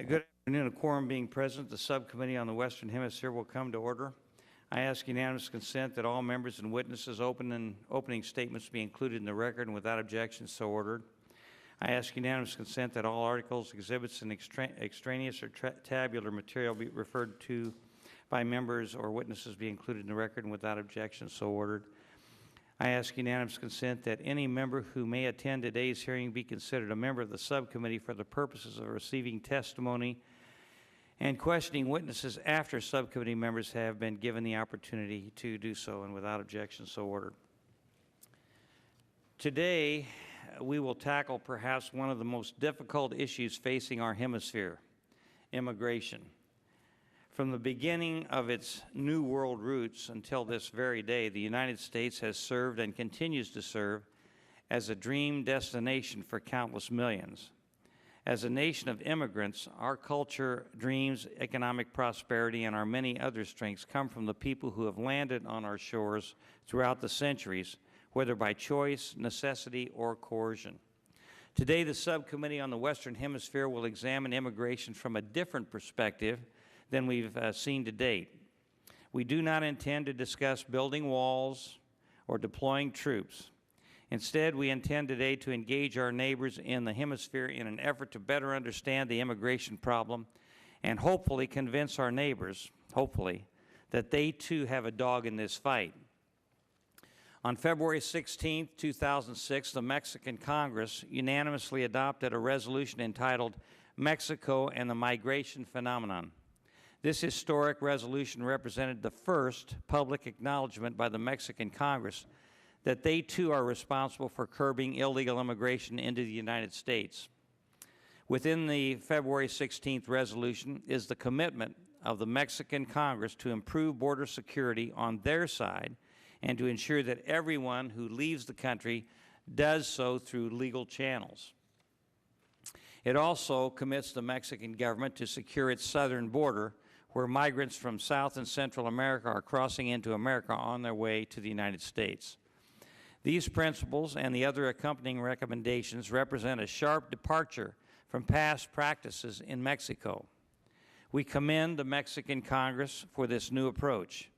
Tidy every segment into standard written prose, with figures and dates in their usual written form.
Good afternoon. A quorum being present, the Subcommittee on the Western Hemisphere will come to order. I ask unanimous consent that all members and witnesses' opening statements be included in the record and without objection so ordered. I ask unanimous consent that all articles, exhibits, and extraneous or tabular material be referred to by members or witnesses be included in the record and without objection so ordered. I ask unanimous consent that any member who may attend today's hearing be considered a member of the subcommittee for the purposes of receiving testimony and questioning witnesses after subcommittee members have been given the opportunity to do so, and without objection so ordered. Today, we will tackle perhaps one of the most difficult issues facing our hemisphere: immigration. From the beginning of its New World roots until this very day, the United States has served and continues to serve as a dream destination for countless millions. As a nation of immigrants, our culture, dreams, economic prosperity, and our many other strengths come from the people who have landed on our shores throughout the centuries, whether by choice, necessity, or coercion. Today, the Subcommittee on the Western Hemisphere will examine immigration from a different perspective than we've seen to date. We do not intend to discuss building walls or deploying troops. Instead, we intend today to engage our neighbors in the hemisphere in an effort to better understand the immigration problem and hopefully convince our neighbors, that they too have a dog in this fight. On February 16, 2006, the Mexican Congress unanimously adopted a resolution entitled Mexico and the Migration Phenomenon. This historic resolution represented the first public acknowledgement by the Mexican Congress that they too are responsible for curbing illegal immigration into the United States. Within the February 16th resolution is the commitment of the Mexican Congress to improve border security on their side and to ensure that everyone who leaves the country does so through legal channels. It also commits the Mexican government to secure its southern border, where migrants from South and Central America are crossing into America on their way to the United States. These principles and the other accompanying recommendations represent a sharp departure from past practices in Mexico. We commend the Mexican Congress for this new approach.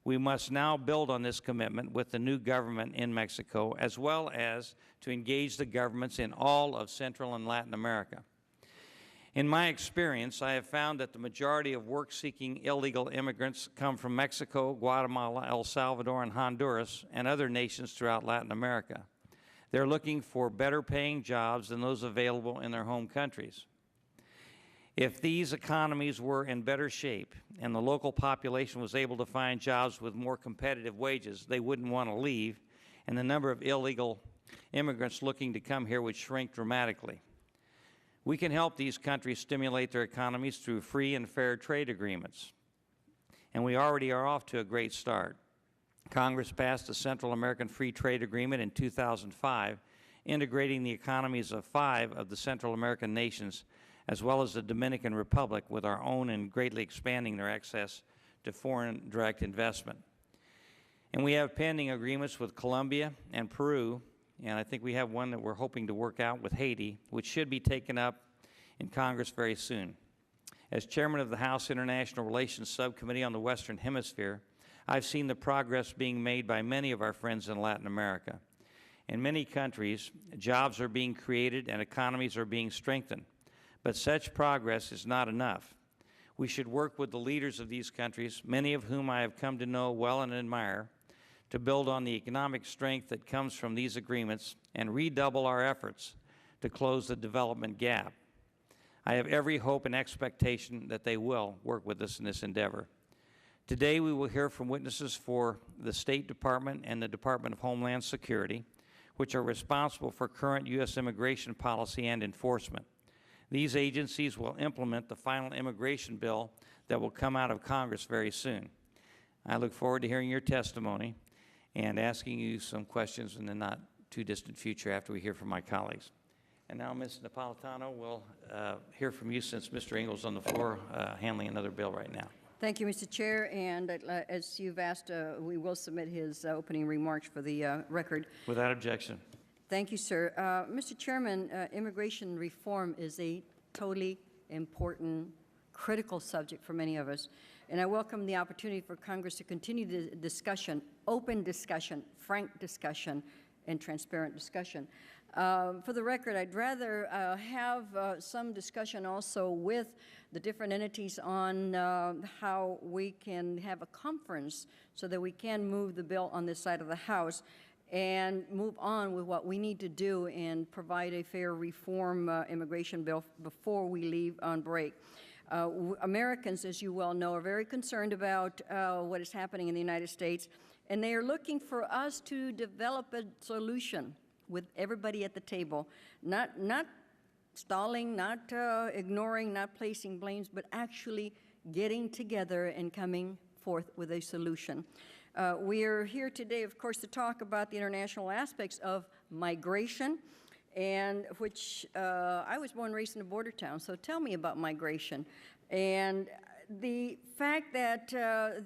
We must now build on this commitment with the new government in Mexico, as well as to engage the governments in all of Central and Latin America. In my experience, I have found that the majority of work-seeking illegal immigrants come from Mexico, Guatemala, El Salvador, and Honduras, and other nations throughout Latin America. They're looking for better-paying jobs than those available in their home countries. If these economies were in better shape and the local population was able to find jobs with more competitive wages, they wouldn't want to leave, and the number of illegal immigrants looking to come here would shrink dramatically. We can help these countries stimulate their economies through free and fair trade agreements, and we already are off to a great start. Congress passed the Central American Free Trade Agreement in 2005, integrating the economies of 5 of the Central American nations, as well as the Dominican Republic, with our own, and greatly expanding their access to foreign direct investment. And we have pending agreements with Colombia and Peru, and I think we have one that we're hoping to work out with Haiti, which should be taken up in Congress very soon. As chairman of the House International Relations Subcommittee on the Western Hemisphere, I've seen the progress being made by many of our friends in Latin America. In many countries, jobs are being created and economies are being strengthened, but such progress is not enough. We should work with the leaders of these countries, many of whom I have come to know well and admire, to build on the economic strength that comes from these agreements and redouble our efforts to close the development gap. I have every hope and expectation that they will work with us in this endeavor. Today we will hear from witnesses for the State Department and the Department of Homeland Security, which are responsible for current U.S. immigration policy and enforcement. These agencies will implement the final immigration bill that will come out of Congress very soon. I look forward to hearing your testimony and asking you some questions in the not too distant future after we hear from my colleagues. And now, Ms. Napolitano, we'll hear from you, since Mr. Engel's on the floor handling another bill right now. Thank you, Mr. Chair, and as you've asked, we will submit his opening remarks for the record. Without objection. Thank you, sir. Mr. Chairman, immigration reform is a totally important, critical subject for many of us. And I welcome the opportunity for Congress to continue the discussion, open discussion, frank discussion, and transparent discussion. For the record, I'd rather have some discussion also with the different entities on how we can have a conference so that we can move the bill on this side of the House and move on with what we need to do and provide a fair reform immigration bill before we leave on break. Americans, as you well know, are very concerned about what is happening in the United States, and they are looking for us to develop a solution with everybody at the table, not stalling, not ignoring, not placing blames, but actually getting together and coming forth with a solution. We are here today, of course, to talk about the international aspects of migration, and which I was born and raised in a border town, so tell me about migration. And the fact that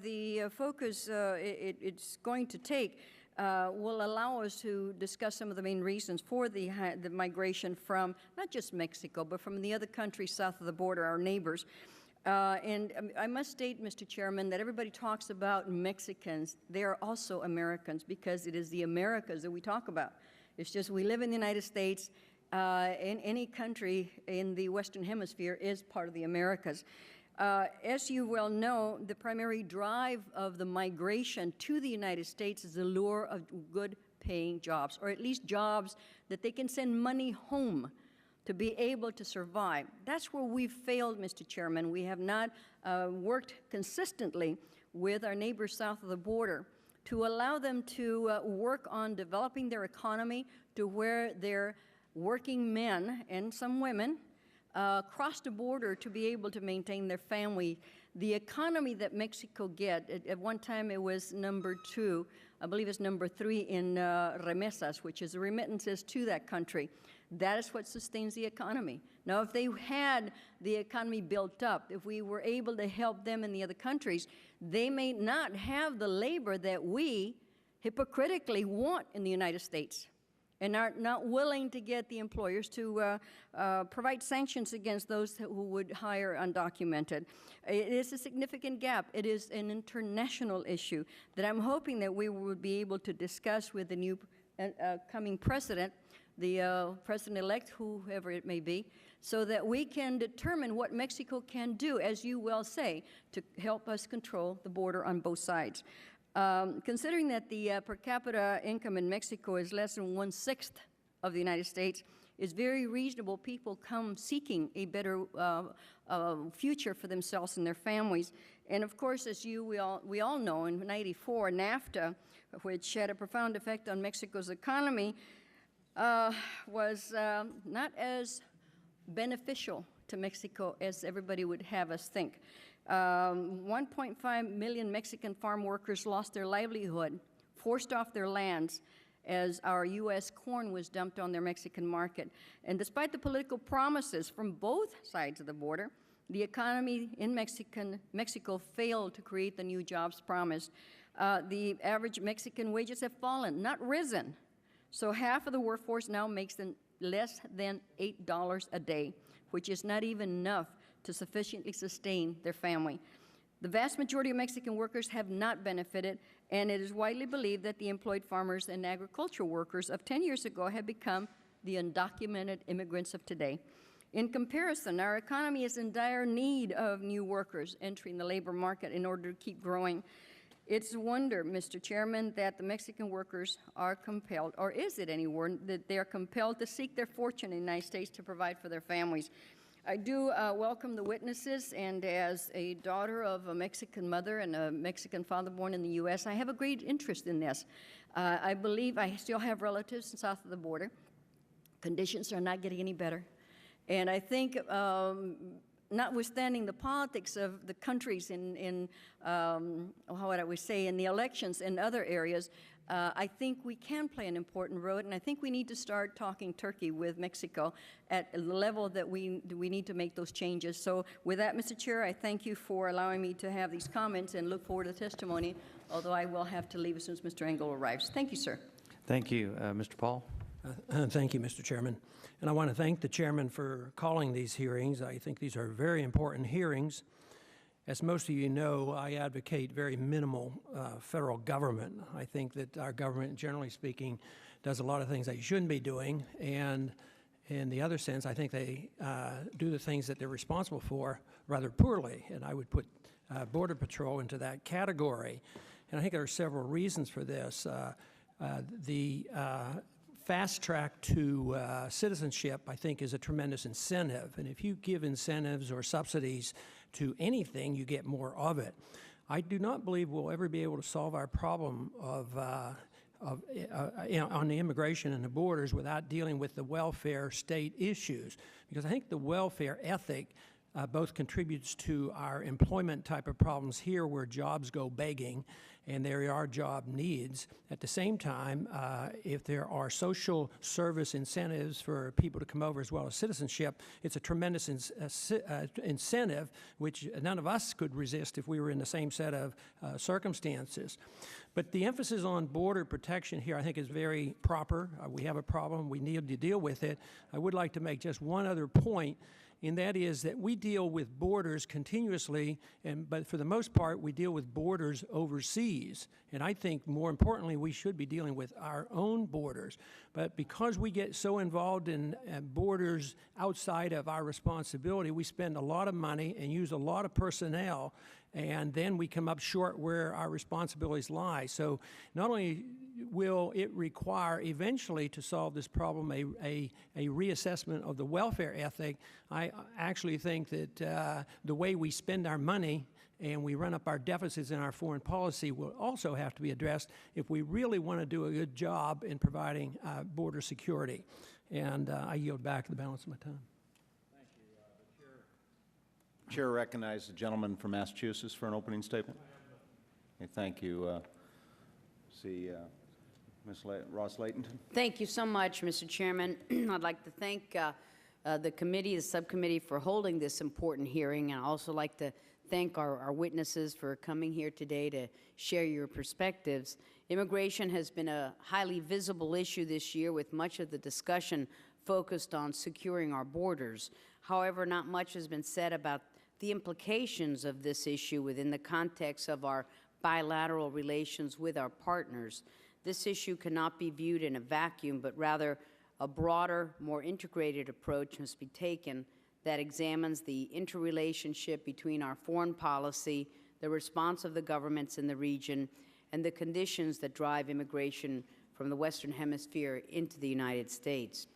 the focus it's going to take will allow us to discuss some of the main reasons for the migration from not just Mexico, but from the other countries south of the border, our neighbors. And I must state, Mr. Chairman, that everybody talks about Mexicans. They are also Americans, because it is the Americas that we talk about. It's just we live in the United States. In any country in the Western Hemisphere is part of the Americas. As you well know, the primary drive of the migration to the United States is the lure of good-paying jobs, or at least jobs that they can send money home to be able to survive. That's where we've failed, Mr. Chairman. We have not worked consistently with our neighbors south of the border to allow them to work on developing their economy to where their working men and some women cross the border to be able to maintain their family. The economy that Mexico get, at one time it was number 2, I believe it's number 3 in remesas, which is remittances to that country. That is what sustains the economy. Now, if they had the economy built up, if we were able to help them in the other countries, they may not have the labor that we hypocritically want in the United States, and are not willing to get the employers to provide sanctions against those who would hire undocumented. It is a significant gap. It is an international issue that I'm hoping that we would be able to discuss with the new coming president, the president-elect, whoever it may be, so that we can determine what Mexico can do, as you well say, to help us control the border on both sides. Considering that the per capita income in Mexico is less than 1/6 of the United States, it's very reasonable people come seeking a better future for themselves and their families. And of course, as we all know, in '94, NAFTA, which had a profound effect on Mexico's economy, was not as beneficial to Mexico as everybody would have us think. 1.5 million Mexican farm workers lost their livelihood, forced off their lands, as our U.S. corn was dumped on their Mexican market. And despite the political promises from both sides of the border, the economy in Mexico failed to create the new jobs promised. The average Mexican wages have fallen, not risen. So half of the workforce now makes them less than $8 a day, which is not even enough to sufficiently sustain their family. The vast majority of Mexican workers have not benefited, and it is widely believed that the employed farmers and agricultural workers of 10 years ago have become the undocumented immigrants of today. In comparison, our economy is in dire need of new workers entering the labor market in order to keep growing. It's a wonder, Mr. Chairman, that the Mexican workers are compelled, or is it any wonder that they are compelled to seek their fortune in the United States to provide for their families? I do welcome the witnesses, and as a daughter of a Mexican mother and a Mexican father born in the U.S., I have a great interest in this. I believe I still have relatives south of the border. Conditions are not getting any better. And I think notwithstanding the politics of the countries in how would I say, in the elections in other areas, I think we can play an important role, and I think we need to start talking turkey with Mexico at the level that we need to make those changes. So with that, Mr. Chair, I thank you for allowing me to have these comments and look forward to the testimony, although I will have to leave as soon as Mr. Engel arrives. Thank you, sir. Thank you. Mr. Paul? Thank you, Mr. Chairman. And I want to thank the chairman for calling these hearings. I think these are very important hearings. As most of you know, I advocate very minimal federal government. I think that our government, generally speaking, does a lot of things they shouldn't be doing. And in the other sense, I think they do the things that they're responsible for rather poorly. And I would put Border Patrol into that category. And I think there are several reasons for this. The fast track to citizenship, I think, is a tremendous incentive. And if you give incentives or subsidies to anything, you get more of it. I do not believe we'll ever be able to solve our problem on the immigration and the borders without dealing with the welfare state issues. Because I think the welfare ethic both contributes to our employment type of problems here where jobs go begging and there are job needs. At the same time, if there are social service incentives for people to come over as well as citizenship, it's a tremendous incentive which none of us could resist if we were in the same set of circumstances. But the emphasis on border protection here I think is very proper. We have a problem. We need to deal with it. I would like to make just one other point, and that is that we deal with borders continuously, but for the most part, we deal with borders overseas. And I think more importantly, we should be dealing with our own borders. But because we get so involved in borders outside of our responsibility, we spend a lot of money and use a lot of personnel, and then we come up short where our responsibilities lie. So not only will it require eventually to solve this problem a reassessment of the welfare ethic, I actually think that the way we spend our money and we run up our deficits in our foreign policy will also have to be addressed if we really want to do a good job in providing border security. And I yield back the balance of my time. Thank you. The Chair recognizes the gentleman from Massachusetts for an opening statement. Okay, thank you. Ms. Ross Layton. Thank you so much, Mr. Chairman. I'd like to thank the committee, the subcommittee, for holding this important hearing, and I'd also like to thank our witnesses for coming here today to share your perspectives. Immigration has been a highly visible issue this year, with much of the discussion focused on securing our borders. However, not much has been said about the implications of this issue within the context of our bilateral relations with our partners. This issue cannot be viewed in a vacuum, but rather a broader, more integrated approach must be taken that examines the interrelationship between our foreign policy, the response of the governments in the region, and the conditions that drive immigration from the Western Hemisphere into the United States.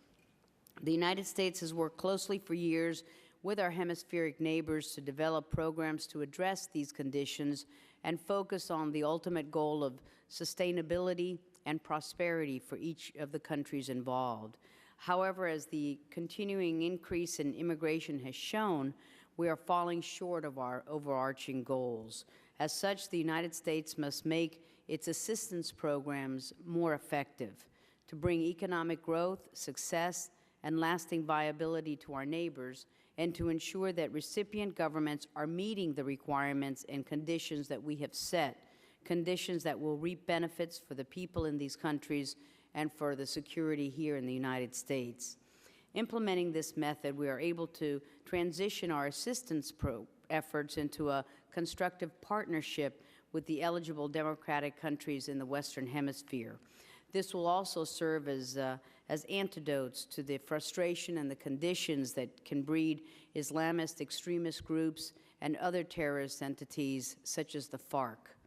The United States has worked closely for years with our hemispheric neighbors to develop programs to address these conditions and focus on the ultimate goal of sustainability and prosperity for each of the countries involved. However, as the continuing increase in immigration has shown, we are falling short of our overarching goals. As such, the United States must make its assistance programs more effective to bring economic growth, success, and lasting viability to our neighbors, and to ensure that recipient governments are meeting the requirements and conditions that we have set, conditions that will reap benefits for the people in these countries and for the security here in the United States. Implementing this method, we are able to transition our assistance efforts into a constructive partnership with the eligible democratic countries in the Western Hemisphere. This will also serve as antidotes to the frustration and the conditions that can breed Islamist extremist groups and other terrorist entities such as the FARC.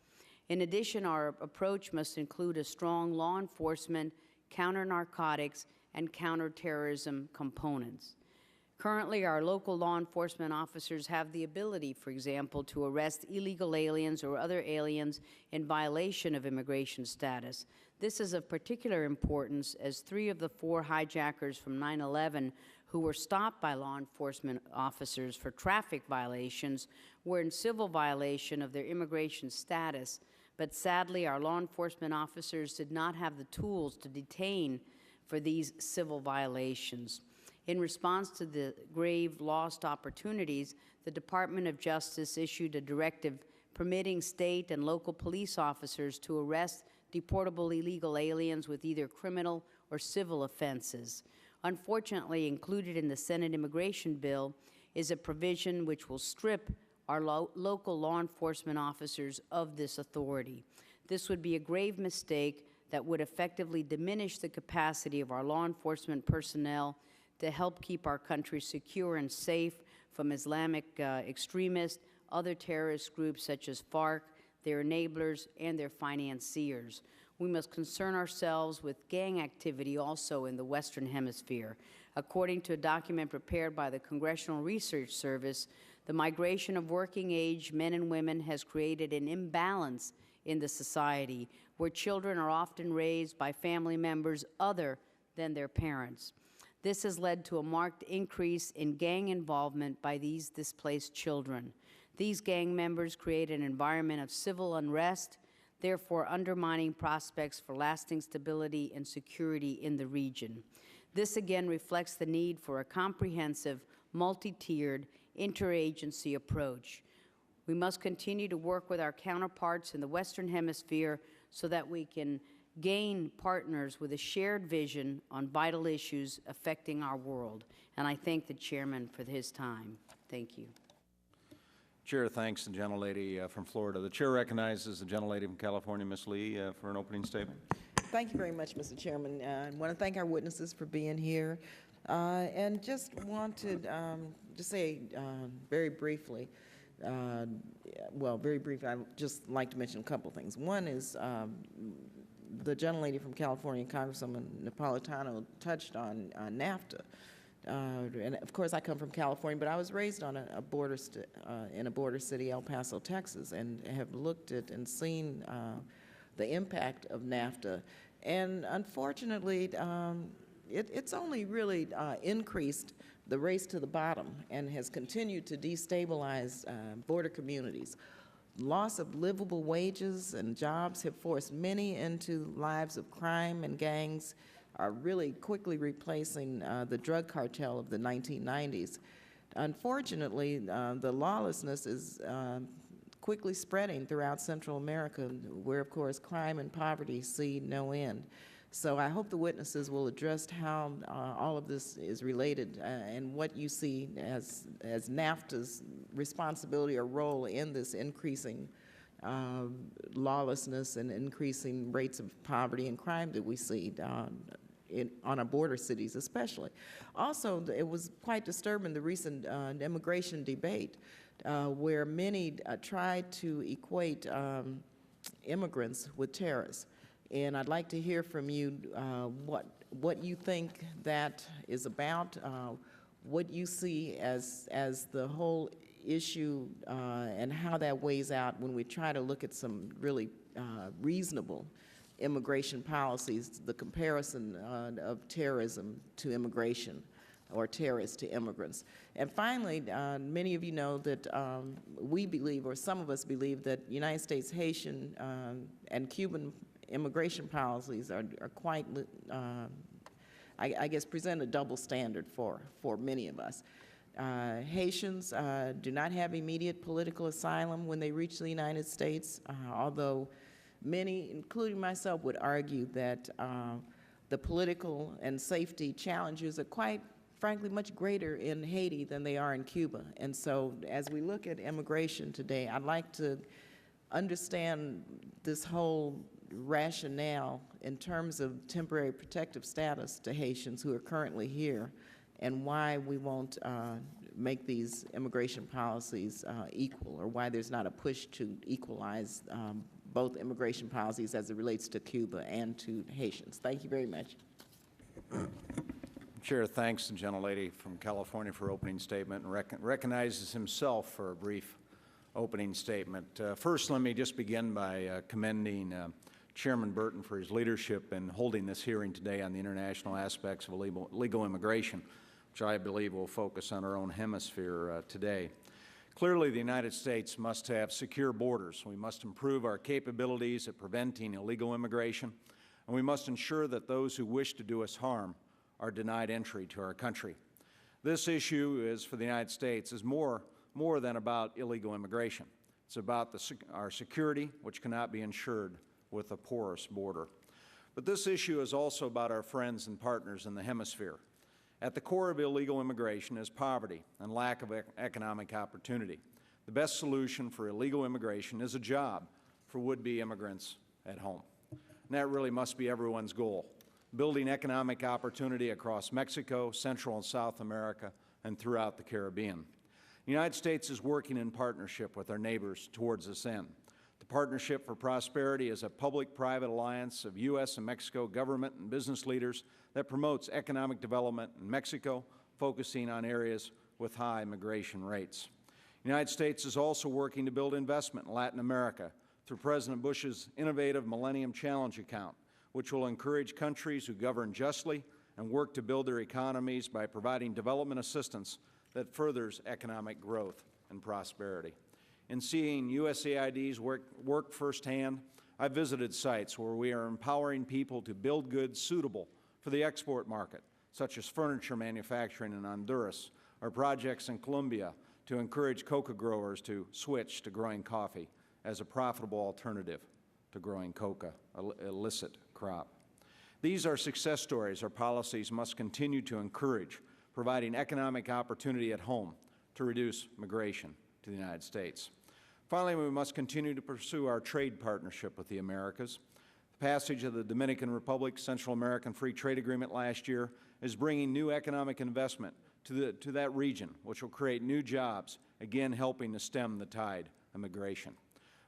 In addition, our approach must include a strong law enforcement, counter-narcotics, and counter-terrorism components. Currently, our local law enforcement officers have the ability, for example, to arrest illegal aliens or other aliens in violation of immigration status. This is of particular importance as 3 of the 4 hijackers from 9/11 who were stopped by law enforcement officers for traffic violations were in civil violation of their immigration status, but sadly our law enforcement officers did not have the tools to detain for these civil violations. In response to the grave lost opportunities, the Department of Justice issued a directive permitting state and local police officers to arrest deportable illegal aliens with either criminal or civil offenses. Unfortunately, included in the Senate immigration bill is a provision which will strip our local law enforcement officers of this authority. This would be a grave mistake that would effectively diminish the capacity of our law enforcement personnel to help keep our country secure and safe from Islamic extremists, other terrorist groups such as FARC, their enablers, and their financiers. We must concern ourselves with gang activity also in the Western Hemisphere. According to a document prepared by the Congressional Research Service, the migration of working-age men and women has created an imbalance in the society where children are often raised by family members other than their parents. This has led to a marked increase in gang involvement by these displaced children. These gang members create an environment of civil unrest, therefore undermining prospects for lasting stability and security in the region. This again reflects the need for a comprehensive, multi-tiered, interagency approach. We must continue to work with our counterparts in the Western Hemisphere so that we can gain partners with a shared vision on vital issues affecting our world. And I thank the chairman for his time. Thank you. Chair thanks the gentlelady from Florida. The chair recognizes the gentlelady from California, Ms. Lee, for an opening statement. Thank you very much, Mr. Chairman. I want to thank our witnesses for being here, and just want to say very briefly, I'd just like to mention a couple things. One is the gentlelady from California, Congresswoman Napolitano, touched on NAFTA. And of course, I come from California, but I was raised on in a border city, El Paso, Texas, and have looked at and seen the impact of NAFTA. And unfortunately, it's only really increased the race to the bottom and has continued to destabilize border communities. Loss of livable wages and jobs have forced many into lives of crime, and gangs are really quickly replacing the drug cartel of the 1990s. Unfortunately, the lawlessness is quickly spreading throughout Central America, where, of course, crime and poverty see no end. So I hope the witnesses will address how all of this is related and what you see as NAFTA's responsibility or role in this increasing lawlessness and increasing rates of poverty and crime that we see on our border cities especially. Also, it was quite disturbing, the recent immigration debate where many tried to equate immigrants with terrorists. And I'd like to hear from you what you think that is about, what you see as the whole issue, and how that weighs out when we try to look at some really reasonable immigration policies, the comparison of terrorism to immigration or terrorists to immigrants. And finally, many of you know that we believe, or some of us believe, that United States, Haitian, and Cuban immigration policies are quite, I guess, present a double standard for many of us. Haitians do not have immediate political asylum when they reach the United States, although many, including myself, would argue that the political and safety challenges are quite frankly much greater in Haiti than they are in Cuba. And so as we look at immigration today, I'd like to understand this whole rationale in terms of temporary protective status to Haitians who are currently here, and why we won't make these immigration policies equal, or why there's not a push to equalize both immigration policies as it relates to Cuba and to Haitians. Thank you very much. Chair thanks the gentlelady from California for opening statement and recognizes himself for a brief opening statement. First, let me just begin by commending Chairman Burton for his leadership in holding this hearing today on the international aspects of illegal immigration, which I believe will focus on our own hemisphere today. Clearly, the United States must have secure borders. We must improve our capabilities at preventing illegal immigration, and we must ensure that those who wish to do us harm are denied entry to our country. This issue is, for the United States, is more than about illegal immigration. It's about our security, which cannot be ensured with a porous border. But this issue is also about our friends and partners in the Hemisphere. At the core of illegal immigration is poverty and lack of economic opportunity. The best solution for illegal immigration is a job for would-be immigrants at home. And that really must be everyone's goal, building economic opportunity across Mexico, Central and South America, and throughout the Caribbean. The United States is working in partnership with our neighbors towards this end. The Partnership for Prosperity is a public-private alliance of U.S. and Mexico government and business leaders that promotes economic development in Mexico, focusing on areas with high migration rates. The United States is also working to build investment in Latin America through President Bush's innovative Millennium Challenge account, which will encourage countries who govern justly and work to build their economies by providing development assistance that furthers economic growth and prosperity. In seeing USAID's work firsthand, I've visited sites where we are empowering people to build goods suitable for the export market, such as furniture manufacturing in Honduras, or projects in Colombia to encourage coca growers to switch to growing coffee as a profitable alternative to growing coca, an illicit crop. These are success stories our policies must continue to encourage, providing economic opportunity at home to reduce migration to the United States. Finally, we must continue to pursue our trade partnership with the Americas. The passage of the Dominican Republic Central American Free Trade Agreement last year is bringing new economic investment to that region, which will create new jobs, again helping to stem the tide of migration.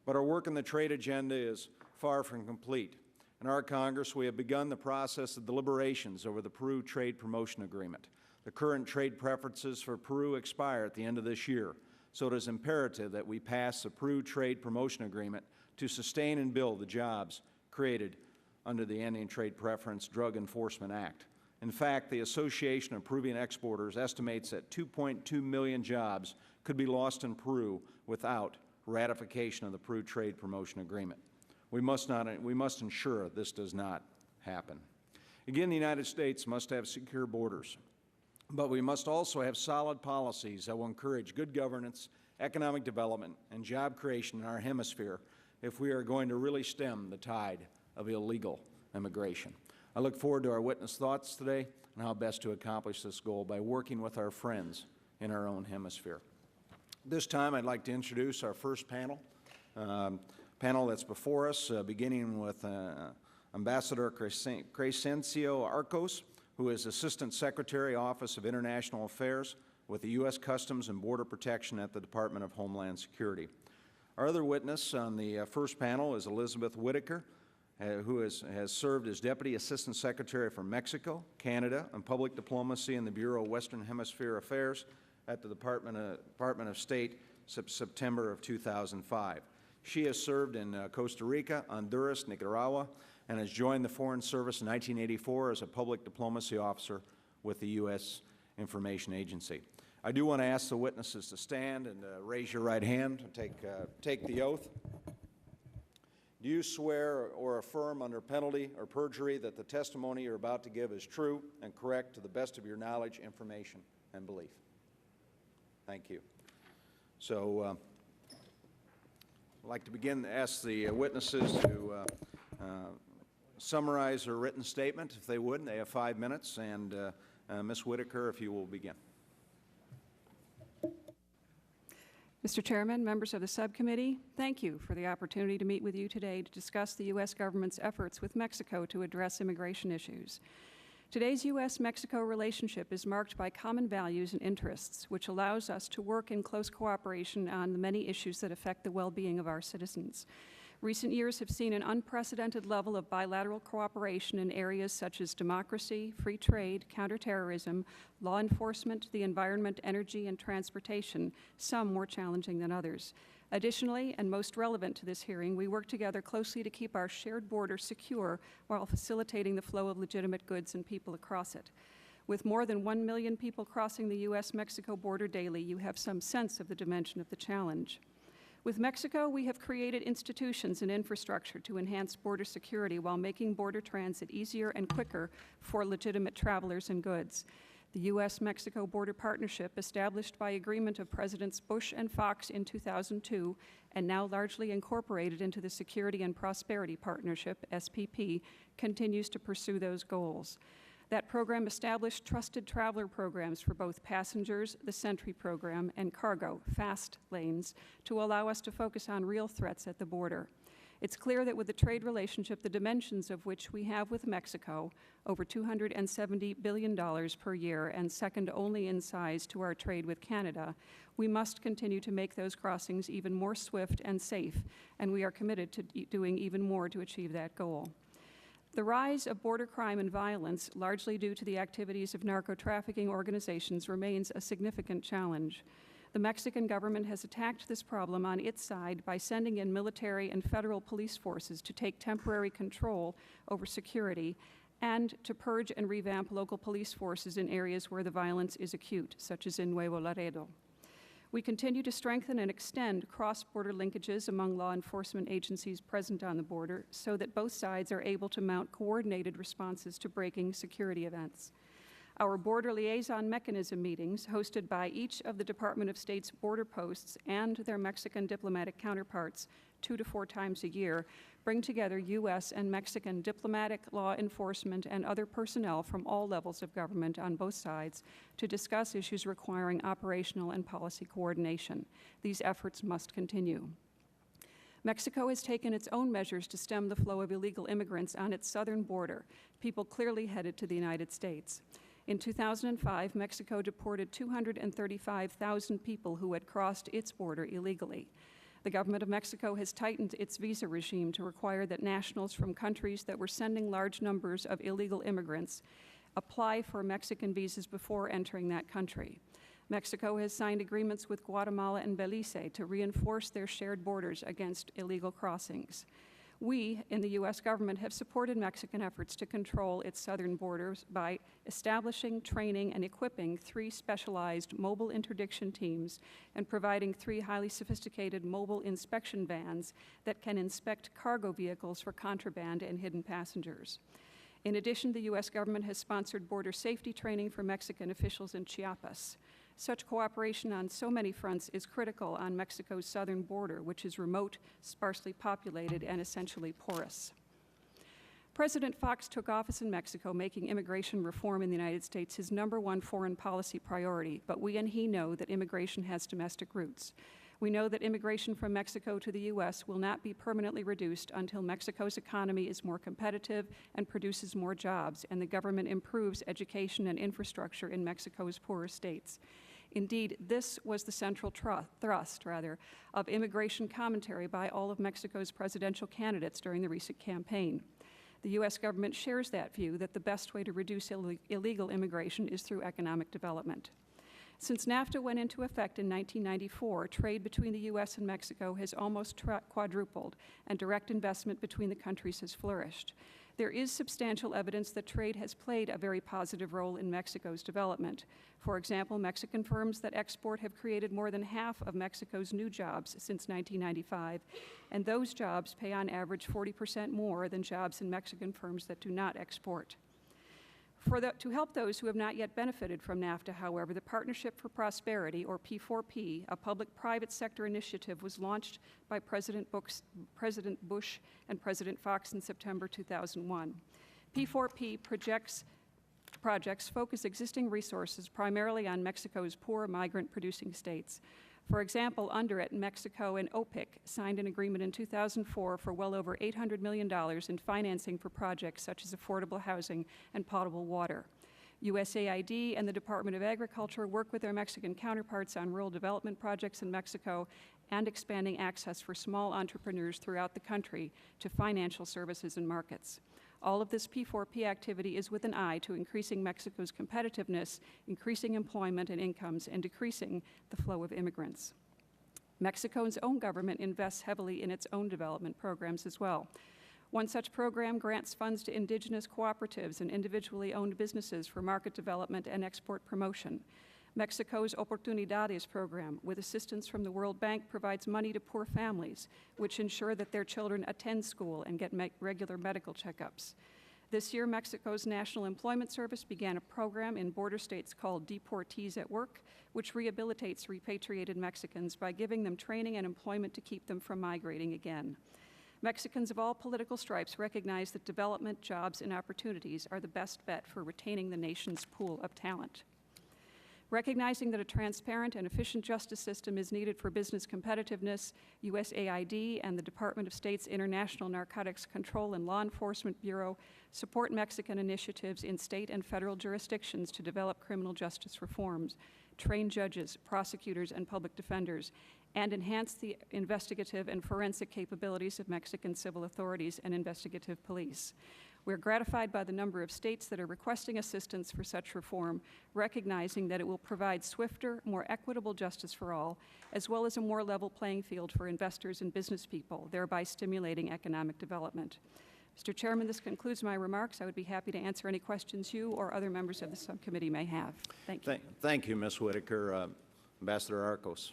But our work in the trade agenda is far from complete. In our Congress, we have begun the process of deliberations over the Peru Trade Promotion Agreement. The current trade preferences for Peru expire at the end of this year, so it is imperative that we pass the Peru Trade Promotion Agreement to sustain and build the jobs created under the Ending Trade Preference Drug Enforcement Act. In fact, the Association of Peruvian Exporters estimates that 2.2 million jobs could be lost in Peru without ratification of the Peru Trade Promotion Agreement. We must ensure this does not happen. Again, the United States must have secure borders, but we must also have solid policies that will encourage good governance, economic development, and job creation in our hemisphere if we are going to really stem the tide of illegal immigration. I look forward to our witness thoughts today and how best to accomplish this goal by working with our friends in our own hemisphere. This time, I'd like to introduce our first panel that's before us, beginning with Ambassador Crescencio Arcos, who is Assistant Secretary, Office of International Affairs with the U.S. Customs and Border Protection at the Department of Homeland Security. Our other witness on the first panel is Elizabeth Whitaker, who has served as Deputy Assistant Secretary for Mexico, Canada, and Public Diplomacy in the Bureau of Western Hemisphere Affairs at the Department of State since September of 2005. She has served in Costa Rica, Honduras, Nicaragua, and has joined the Foreign Service in 1984 as a public diplomacy officer with the U.S. Information Agency. I do want to ask the witnesses to stand and raise your right hand and take the oath. Do you swear or affirm under penalty or perjury that the testimony you're about to give is true and correct to the best of your knowledge, information, and belief? Thank you. So I'd like to begin to ask the witnesses to summarize their written statement, if they would. They have 5 minutes, and Ms. Whitaker, if you will begin. Mr. Chairman, members of the subcommittee, thank you for the opportunity to meet with you today to discuss the U.S. government's efforts with Mexico to address immigration issues. Today's U.S.-Mexico relationship is marked by common values and interests, which allows us to work in close cooperation on the many issues that affect the well-being of our citizens. Recent years have seen an unprecedented level of bilateral cooperation in areas such as democracy, free trade, counterterrorism, law enforcement, the environment, energy, and transportation, some more challenging than others. Additionally, and most relevant to this hearing, we work together closely to keep our shared border secure while facilitating the flow of legitimate goods and people across it. With more than 1 million people crossing the U.S.-Mexico border daily, you have some sense of the dimension of the challenge. With Mexico, we have created institutions and infrastructure to enhance border security while making border transit easier and quicker for legitimate travelers and goods. The U.S.-Mexico Border Partnership, established by agreement of Presidents Bush and Fox in 2002, and now largely incorporated into the Security and Prosperity Partnership, SPP, continues to pursue those goals. That program established trusted traveler programs for both passengers, the Sentry program, and cargo, fast lanes, to allow us to focus on real threats at the border. It's clear that with the trade relationship, the dimensions of which we have with Mexico, over $270 billion per year and second only in size to our trade with Canada, we must continue to make those crossings even more swift and safe, and we are committed to doing even more to achieve that goal. The rise of border crime and violence, largely due to the activities of narco-trafficking organizations, remains a significant challenge. The Mexican government has attacked this problem on its side by sending in military and federal police forces to take temporary control over security and to purge and revamp local police forces in areas where the violence is acute, such as in Nuevo Laredo. We continue to strengthen and extend cross-border linkages among law enforcement agencies present on the border so that both sides are able to mount coordinated responses to breaking security events. Our border liaison mechanism meetings, hosted by each of the Department of State's border posts and their Mexican diplomatic counterparts 2 to 4 times a year, bring together U.S. and Mexican diplomatic, law enforcement, and other personnel from all levels of government on both sides to discuss issues requiring operational and policy coordination. These efforts must continue. Mexico has taken its own measures to stem the flow of illegal immigrants on its southern border, people clearly headed to the United States. In 2005, Mexico deported 235,000 people who had crossed its border illegally. The government of Mexico has tightened its visa regime to require that nationals from countries that were sending large numbers of illegal immigrants apply for Mexican visas before entering that country. Mexico has signed agreements with Guatemala and Belize to reinforce their shared borders against illegal crossings. We, in the U.S. government, have supported Mexican efforts to control its southern borders by establishing, training, and equipping 3 specialized mobile interdiction teams and providing 3 highly sophisticated mobile inspection vans that can inspect cargo vehicles for contraband and hidden passengers. In addition, the U.S. government has sponsored border safety training for Mexican officials in Chiapas. Such cooperation on so many fronts is critical on Mexico's southern border, which is remote, sparsely populated, and essentially porous. President Fox took office in Mexico, making immigration reform in the United States his #1 foreign policy priority, but we and he know that immigration has domestic roots. We know that immigration from Mexico to the U.S. will not be permanently reduced until Mexico's economy is more competitive and produces more jobs, and the government improves education and infrastructure in Mexico's poorer states. Indeed, this was the central thrust of immigration commentary by all of Mexico's presidential candidates during the recent campaign. The U.S. government shares that view that the best way to reduce illegal immigration is through economic development. Since NAFTA went into effect in 1994, trade between the U.S. and Mexico has almost quadrupled, and direct investment between the countries has flourished. There is substantial evidence that trade has played a very positive role in Mexico's development. For example, Mexican firms that export have created more than half of Mexico's new jobs since 1995, and those jobs pay on average 40% more than jobs in Mexican firms that do not export. To help those who have not yet benefited from NAFTA, however, the Partnership for Prosperity, or P4P, a public-private sector initiative, was launched by President Bush and President Fox in September 2001. P4P projects focus existing resources primarily on Mexico's poor migrant-producing states. For example, under it, Mexico and OPIC signed an agreement in 2004 for well over $800 million in financing for projects such as affordable housing and potable water. USAID and the Department of Agriculture work with their Mexican counterparts on rural development projects in Mexico and expanding access for small entrepreneurs throughout the country to financial services and markets. All of this P4P activity is with an eye to increasing Mexico's competitiveness, increasing employment and incomes, and decreasing the flow of immigrants. Mexico's own government invests heavily in its own development programs as well. One such program grants funds to indigenous cooperatives and individually owned businesses for market development and export promotion. Mexico's Oportunidades program, with assistance from the World Bank, provides money to poor families, which ensure that their children attend school and get regular medical checkups. This year, Mexico's National Employment Service began a program in border states called Deportees at Work, which rehabilitates repatriated Mexicans by giving them training and employment to keep them from migrating again. Mexicans of all political stripes recognize that development, jobs, and opportunities are the best bet for retaining the nation's pool of talent. Recognizing that a transparent and efficient justice system is needed for business competitiveness, USAID and the Department of State's International Narcotics Control and Law Enforcement Bureau support Mexican initiatives in state and federal jurisdictions to develop criminal justice reforms, train judges, prosecutors, and public defenders, and enhance the investigative and forensic capabilities of Mexican civil authorities and investigative police. We're gratified by the number of states that are requesting assistance for such reform, recognizing that it will provide swifter, more equitable justice for all, as well as a more level playing field for investors and business people, thereby stimulating economic development. Mr. Chairman, this concludes my remarks. I would be happy to answer any questions you or other members of the subcommittee may have. Thank you. Thank you, Ms. Whitaker. Ambassador Arcos.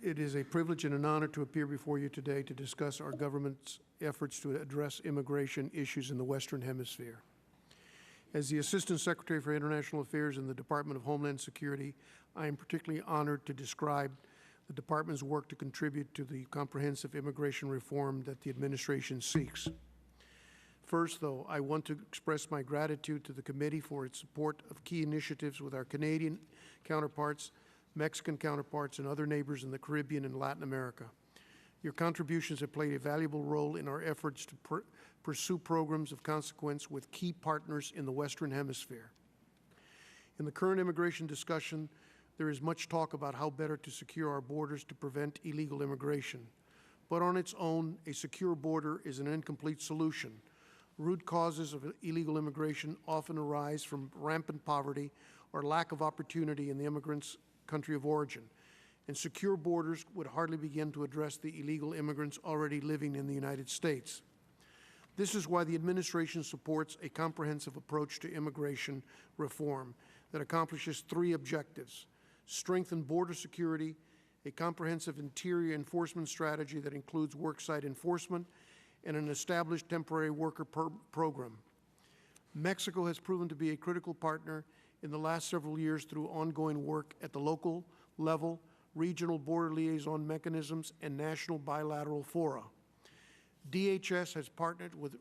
It is a privilege and an honor to appear before you today to discuss our government's efforts to address immigration issues in the Western Hemisphere. As the Assistant Secretary for International Affairs in the Department of Homeland Security, I am particularly honored to describe the Department's work to contribute to the comprehensive immigration reform that the administration seeks. First, though, I want to express my gratitude to the committee for its support of key initiatives with our Canadian counterparts, Mexican counterparts, and other neighbors in the Caribbean and Latin America. Your contributions have played a valuable role in our efforts to pursue programs of consequence with key partners in the Western Hemisphere. In the current immigration discussion, there is much talk about how better to secure our borders to prevent illegal immigration. But on its own, a secure border is an incomplete solution. Root causes of illegal immigration often arise from rampant poverty or lack of opportunity in the immigrants' country of origin, and secure borders would hardly begin to address the illegal immigrants already living in the United States. This is why the administration supports a comprehensive approach to immigration reform that accomplishes three objectives: strengthen border security, a comprehensive interior enforcement strategy that includes worksite enforcement, and an established temporary worker program. Mexico has proven to be a critical partner in the last several years through ongoing work at the local level, regional border liaison mechanisms, and national bilateral fora. DHS has partnered with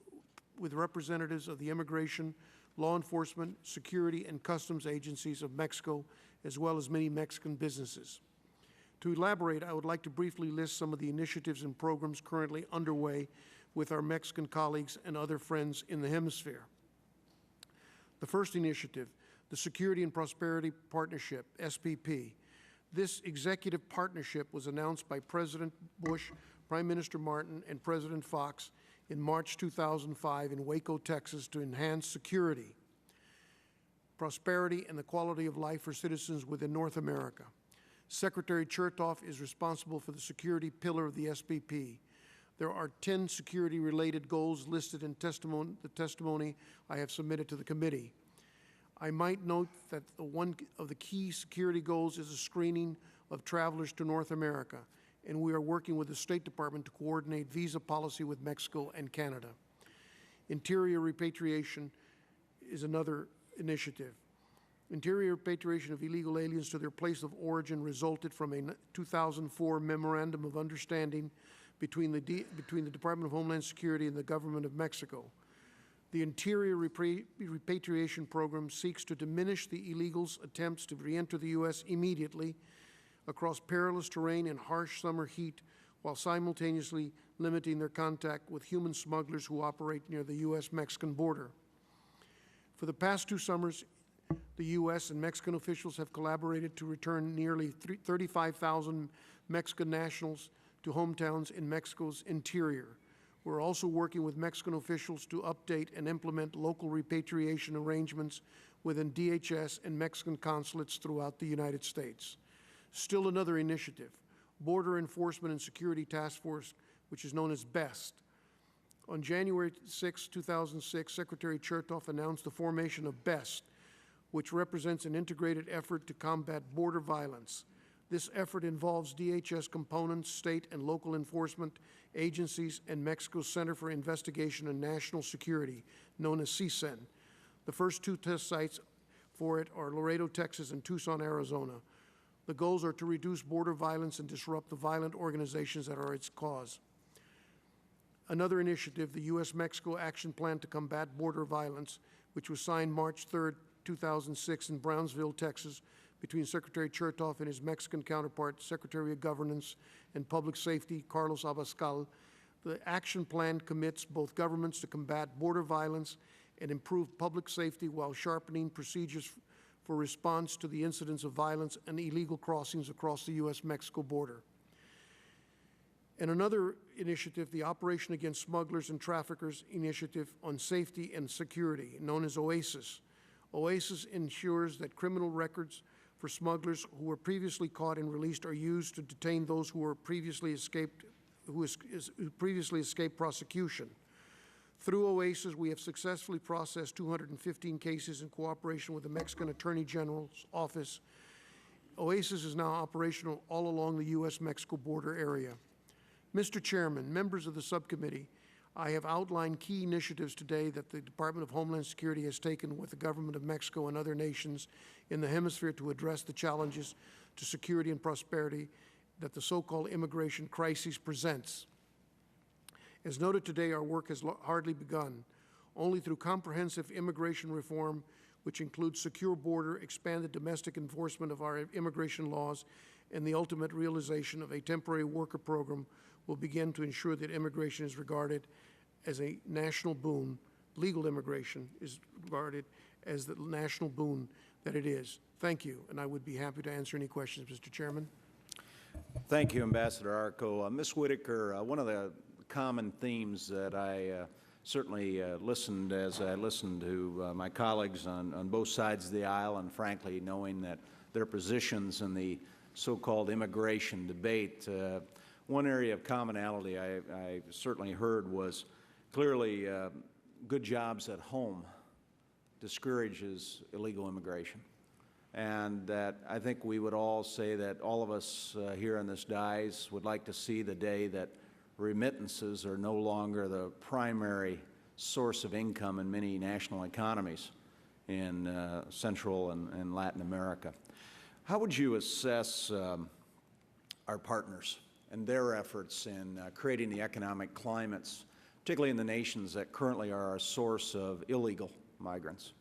representatives of the immigration, law enforcement, security, and customs agencies of Mexico, as well as many Mexican businesses. To elaborate, I would like to briefly list some of the initiatives and programs currently underway with our Mexican colleagues and other friends in the hemisphere. The first initiative, the Security and Prosperity Partnership, SPP. This executive partnership was announced by President Bush, Prime Minister Martin, and President Fox in March 2005 in Waco, Texas, to enhance security, prosperity, and the quality of life for citizens within North America. Secretary Chertoff is responsible for the security pillar of the SPP. There are 10 security-related goals listed in the testimony I have submitted to the committee. I might note that one of the key security goals is a screening of travelers to North America, and we are working with the State Department to coordinate visa policy with Mexico and Canada. Interior repatriation is another initiative. Interior repatriation of illegal aliens to their place of origin resulted from a 2004 Memorandum of Understanding between the Department of Homeland Security and the Government of Mexico. The Interior Repatriation Program seeks to diminish the illegals' attempts to re-enter the U.S. immediately across perilous terrain and harsh summer heat, while simultaneously limiting their contact with human smugglers who operate near the U.S.-Mexican border. For the past 2 summers, the U.S. and Mexican officials have collaborated to return nearly 35,000 Mexican nationals to hometowns in Mexico's interior. We're also working with Mexican officials to update and implement local repatriation arrangements within DHS and Mexican consulates throughout the United States. Still another initiative, Border Enforcement and Security Task Force, which is known as BEST. On January 6, 2006, Secretary Chertoff announced the formation of BEST, which represents an integrated effort to combat border violence. This effort involves DHS components, state and local enforcement agencies, and Mexico's Center for Investigation and National Security, known as CISEN. The first two test sites for it are Laredo, Texas, and Tucson, Arizona. The goals are to reduce border violence and disrupt the violent organizations that are its cause. Another initiative, the U.S.-Mexico Action Plan to Combat Border Violence, which was signed March 3, 2006 in Brownsville, Texas, between Secretary Chertoff and his Mexican counterpart, Secretary of Governance and Public Safety, Carlos Abascal. The action plan commits both governments to combat border violence and improve public safety while sharpening procedures for response to the incidents of violence and illegal crossings across the U.S.-Mexico border. And another initiative, the Operation Against Smugglers and Traffickers Initiative on Safety and Security, known as OASIS. OASIS ensures that criminal records for smugglers who were previously caught and released are used to detain those who previously escaped prosecution. Through OASIS, we have successfully processed 215 cases in cooperation with the Mexican Attorney General's office. OASIS is now operational all along the U.S.-Mexico border area. Mr. Chairman, members of the subcommittee, I have outlined key initiatives today that the Department of Homeland Security has taken with the government of Mexico and other nations in the hemisphere to address the challenges to security and prosperity that the so-called immigration crisis presents. As noted today, our work has hardly begun. Only through comprehensive immigration reform, which includes secure border, expanded domestic enforcement of our immigration laws, and the ultimate realization of a temporary worker program, will begin to ensure that immigration is regarded as a national boon. Legal immigration is regarded as the national boon that it is. Thank you, and I would be happy to answer any questions, Mr. Chairman. Thank you, Ambassador Arco. Ms. Whitaker, one of the common themes that I certainly listened as I listened to my colleagues on both sides of the aisle, and frankly, knowing that their positions in the so-called immigration debate, one area of commonality I certainly heard was clearly good jobs at home discourages illegal immigration. And that I think we would all say that all of us here in this dais would like to see the day that remittances are no longer the primary source of income in many national economies in Central and Latin America. How would you assess our partners and their efforts in creating the economic climates, particularly in the nations that currently are a source of illegal migrants?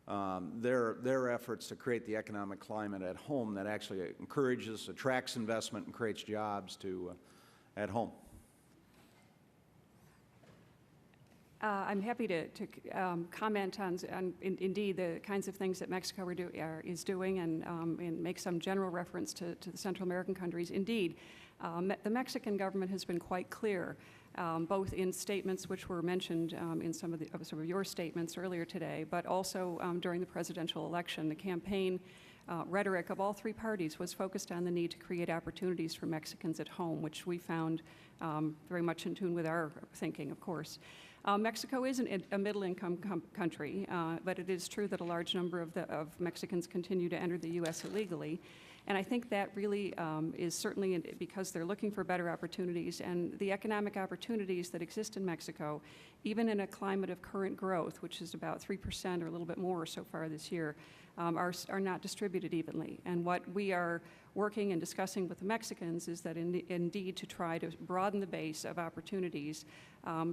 Their efforts to create the economic climate at home that actually encourages, attracts investment, and creates jobs at home. I'm happy to comment on indeed the kinds of things that Mexico is doing and make some general reference to the Central American countries. Indeed, the Mexican government has been quite clear, both in statements which were mentioned in some of your statements earlier today, but also during the presidential election. The campaign rhetoric of all three parties was focused on the need to create opportunities for Mexicans at home, which we found very much in tune with our thinking, of course. Mexico is a middle-income country, but it is true that a large number of Mexicans continue to enter the U.S. illegally. And I think that really is certainly because they're looking for better opportunities, and the economic opportunities that exist in Mexico, even in a climate of current growth, which is about 3% or a little bit more so far this year, are not distributed evenly. And what we are working and discussing with the Mexicans is that indeed to try to broaden the base of opportunities,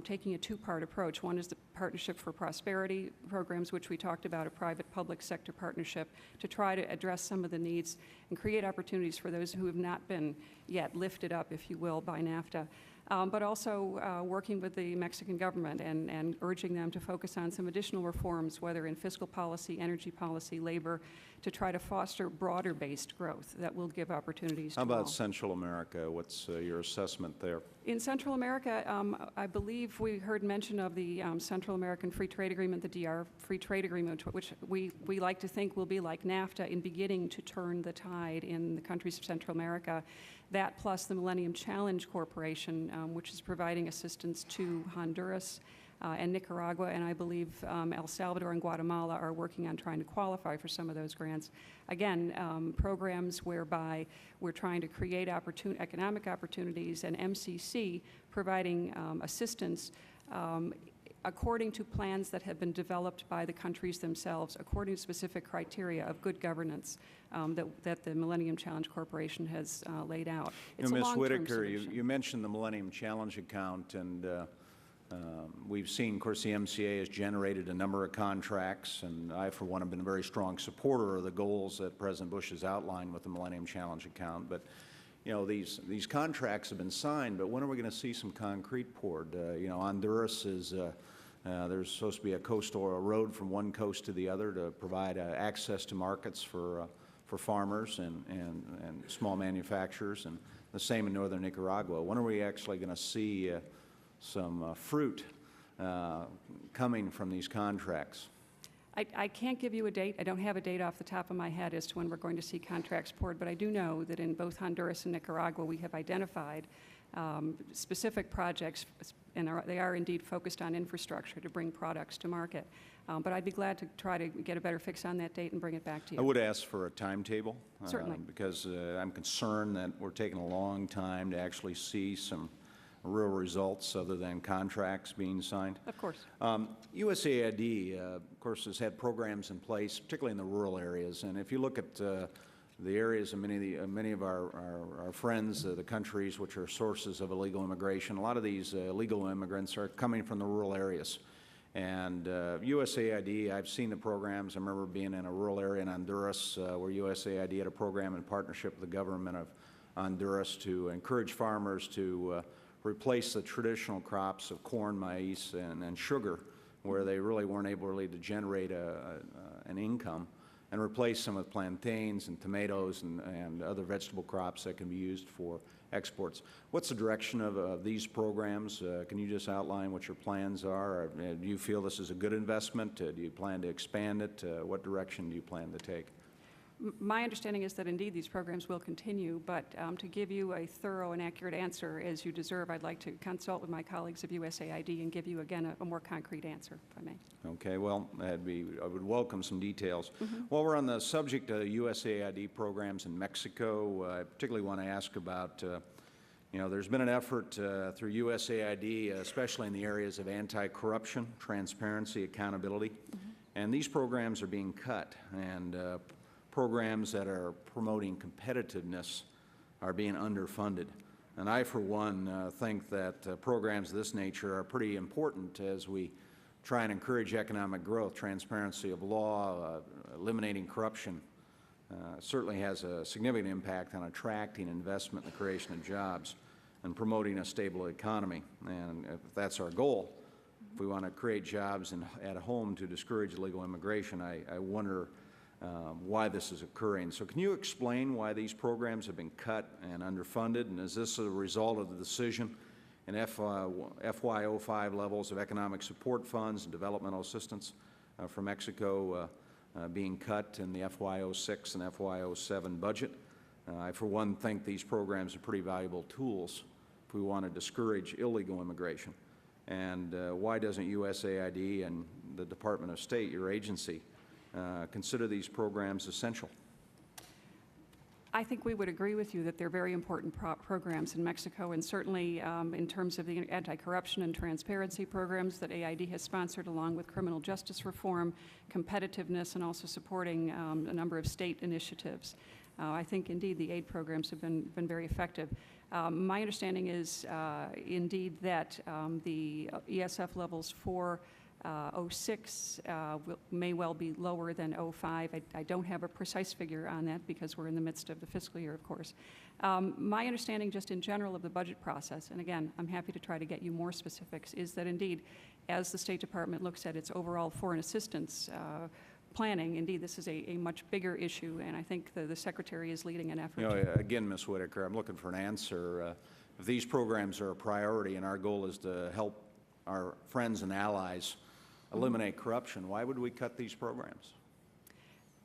taking a two-part approach. One is the Partnership for Prosperity programs, which we talked about, a private-public sector partnership to try to address some of the needs and create opportunities for those who have not been yet lifted up, if you will, by NAFTA. But also working with the Mexican government and urging them to focus on some additional reforms, whether in fiscal policy, energy policy, labor, to try to foster broader-based growth that will give opportunities to all. How about Central America? What's your assessment there? In Central America, I believe we heard mention of the Central American Free Trade Agreement, the DR Free Trade Agreement, which we like to think will be like NAFTA in beginning to turn the tide in the countries of Central America. That plus the Millennium Challenge Corporation, which is providing assistance to Honduras, and Nicaragua, and I believe El Salvador and Guatemala are working on trying to qualify for some of those grants. Again, programs whereby we're trying to create economic opportunities, and MCC providing assistance according to plans that have been developed by the countries themselves, according to specific criteria of good governance that the Millennium Challenge Corporation has laid out. It's a Ms. long-term Whitaker, solution. you mentioned the Millennium Challenge account, and we've seen, of course, the MCA has generated a number of contracts, and I, for one, have been a very strong supporter of the goals that President Bush has outlined with the Millennium Challenge account. But you know, these contracts have been signed, but when are we going to see some concrete poured? You know, Honduras is, there's supposed to be a coastal road from one coast to the other to provide access to markets for farmers and small manufacturers, and the same in northern Nicaragua. When are we actually going to see some fruit coming from these contracts? I can't give you a date. I don't have a date off the top of my head as to when we're going to see contracts poured, but I do know that in both Honduras and Nicaragua, we have identified specific projects, and they are indeed focused on infrastructure to bring products to market. But I'd be glad to try to get a better fix on that date and bring it back to you. I would ask for a timetable. Certainly. Because I'm concerned that we're taking a long time to actually see some real results other than contracts being signed. Of course. USAID, of course, has had programs in place, particularly in the rural areas. And if you look at the areas of many of our friends, the countries which are sources of illegal immigration, a lot of these illegal immigrants are coming from the rural areas. And USAID, I've seen the programs. I remember being in a rural area in Honduras where USAID had a program in partnership with the government of Honduras to encourage farmers to replace the traditional crops of corn, maize, and sugar, where they really weren't able really to generate an income, and replace them with plantains and tomatoes and other vegetable crops that can be used for exports. What's the direction of these programs? Can you just outline what your plans are? Do you feel this is a good investment? Do you plan to expand it? What direction do you plan to take? My understanding is that indeed these programs will continue, but to give you a thorough and accurate answer as you deserve, I'd like to consult with my colleagues of USAID and give you again a more concrete answer, if I may. Okay, well, I would welcome some details. While we're on the subject of USAID programs in Mexico, I particularly want to ask about, you know, there's been an effort through USAID, especially in the areas of anti-corruption, transparency, accountability, and these programs are being cut, and programs that are promoting competitiveness are being underfunded. And I, for one, think that programs of this nature are pretty important as we try and encourage economic growth. Transparency of law, eliminating corruption certainly has a significant impact on attracting investment and the creation of jobs and promoting a stable economy. And if that's our goal, if we want to create jobs at home to discourage illegal immigration, I wonder why this is occurring. So can you explain why these programs have been cut and underfunded, and is this a result of the decision in FY05 levels of economic support funds and developmental assistance for Mexico being cut in the FY06 and FY07 budget? I, for one, think these programs are pretty valuable tools if we want to discourage illegal immigration. And why doesn't USAID and the Department of State, your agency, consider these programs essential? I think we would agree with you that they're very important programs in Mexico, and certainly in terms of the anti-corruption and transparency programs that AID has sponsored, along with criminal justice reform, competitiveness, and also supporting a number of state initiatives. I think indeed the aid programs have been very effective. My understanding is indeed that the ESF levels for 06 may well be lower than 05. I don't have a precise figure on that because we're in the midst of the fiscal year, of course. My understanding just in general of the budget process, and again, I'm happy to try to get you more specifics, is that indeed, as the State Department looks at its overall foreign assistance planning, indeed, this is a much bigger issue, and I think the Secretary is leading an effort. You know, again, Ms. Whitaker, I'm looking for an answer. If these programs are a priority and our goal is to help our friends and allies eliminate corruption, why would we cut these programs?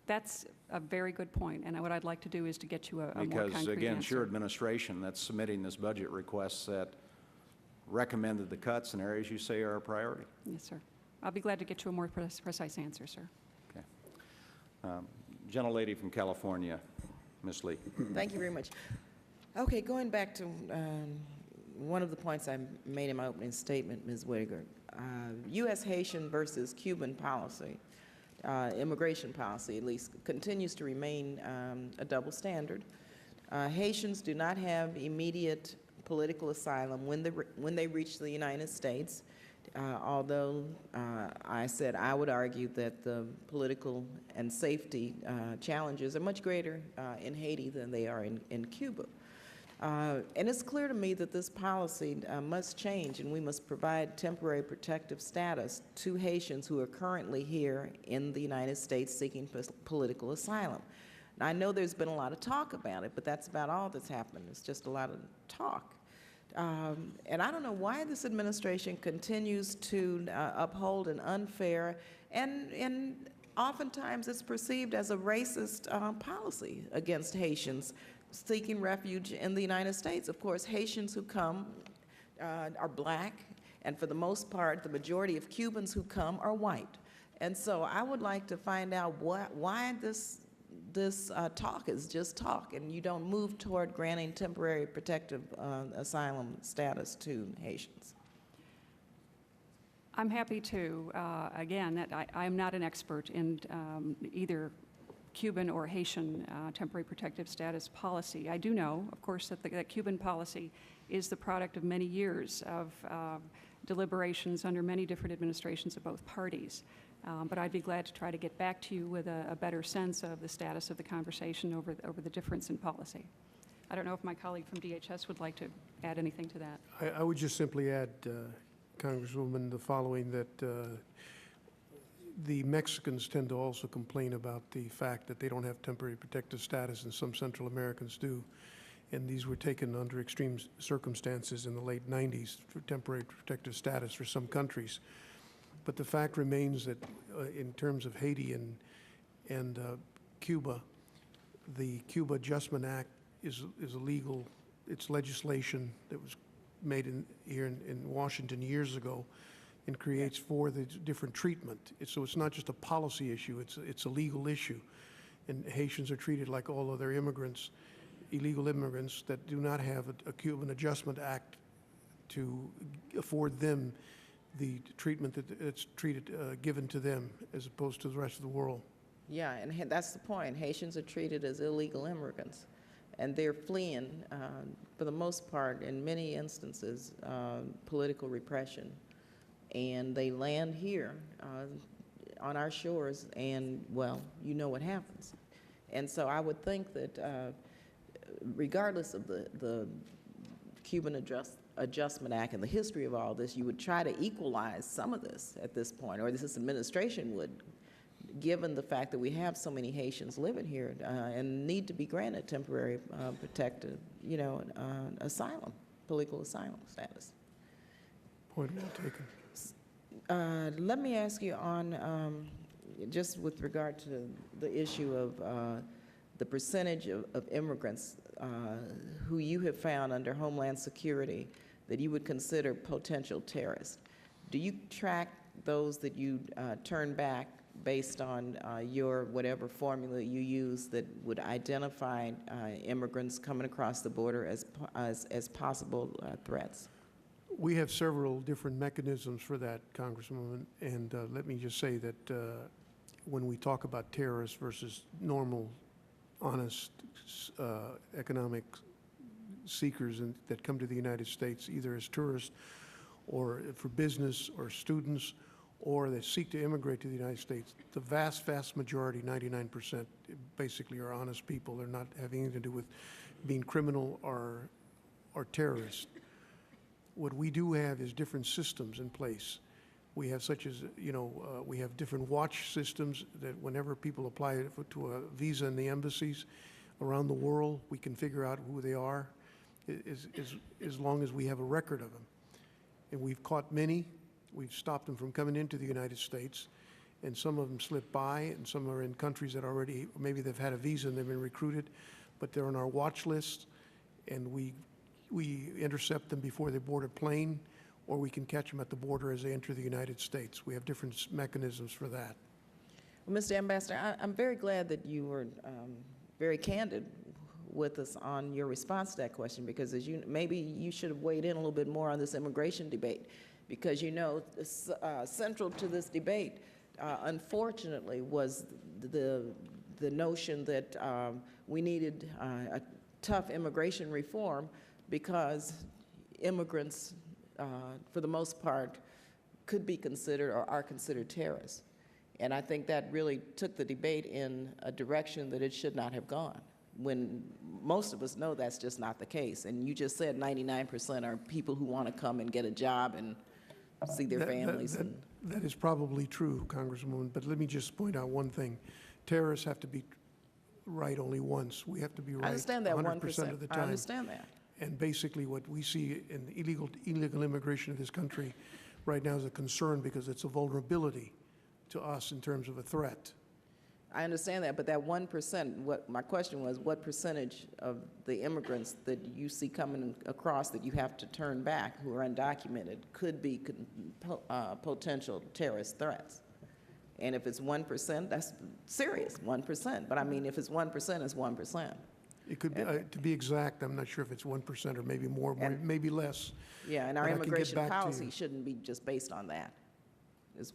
That's a very good point, and what I'd like to do is to get you a more concrete Because, again, answer. it's your administration that's submitting this budget request that recommended the cuts in areas you say are a priority. Yes, sir. I'll be glad to get you a more precise answer, sir. Okay. Gentlelady from California, Ms. Lee. Thank you very much. Okay, going back to one of the points I made in my opening statement, Ms. Whittaker, U.S. Haitian versus Cuban policy, immigration policy at least, continues to remain a double standard. Haitians do not have immediate political asylum when they reach the United States, although I said I would argue that the political and safety challenges are much greater in Haiti than they are in Cuba. And it's clear to me that this policy must change, and we must provide temporary protective status to Haitians who are currently here in the United States seeking political asylum. Now, I know there's been a lot of talk about it, but that's about all that's happened. It's just a lot of talk. And I don't know why this administration continues to uphold an unfair and oftentimes it's perceived as a racist policy against Haitians seeking refuge in the United States. Of course, Haitians who come are black, and for the most part, the majority of Cubans who come are white. And so I would like to find out why this talk is just talk, and you don't move toward granting temporary protective asylum status to Haitians. I'm happy to. Again, I'm not an expert in either Cuban or Haitian temporary protective status policy. I do know, of course, that the Cuban policy is the product of many years of deliberations under many different administrations of both parties. But I'd be glad to try to get back to you with a better sense of the status of the conversation over the difference in policy. I don't know if my colleague from DHS would like to add anything to that. I would just simply add, Congresswoman, the following, that the Mexicans tend to also complain about the fact that they don't have temporary protective status, and some Central Americans do. And these were taken under extreme circumstances in the late 90s for temporary protective status for some countries. But the fact remains that in terms of Haiti and Cuba, the Cuba Adjustment Act is illegal. It's legislation that was made here in Washington years ago, and creates for the different treatment. So it's not just a policy issue, it's a legal issue. And Haitians are treated like all other immigrants, illegal immigrants that do not have a Cuban Adjustment Act to afford them the treatment that's given to them as opposed to the rest of the world. Yeah, and that's the point. Haitians are treated as illegal immigrants, and they're fleeing, for the most part, in many instances, political repression. And they land here on our shores, and, well, you know what happens. And so I would think that regardless of the Cuban Adjustment Act and the history of all this, you would try to equalize some of this at this point, or this administration would, given the fact that we have so many Haitians living here and need to be granted temporary protected, asylum, political asylum status. Point well taken. Let me ask you on, just with regard to the issue of the percentage of immigrants who you have found under Homeland Security that you would consider potential terrorists. Do you track those that you turn back based on your whatever formula you use that would identify immigrants coming across the border as possible threats? We have several different mechanisms for that, Congresswoman, and let me just say that when we talk about terrorists versus normal, honest economic seekers that come to the United States either as tourists or for business or students or that seek to immigrate to the United States, the vast, vast majority, 99%, basically are honest people. They're not having anything to do with being criminal or terrorists. What we do have is different systems in place. We have such as, we have different watch systems that whenever people apply to a visa in the embassies around the world, we can figure out who they are as long as we have a record of them. And we've caught many. We've stopped them from coming into the United States, and some of them slip by, and some are in countries that already, maybe they've had a visa and they've been recruited, but they're on our watch list, and we intercept them before they board a plane. or we can catch them at the border as they enter the United States. We have different mechanisms for that. Well, Mr. Ambassador, I'm very glad that you were very candid with us on your response to that question, because maybe you should have weighed in a little bit more on this immigration debate, because central to this debate, unfortunately, was the notion that we needed a tough immigration reform because immigrants, for the most part, could be considered or are considered terrorists. And I think that really took the debate in a direction that it should not have gone, when most of us know that's just not the case. And you just said 99% are people who want to come and get a job and see their families. That is probably true, Congresswoman, but let me just point out one thing. Terrorists have to be right only once. We have to be right 100% of the time. I understand that. And basically what we see in illegal immigration to this country right now is a concern because it's a vulnerability to us in terms of a threat. I understand that, but that 1%, my question was, what percentage of the immigrants that you see coming across that you have to turn back, who are undocumented, could be potential terrorist threats? And if it's 1%, that's serious, 1%. But I mean, if it's 1%, it's 1%. It could be, to be exact, I'm not sure if it's 1% or maybe more, maybe less. Yeah, and our But I can get immigration back to policy you. shouldn't be just based on that, is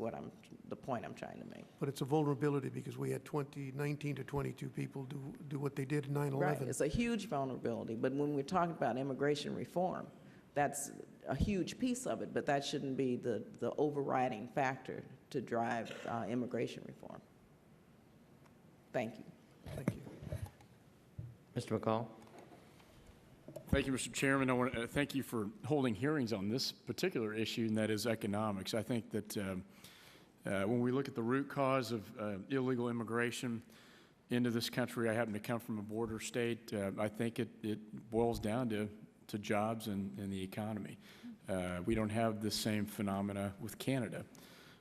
the point I'm trying to make. But it's a vulnerability because we had 19 to 22 people do what they did in 9/11. Right, it's a huge vulnerability, but when we're talking about immigration reform, that's a huge piece of it, but that shouldn't be the overriding factor to drive immigration reform. Thank you. Thank you. Mr. McCall? Thank you, Mr. Chairman. I want to thank you for holding hearings on this particular issue, and that is economics. I think that when we look at the root cause of illegal immigration into this country, I happen to come from a border state, I think it boils down to jobs and the economy. We don't have the same phenomena with Canada.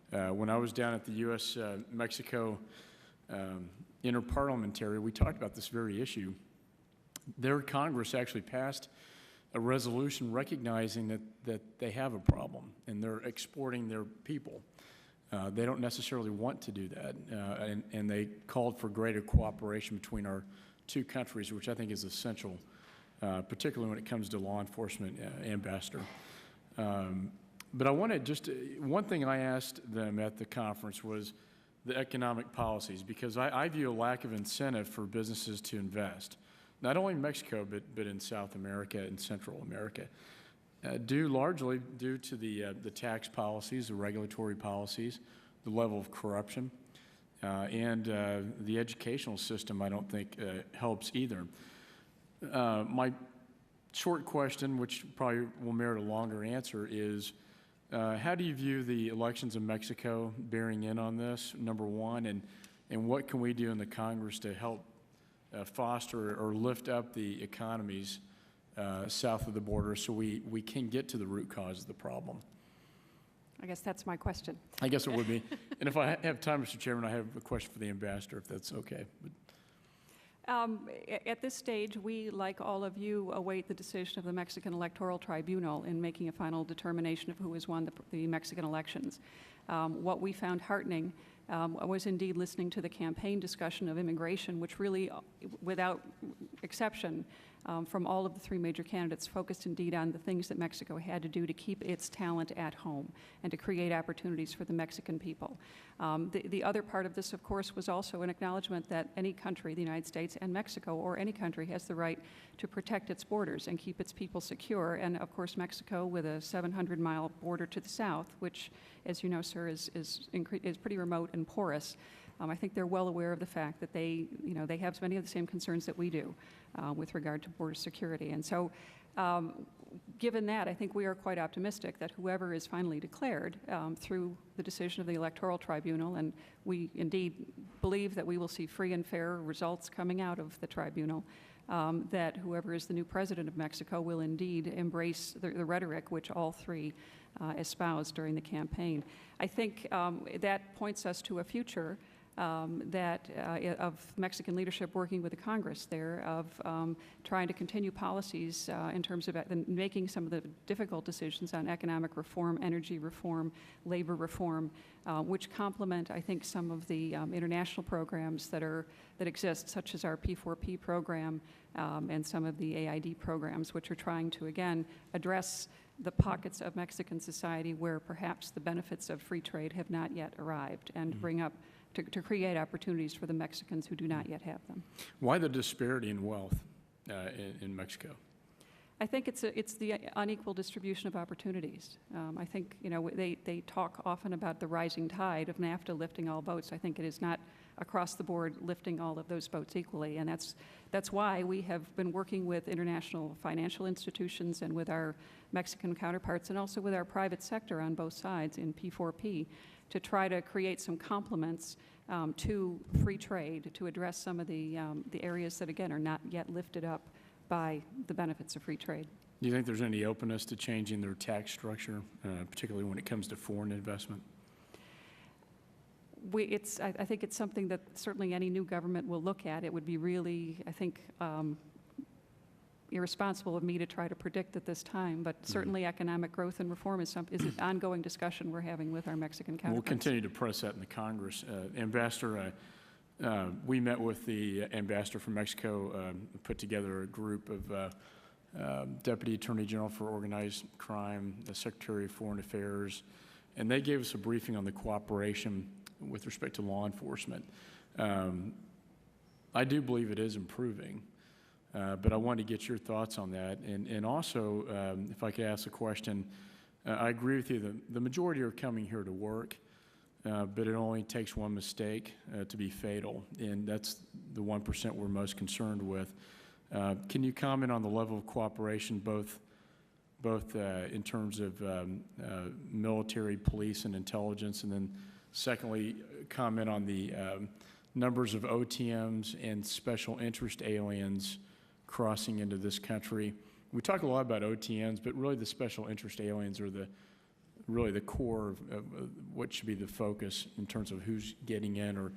When I was down at the U.S.-Mexico interparliamentary, we talked about this very issue. Their Congress actually passed a resolution recognizing that they have a problem and they're exporting their people. They don't necessarily want to do that, and they called for greater cooperation between our two countries, which I think is essential, particularly when it comes to law enforcement, Ambassador. But I wanted one thing I asked them at the conference was the economic policies, because I view a lack of incentive for businesses to invest, not only in Mexico, but in South America and Central America, largely due to the tax policies, the regulatory policies, the level of corruption, and the educational system I don't think helps either. My short question, which probably will merit a longer answer, is how do you view the elections in Mexico bearing in on this, number one, and what can we do in the Congress to help foster or lift up the economies south of the border so we can get to the root cause of the problem? I guess that's my question. I guess it would be. And if I have time, Mr. Chairman, I have a question for the ambassador, if that's okay. At this stage, we, like all of you, await the decision of the Mexican Electoral Tribunal in making a final determination of who has won the Mexican elections. What we found heartening was indeed listening to the campaign discussion of immigration, which really, without exception, from all of the three major candidates, focused indeed on the things that Mexico had to do to keep its talent at home and to create opportunities for the Mexican people. The other part of this, of course, was also an acknowledgement that any country, the United States and Mexico, or any country, has the right to protect its borders and keep its people secure. And of course, Mexico, with a 700-mile border to the south, which, as you know, sir, is pretty remote and porous. I think they're well aware of the fact that they have many of the same concerns that we do with regard to border security. And so, given that, I think we are quite optimistic that whoever is finally declared through the decision of the Electoral Tribunal, and we indeed believe that we will see free and fair results coming out of the tribunal, that whoever is the new president of Mexico will indeed embrace the rhetoric which all three espoused during the campaign. I think that points us to a future of Mexican leadership working with the Congress there, of trying to continue policies in terms of making some of the difficult decisions on economic reform, energy reform, labor reform, which complement, I think, some of the international programs that exist, such as our P4P program and some of the AID programs, which are trying to, again, address the pockets of Mexican society where perhaps the benefits of free trade have not yet arrived, and bring up to create opportunities for the Mexicans who do not yet have them. Why the disparity in wealth in Mexico? I think it's the unequal distribution of opportunities. I think, you know, they talk often about the rising tide of NAFTA lifting all boats. I think it is not across the board lifting all of those boats equally, and that's why we have been working with international financial institutions and with our Mexican counterparts, and also with our private sector on both sides in P4P, to try to create some complements to free trade, to address some of the areas that, again, are not yet lifted up by the benefits of free trade. Do you think there's any openness to changing their tax structure, particularly when it comes to foreign investment? I think it's something that certainly any new government will look at. It would be really, I think, irresponsible of me to try to predict at this time, but certainly economic growth and reform is an ongoing discussion we're having with our Mexican counterparts. We'll continue to press that in the Congress. Ambassador, we met with the ambassador from Mexico, put together a group of Deputy Attorney General for Organized Crime, the Secretary of Foreign Affairs, and they gave us a briefing on the cooperation with respect to law enforcement. I do believe it is improving. But I wanted to get your thoughts on that. And also, if I could ask a question, I agree with you. The majority are coming here to work, but it only takes one mistake to be fatal, and that's the 1% we're most concerned with. Can you comment on the level of cooperation, both in terms of military, police, and intelligence, and then secondly, comment on the numbers of OTMs and special interest aliens crossing into this country? We talk a lot about OTNs, but really the special interest aliens are really the core of what should be the focus in terms of who's getting in, or,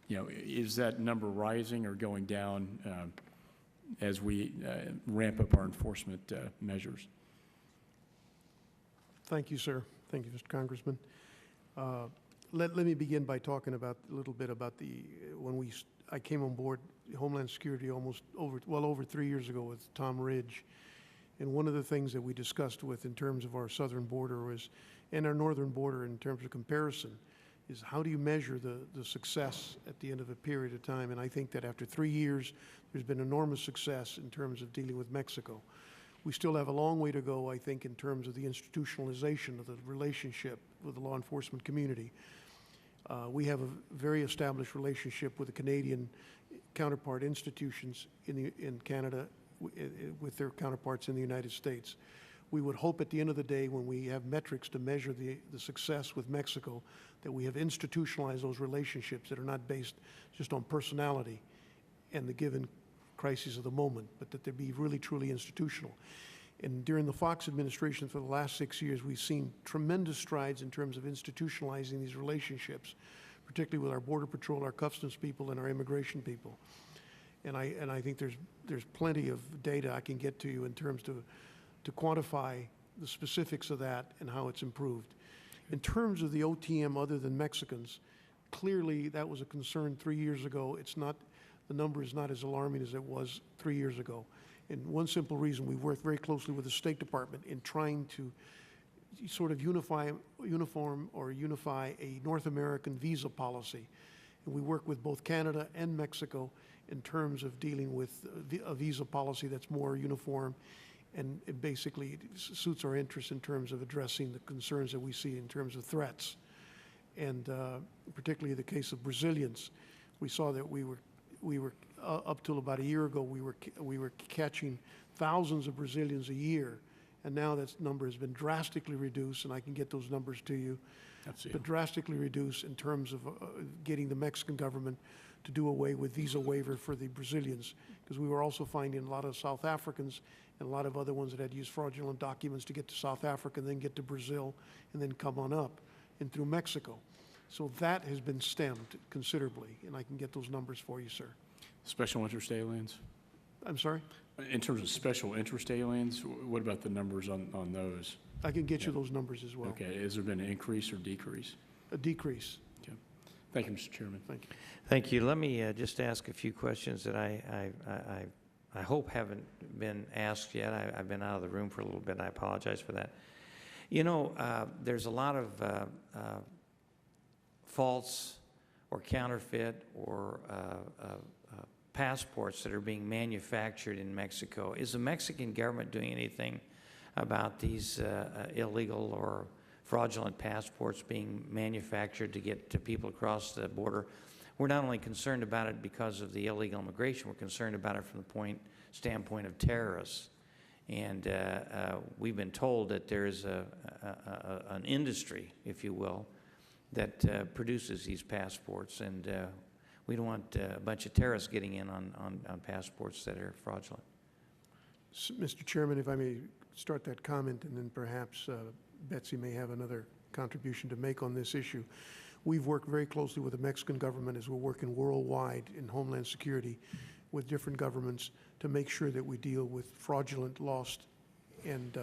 you know, is that number rising or going down as we ramp up our enforcement measures? Thank you, sir. Thank you, Mr. Congressman. Let me begin by talking about a little bit about when I came on board Homeland Security well over 3 years ago with Tom Ridge. And one of the things that we discussed with in terms of our southern border and our northern border in terms of comparison is how do you measure the success at the end of a period of time? And I think that after 3 years, there's been enormous success in terms of dealing with Mexico. We still have a long way to go, I think, in terms of the institutionalization of the relationship with the law enforcement community. We have a very established relationship with the Canadian counterpart institutions in Canada with their counterparts in the United States. We would hope at the end of the day, when we have metrics to measure the success with Mexico, that we have institutionalized those relationships that are not based just on personality and the given crises of the moment, but that they be really, truly institutional. And during the Fox administration for the last 6 years, we've seen tremendous strides in terms of institutionalizing these relationships, particularly with our Border Patrol, our customs people, and our immigration people. And I think there's plenty of data I can get to you in terms to quantify the specifics of that and how it's improved. In terms of the OTM other than Mexicans, clearly that was a concern 3 years ago. The number is not as alarming as it was 3 years ago. And one simple reason, we worked very closely with the State Department in trying to sort of unify a North American visa policy. And we work with both Canada and Mexico in terms of dealing with a visa policy that's more uniform, and it basically suits our interests in terms of addressing the concerns that we see in terms of threats. And particularly the case of Brazilians, we saw that we were up till about a year ago, we were catching thousands of Brazilians a year, and now that number has been drastically reduced, and I can get those numbers to you. But drastically reduced in terms of getting the Mexican government to do away with visa waiver for the Brazilians, because we were also finding a lot of South Africans and a lot of other ones that had used fraudulent documents to get to South Africa and then get to Brazil and then come on up and through Mexico. So that has been stemmed considerably, and I can get those numbers for you, sir. Special interest aliens? I'm sorry? In terms of special interest aliens, what about the numbers on those? I can get you those numbers as well. Okay, has there been an increase or decrease? A decrease. Okay. Thank you, Mr. Chairman. Thank you. Thank you. Let me just ask a few questions that I hope haven't been asked yet. I've been out of the room for a little bit. I apologize for that. You know, there's a lot of false or counterfeit or passports that are being manufactured in Mexico. Is the Mexican government doing anything about these illegal or fraudulent passports being manufactured to get to people across the border? We're not only concerned about it because of the illegal immigration, we're concerned about it from the standpoint of terrorists. And we've been told that there is an industry, if you will, that produces these passports, and we don't want a bunch of terrorists getting in on passports that are fraudulent. Mr. Chairman, if I may start that comment, and then perhaps Betsy may have another contribution to make on this issue. We've worked very closely with the Mexican government as we're working worldwide in Homeland Security with different governments to make sure that we deal with fraudulent, lost, and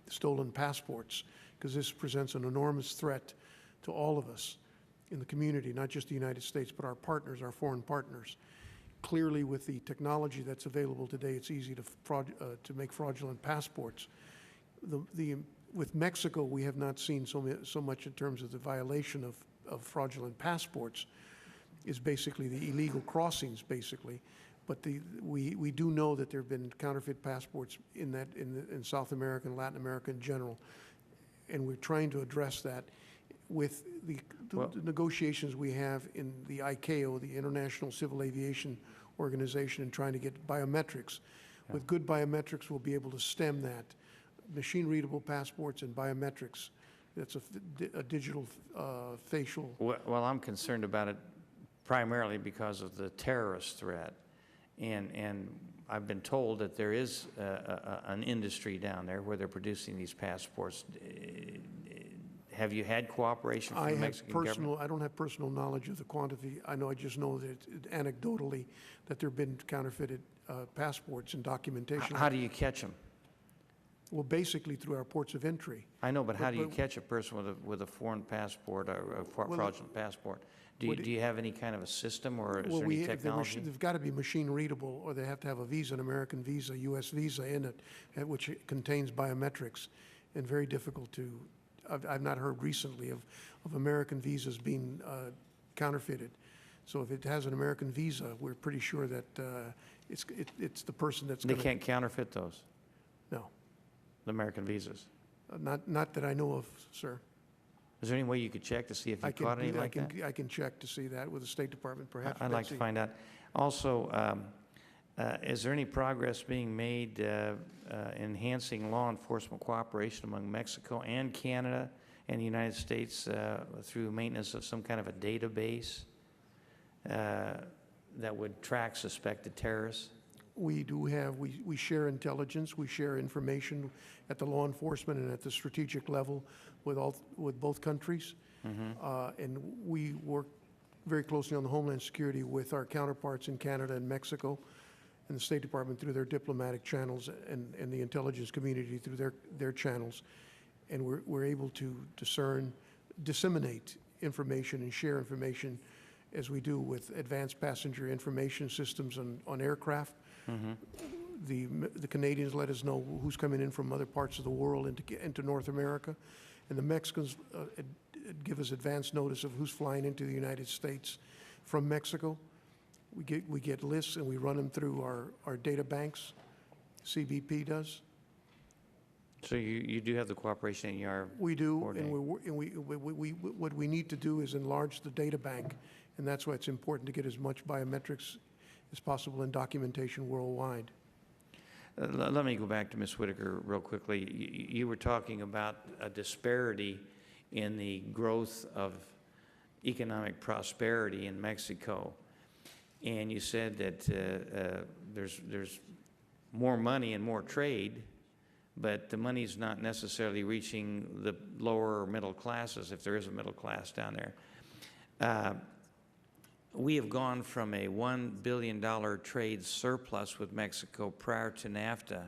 stolen passports, because this presents an enormous threat to all of us in the community, not just the United States, but our partners, our foreign partners. Clearly, with the technology that's available today, it's easy to make fraudulent passports. With Mexico, we have not seen so much in terms of the violation of fraudulent passports. Is basically the illegal crossings, basically. But we do know that there have been counterfeit passports in South America and Latin America in general, and we're trying to address that with the negotiations we have in the ICAO, the International Civil Aviation Organization, and trying to get biometrics. Yeah. With good biometrics, we'll be able to stem that. Machine-readable passports and biometrics. That's a digital facial. Well, I'm concerned about it primarily because of the terrorist threat. And I've been told that there is an industry down there where they're producing these passports. Have you had cooperation from the Mexican government? I don't have personal knowledge of the quantity. I just know that anecdotally that there have been counterfeited passports and documentation. How do you catch them? Well, basically through our ports of entry. I know, but how do you catch a person with a foreign passport or a fraudulent passport? Do you have any kind of a system, or is there any technology? They've got to be machine readable, or they have to have a visa, an American visa, U.S. visa in it, which contains biometrics, and very difficult to. I've not heard recently of American visas being counterfeited. So if it has an American visa, we're pretty sure that it's the person that's. They can't counterfeit those. No. The American visas. Not that I know of, sir. Is there any way you could check to see if you caught any like that? I can check to see that with the State Department, perhaps. I'd like to find out. Also, is there any progress being made enhancing law enforcement cooperation among Mexico and Canada and the United States through maintenance of some kind of a database that would track suspected terrorists? We do have, we share intelligence, we share information at the law enforcement and at the strategic level with both countries. Mm-hmm. And we work very closely on the Homeland Security with our counterparts in Canada and Mexico, and the State Department through their diplomatic channels, and the intelligence community through their channels. And we're able to disseminate information and share information as we do with advanced passenger information systems on aircraft. Mm-hmm. The Canadians let us know who's coming in from other parts of the world into North America, and the Mexicans give us advance notice of who's flying into the United States from Mexico. We get lists and we run them through our data banks. CBP does. So you do have the cooperation in your. We do, and what we need to do is enlarge the data bank, and that's why it's important to get as much biometrics as possible in documentation worldwide. Let me go back to Ms. Whitaker real quickly. You were talking about a disparity in the growth of economic prosperity in Mexico, and you said that there's more money and more trade, but the money's not necessarily reaching the lower or middle classes, if there is a middle class down there. We have gone from a $1 billion trade surplus with Mexico prior to NAFTA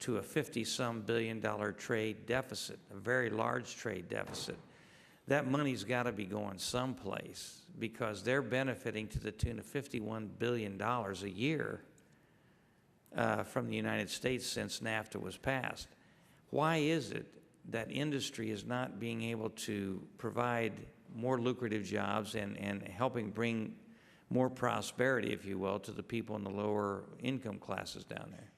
to a 50-some billion dollar trade deficit, a very large trade deficit. That money's got to be going someplace because they're benefiting to the tune of $51 billion a year from the United States since NAFTA was passed. Why is it that industry is not being able to provide more lucrative jobs and helping bring more prosperity, if you will, to the people in the lower income classes down there?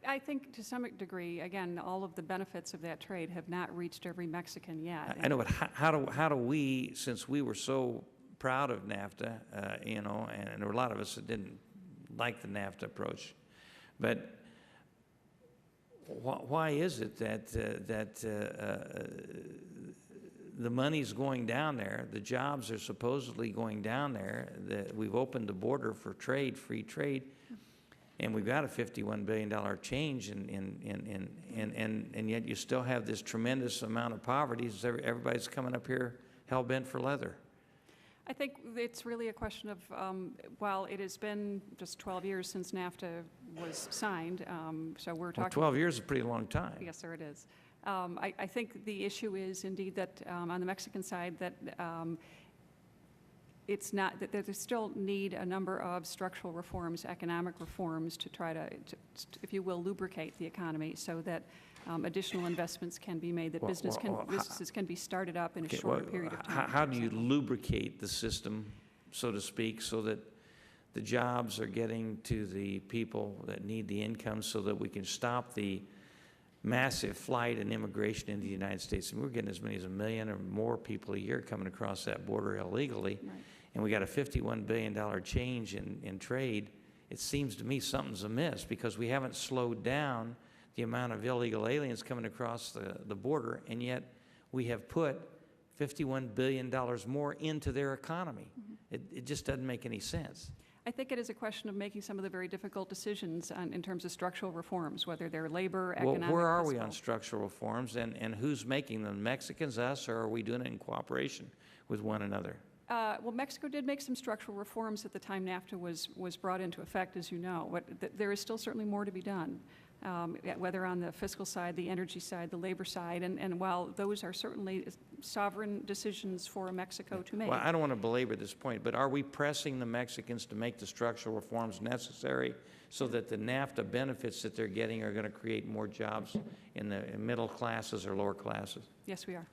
I think to some degree, again, all of the benefits of that trade have not reached every Mexican yet. I know, but how do we, since we were so proud of NAFTA, you know, and there were a lot of us that didn't like the NAFTA approach, but why is it that the money's going down there, the jobs are supposedly going down there, that we've opened the border for trade, free trade, and we've got a $51 billion change, and yet you still have this tremendous amount of poverty. Everybody's coming up here hell-bent for leather. I think it's really a question of, while it has been just 12 years since NAFTA was signed, so we're talking— Well, 12 years is a pretty long time. Yes, sir, it is. I think the issue is indeed that on the Mexican side that it's not, that there still need a number of structural reforms, economic reforms to try to, if you will, lubricate the economy so that additional investments can be made, that businesses can be started up in a shorter period of time. How do you lubricate the system, so to speak, so that the jobs are getting to the people that need the income so that we can stop the massive flight and immigration into the United States? And we're getting as many as 1 million or more people a year coming across that border illegally. Right. And we got a $51 billion change in trade. It seems to me something's amiss because we haven't slowed down the amount of illegal aliens coming across the border, and yet we have put $51 billion more into their economy. Mm-hmm. It just doesn't make any sense. I think it is a question of making some of the very difficult decisions in terms of structural reforms, whether they're labor, economic, well, where are fiscal. we on structural reforms, and who's making them? Mexicans, us, or are we doing it in cooperation with one another? Well, Mexico did make some structural reforms at the time NAFTA was brought into effect, as you know. But there is still certainly more to be done, whether on the fiscal side, the energy side, the labor side. And while those are certainly sovereign decisions for Mexico to make. Well, I don't want to belabor this point, but are we pressing the Mexicans to make the structural reforms necessary so that the NAFTA benefits that they're getting are going to create more jobs in the middle classes or lower classes? Yes, we are.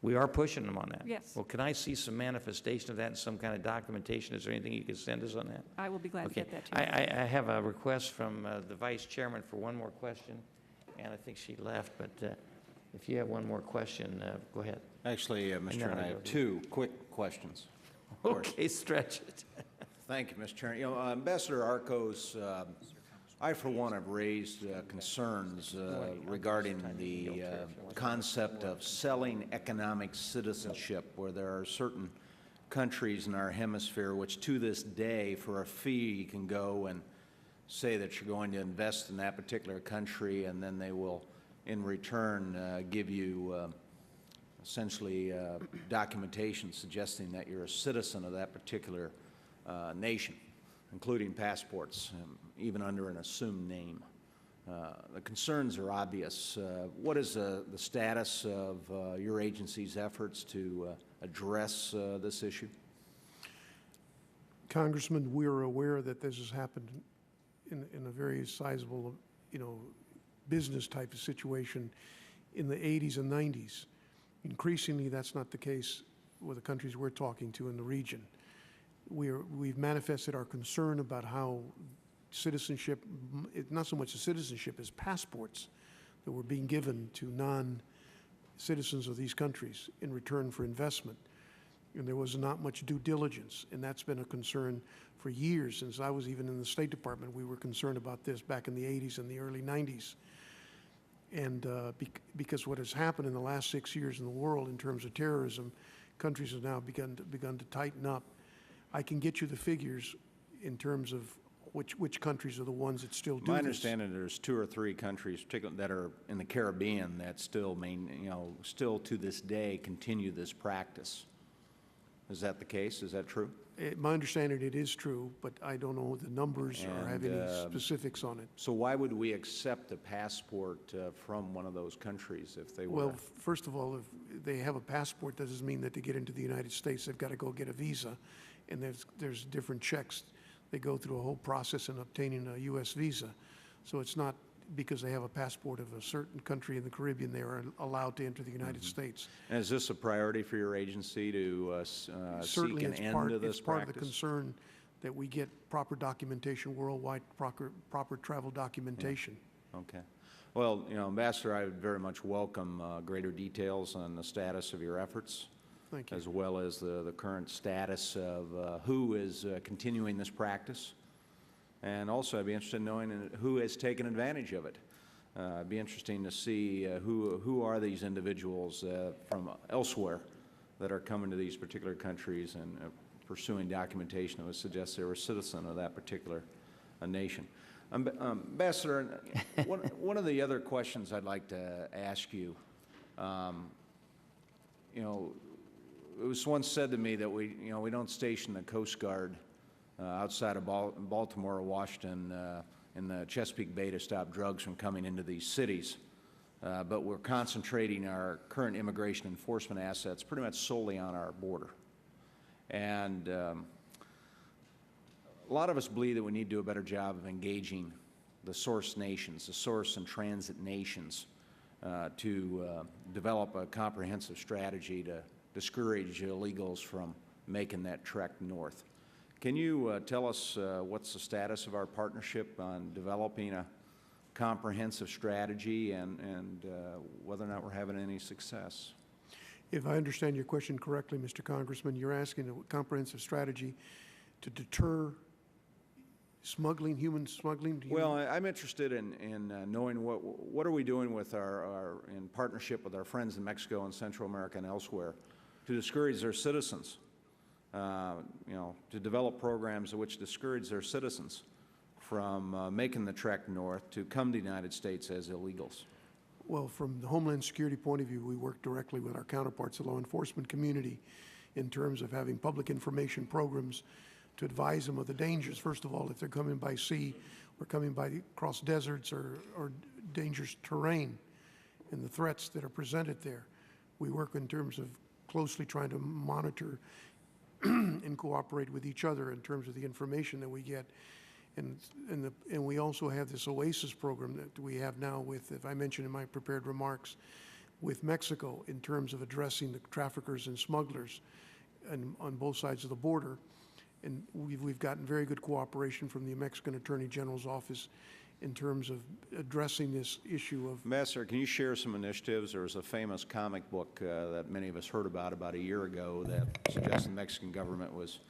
We are pushing them on that. Yes. Well, can I see some manifestation of that in some kind of documentation? Is there anything you could send us on that? I will be glad to Okay. get that to you. I have a request from the Vice Chairman for one more question, and I think she left, but if you have one more question, go ahead. Actually, Mr. Chairman, I have two quick questions. Okay, stretch it. Thank you, Mr. Chairman. You know, Ambassador Arcos, I, for one, have raised concerns regarding the concept of selling economic citizenship, where there are certain countries in our hemisphere which, to this day, for a fee, you can go and say that you're going to invest in that particular country, and then they will, in return, give you essentially documentation suggesting that you're a citizen of that particular nation, including passports, even under an assumed name. The concerns are obvious. What is the status of your agency's efforts to address this issue? Congressman, we're aware that this has happened in a very sizable, business type of situation in the 80s and 90s. Increasingly, that's not the case with the countries we're talking to in the region. We've manifested our concern about how citizenship, not so much the citizenship as passports that were being given to non-citizens of these countries in return for investment. And there was not much due diligence, and that's been a concern for years. Since I was even in the State Department, we were concerned about this back in the 80s and the early 90s. And because what has happened in the last 6 years in the world in terms of terrorism, countries have now begun to tighten up. I can get you the figures in terms of which countries are the ones that still do this. My understanding, there's 2 or 3 countries, particularly that are in the Caribbean, that still still to this day continue this practice. Is that the case? Is that true? My understanding, it is true, but I don't know the numbers or have any specifics on it. So why would we accept a passport from one of those countries if they were? Well, first of all, if they have a passport, that doesn't mean that to get into the United States, they've got to go get a visa, and there's different checks. They go through a whole process in obtaining a U.S. visa. So it's not because they have a passport of a certain country in the Caribbean, they are allowed to enter the United States. And is this a priority for your agency to seek Certainly, an end to this it's part of the practice? concern that we get proper documentation worldwide, proper travel documentation. Okay. Well, Ambassador, I would very much welcome greater details on the status of your efforts, Thank you. as well as the current status of who is continuing this practice. And also, I'd be interested in knowing who has taken advantage of it. It'd be interesting to see who are these individuals from elsewhere that are coming to these particular countries and pursuing documentation that would suggest they were a citizen of that particular nation. Ambassador, one of the other questions I'd like to ask you, it was once said to me that we don't station the Coast Guard outside of Baltimore or Washington in the Chesapeake Bay to stop drugs from coming into these cities, but we're concentrating our current immigration enforcement assets pretty much solely on our border. And a lot of us believe that we need to do a better job of engaging the source nations, the source and transit nations, to develop a comprehensive strategy to discourage illegals from making that trek north. Can you tell us what's the status of our partnership on developing a comprehensive strategy and whether or not we're having any success? If I understand your question correctly, Mr. Congressman, you're asking a comprehensive strategy to deter smuggling, human smuggling? Well, I'm interested in knowing what are we doing with in partnership with our friends in Mexico and Central America and elsewhere to discourage their citizens, to develop programs which discourage their citizens from making the trek north to come to the United States as illegals. Well, from the Homeland Security point of view, we work directly with our counterparts, the law enforcement community, in terms of having public information programs to advise them of the dangers. First of all, if they're coming by sea or coming across deserts or dangerous terrain and the threats that are presented there. We work in terms of closely trying to monitor and cooperate with each other in terms of the information that we get. And we also have this OASIS program that we have now with, if I mentioned in my prepared remarks, with Mexico in terms of addressing the traffickers and smugglers on both sides of the border. And we've gotten very good cooperation from the Mexican Attorney General's office in terms of addressing this issue of... Ambassador, can you share some initiatives? There was a famous comic book that many of us heard about a year ago that suggests the Mexican government was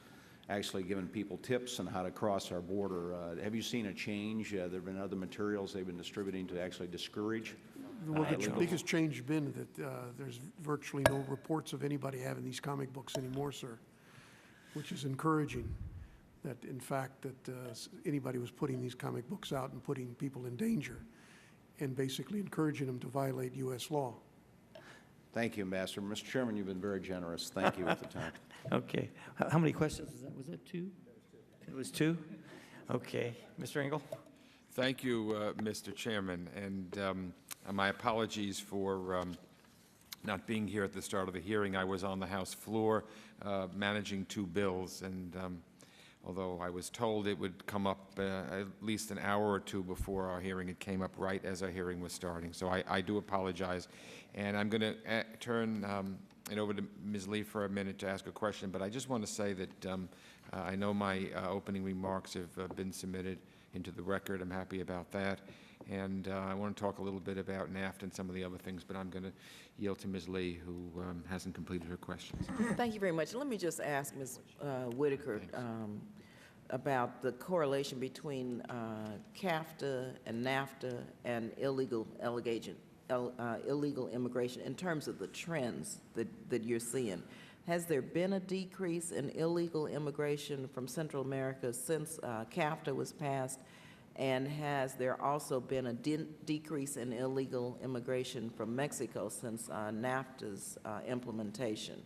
actually giving people tips on how to cross our border. Have you seen a change? There have been other materials they've been distributing to actually discourage Well, the illegals? biggest change has been that there's virtually no reports of anybody having these comic books anymore, sir, which is encouraging. That, in fact, that anybody was putting these comic books out and putting people in danger and basically encouraging them to violate U.S. law. Thank you, Ambassador. Mr. Chairman, you've been very generous. Thank you at the time. Okay. How many questions was that two? It was two? Okay. Mr. Engel? Thank you, Mr. Chairman, and my apologies for not being here at the start of the hearing. I was on the House floor managing two bills, and although I was told it would come up at least an hour or two before our hearing, it came up right as our hearing was starting. So I do apologize. And I'm going to turn it over to Ms. Lee for a minute to ask a question, but I just want to say that I know my opening remarks have been submitted into the record. I'm happy about that. And I want to talk a little bit about NAFTA and some of the other things, but I'm going to yield to Ms. Lee, who hasn't completed her questions. Thank you very much. Let me just ask Ms. Whitaker about the correlation between CAFTA and NAFTA and illegal immigration in terms of the trends that you're seeing. Has there been a decrease in illegal immigration from Central America since CAFTA was passed? And has there also been a decrease in illegal immigration from Mexico since NAFTA's implementation?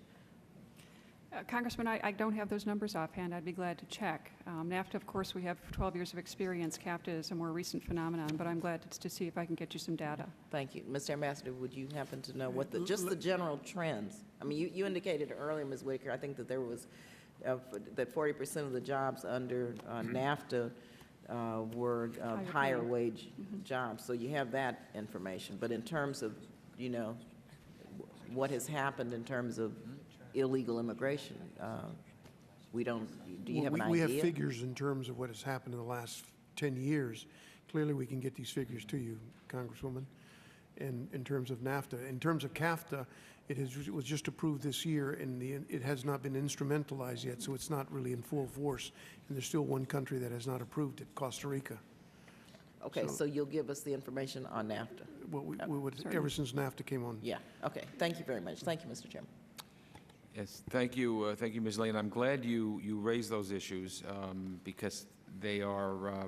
Congressman, I don't have those numbers offhand. I'd be glad to check. NAFTA, of course, we have 12 years of experience. CAFTA is a more recent phenomenon, but I'm glad to see if I can get you some data. Thank you. Mr. Ambassador, would you happen to know what just the general trends? I mean, you indicated earlier, Ms. Whitaker, I think that there was, that 40% of the jobs under NAFTA were higher wage jobs. So you have that information. But in terms of, you know, what has happened in terms of illegal immigration, we don't, do you have an idea? We have figures in terms of what has happened in the last 10 years. Clearly, we can get these figures to you, Congresswoman, in terms of NAFTA. In terms of CAFTA, it was just approved this year, and it has not been instrumentalized yet, so it's not really in full force. And there's still one country that has not approved it, Costa Rica. Okay, so you'll give us the information on NAFTA? Well, we would, ever since NAFTA came on. Yeah, okay. Thank you very much. Thank you, Mr. Chairman. Yes, thank you, Ms. Lane. I'm glad you raised those issues because they are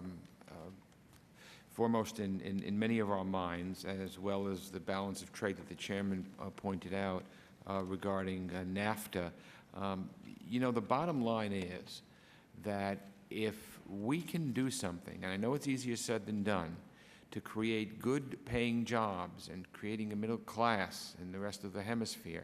foremost in many of our minds, as well as the balance of trade that the chairman pointed out regarding NAFTA. You know, the bottom line is that if we can do something, and I know it's easier said than done, to create good paying jobs and creating a middle class in the rest of the hemisphere,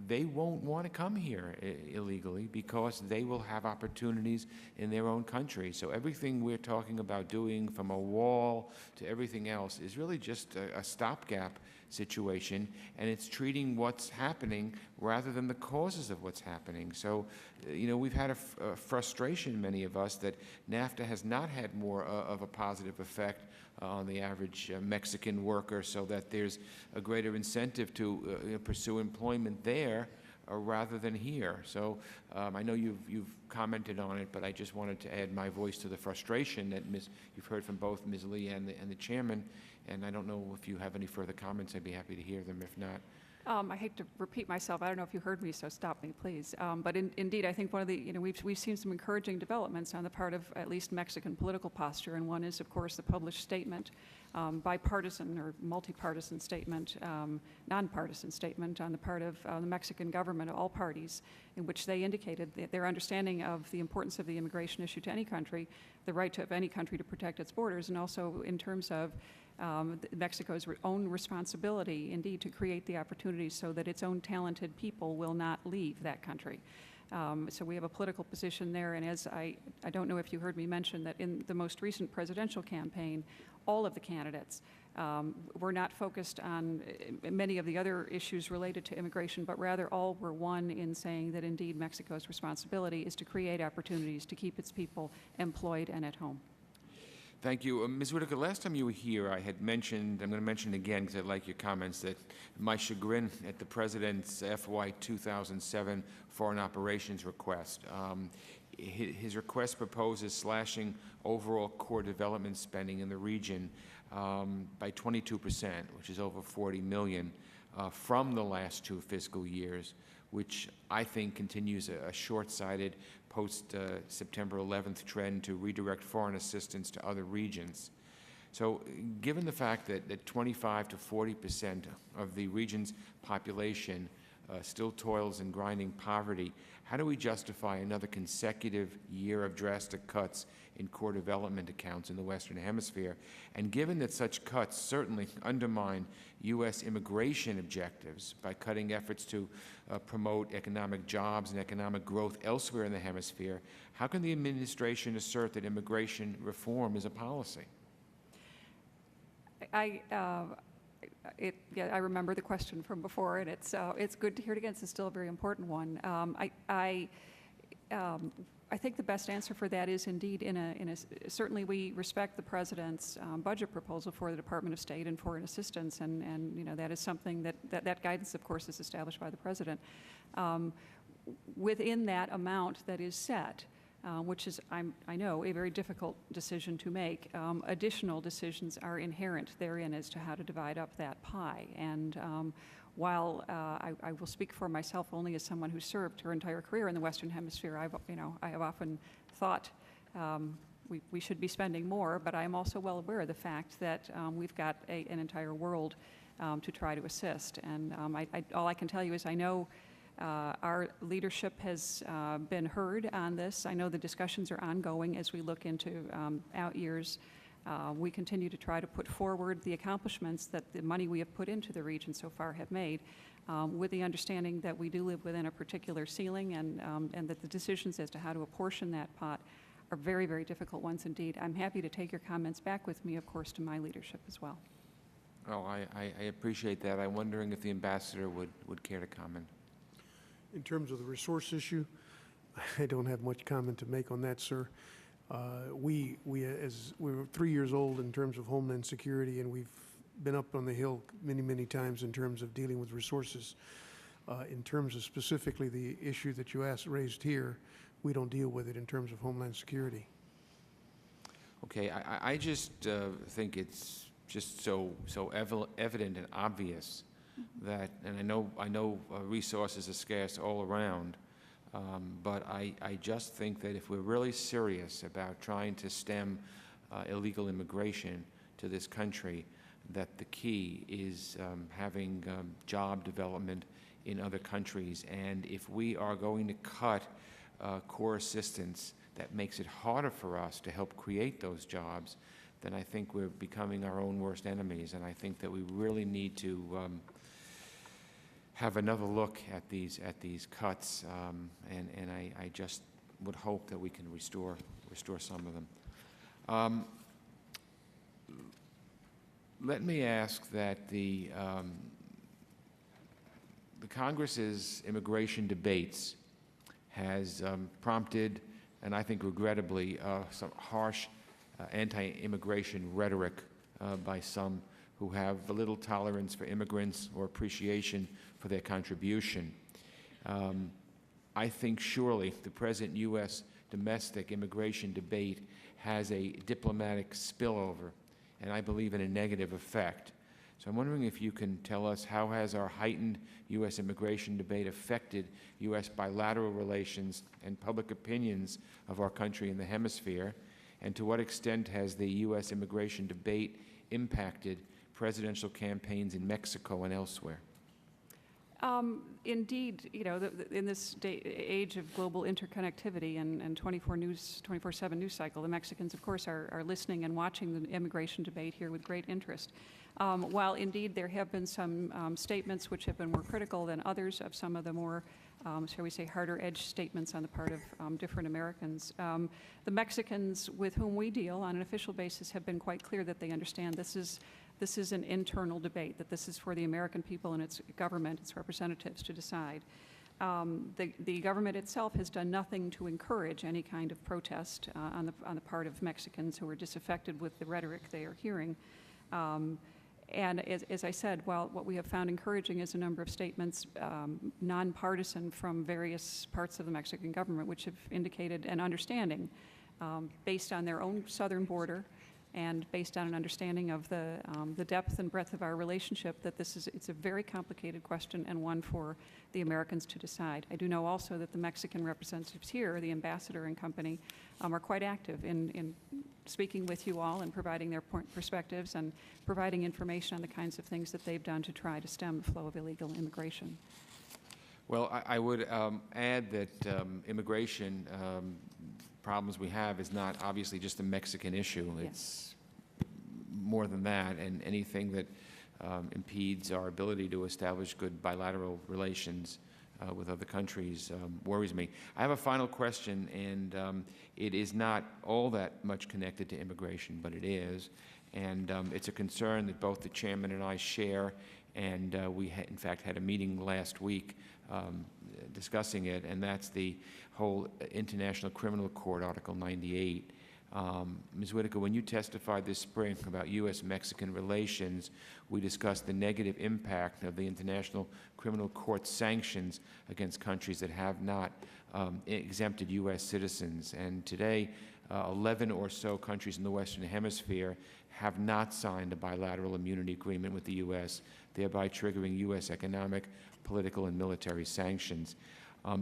they won't want to come here illegally because they will have opportunities in their own country. So everything we're talking about doing, from a wall to everything else, is really just a stopgap situation, and it's treating what's happening rather than the causes of what's happening. So, you know, we've had a frustration, many of us, that NAFTA has not had more of a positive effect on the average Mexican worker, so that there's a greater incentive to pursue employment there rather than here. So I know you've commented on it, but I just wanted to add my voice to the frustration that you've heard from both Ms. Lee and the chairman. And I don't know if you have any further comments. I'd be happy to hear them. If not, I hate to repeat myself. I don't know if you heard me, so stop me, please. But indeed, I think one of the, you know, we've seen some encouraging developments on the part of at least Mexican political posture, and one is, of course, the published statement, bipartisan or multi-partisan statement, nonpartisan statement on the part of the Mexican government, all parties, in which they indicated their understanding of the importance of the immigration issue to any country, the right of any country to protect its borders, and also in terms of Mexico's own responsibility, indeed, to create the opportunities so that its own talented people will not leave that country. So we have a political position there, and as I don't know if you heard me mention that in the most recent presidential campaign, all of the candidates were not focused on many of the other issues related to immigration, but rather all were one in saying that indeed Mexico's responsibility is to create opportunities to keep its people employed and at home. thank you. Ms. Whitaker, last time you were here, I had mentioned, I'm going to mention it again because I like your comments, that my chagrin at the President's FY 2007 Foreign Operations request. His request proposes slashing overall core development spending in the region by 22%, which is over $40 million from the last 2 fiscal years, which I think continues a short-sighted post-September 11th trend to redirect foreign assistance to other regions. So given the fact that 25 to 40% of the region's population still toils in grinding poverty, how do we justify another consecutive year of drastic cuts in core development accounts in the Western Hemisphere? And given that such cuts certainly undermine U.S. immigration objectives by cutting efforts to promote economic jobs and economic growth elsewhere in the hemisphere, how can the administration assert that immigration reform is a policy? Yeah, I remember the question from before, and it's good to hear it again. It's still a very important one. I think the best answer for that is indeed certainly we respect the President's budget proposal for the Department of State and foreign assistance, and you know, that is something that guidance, of course, is established by the President. Within that amount that is set, which is, I know, a very difficult decision to make. Additional decisions are inherent therein as to how to divide up that pie. And while I will speak for myself only as someone who served her entire career in the Western Hemisphere, I have often thought we should be spending more, but I am also well aware of the fact that we've got an entire world to try to assist. And all I can tell you is I know Our leadership has been heard on this. I know the discussions are ongoing as we look into out years. We continue to try to put forward the accomplishments that the money we have put into the region so far have made, with the understanding that we do live within a particular ceiling, and that the decisions as to how to apportion that pot are very, very difficult ones indeed. I'm happy to take your comments back with me, of course, to my leadership as well. Oh, I appreciate that. I'm wondering if the ambassador would care to comment. In terms of the resource issue, I don't have much comment to make on that, sir. We're 3 years old in terms of Homeland Security, and we've been up on the Hill many, many times in terms of dealing with resources. In terms of specifically the issue that you raised here, we don't deal with it in terms of Homeland Security. Okay, I just think it's just so evident and obvious that, and I know resources are scarce all around, but I just think that if we're really serious about trying to stem illegal immigration to this country, that the key is having job development in other countries. And if we are going to cut core assistance that makes it harder for us to help create those jobs, then I think we're becoming our own worst enemies. And I think that we really need to have another look at these cuts, and I just would hope that we can restore some of them. Let me ask that the Congress's immigration debates has prompted, and I think regrettably, some harsh anti-immigration rhetoric by some who have little tolerance for immigrants or appreciation for their contribution. I think surely the present U.S. domestic immigration debate has a diplomatic spillover, and I believe in a negative effect. So I'm wondering if you can tell us, how has our heightened U.S. immigration debate affected U.S. bilateral relations and public opinions of our country in the hemisphere, and to what extent has the U.S. immigration debate impacted presidential campaigns in Mexico and elsewhere? Indeed, you know, in this age of global interconnectivity and 24/7 news cycle, the Mexicans, of course, are listening and watching the immigration debate here with great interest. While indeed there have been some statements which have been more critical than others of some of the more, shall we say, harder edge statements on the part of different Americans, the Mexicans with whom we deal on an official basis have been quite clear that they understand this is an internal debate, that this is for the American people and its government, its representatives to decide. The government itself has done nothing to encourage any kind of protest on the part of Mexicans who are disaffected with the rhetoric they are hearing. And as I said, while what we have found encouraging is a number of statements, nonpartisan from various parts of the Mexican government, which have indicated an understanding based on their own southern border and based on an understanding of the depth and breadth of our relationship, that it's a very complicated question and one for the Americans to decide. I do know also that the Mexican representatives here, the ambassador and company, are quite active in speaking with you all and providing their perspectives and providing information on the kinds of things that they've done to try to stem the flow of illegal immigration. Well, I would add that immigration problems we have is not obviously just a Mexican issue. Yes. It's more than that, and anything that impedes our ability to establish good bilateral relations with other countries worries me. I have a final question, and it is not all that much connected to immigration, but it is, and it's a concern that both the chairman and I share, and we in fact had a meeting last week discussing it, and that's the whole International Criminal Court, Article 98. Ms. Whitaker, when you testified this spring about U.S.-Mexican relations, we discussed the negative impact of the International Criminal Court sanctions against countries that have not exempted U.S. citizens. And today, 11 or so countries in the Western Hemisphere have not signed a bilateral immunity agreement with the U.S., thereby triggering U.S. economic, political, and military sanctions.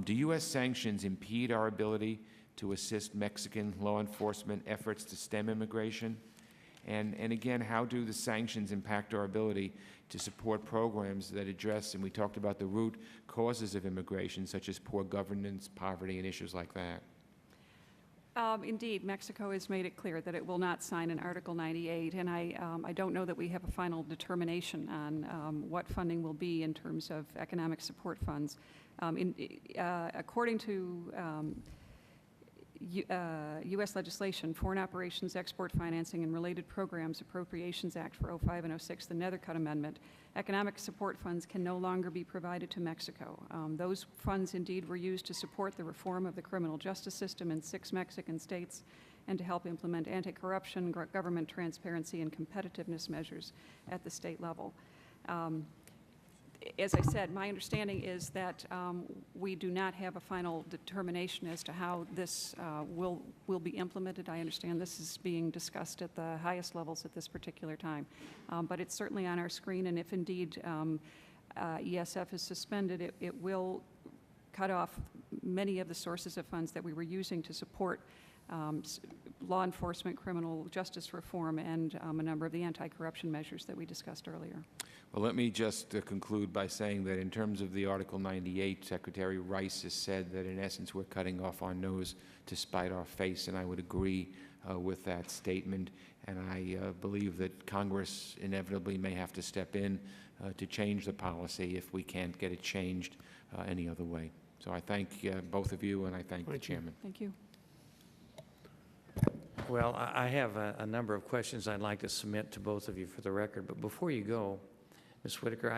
Do U.S. sanctions impede our ability to assist Mexican law enforcement efforts to stem immigration? And again, how do the sanctions impact our ability to support programs that address, and we talked about the root causes of immigration, such as poor governance, poverty, and issues like that? Indeed, Mexico has made it clear that it will not sign an Article 98, and I don't know that we have a final determination on what funding will be in terms of economic support funds. According to U.S. legislation, Foreign Operations, Export Financing, and Related Programs Appropriations Act for 05 and 06, the Nethercutt Amendment, economic support funds can no longer be provided to Mexico. Those funds indeed were used to support the reform of the criminal justice system in 6 Mexican states and to help implement anti-corruption, government transparency, and competitiveness measures at the state level. As I said, my understanding is that we do not have a final determination as to how this will be implemented. I understand this is being discussed at the highest levels at this particular time. But it's certainly on our screen, and if indeed ESF is suspended, it will cut off many of the sources of funds that we were using to support law enforcement, criminal justice reform, and a number of the anti-corruption measures that we discussed earlier. Well, let me just conclude by saying that in terms of the Article 98, Secretary Rice has said that in essence we're cutting off our nose to spite our face, and I would agree with that statement. And I believe that Congress inevitably may have to step in to change the policy if we can't get it changed any other way. So I thank both of you, and I thank the Chairman. Thank you. Well, I have a number of questions I'd like to submit to both of you for the record, but before you go, Ms. Whitaker,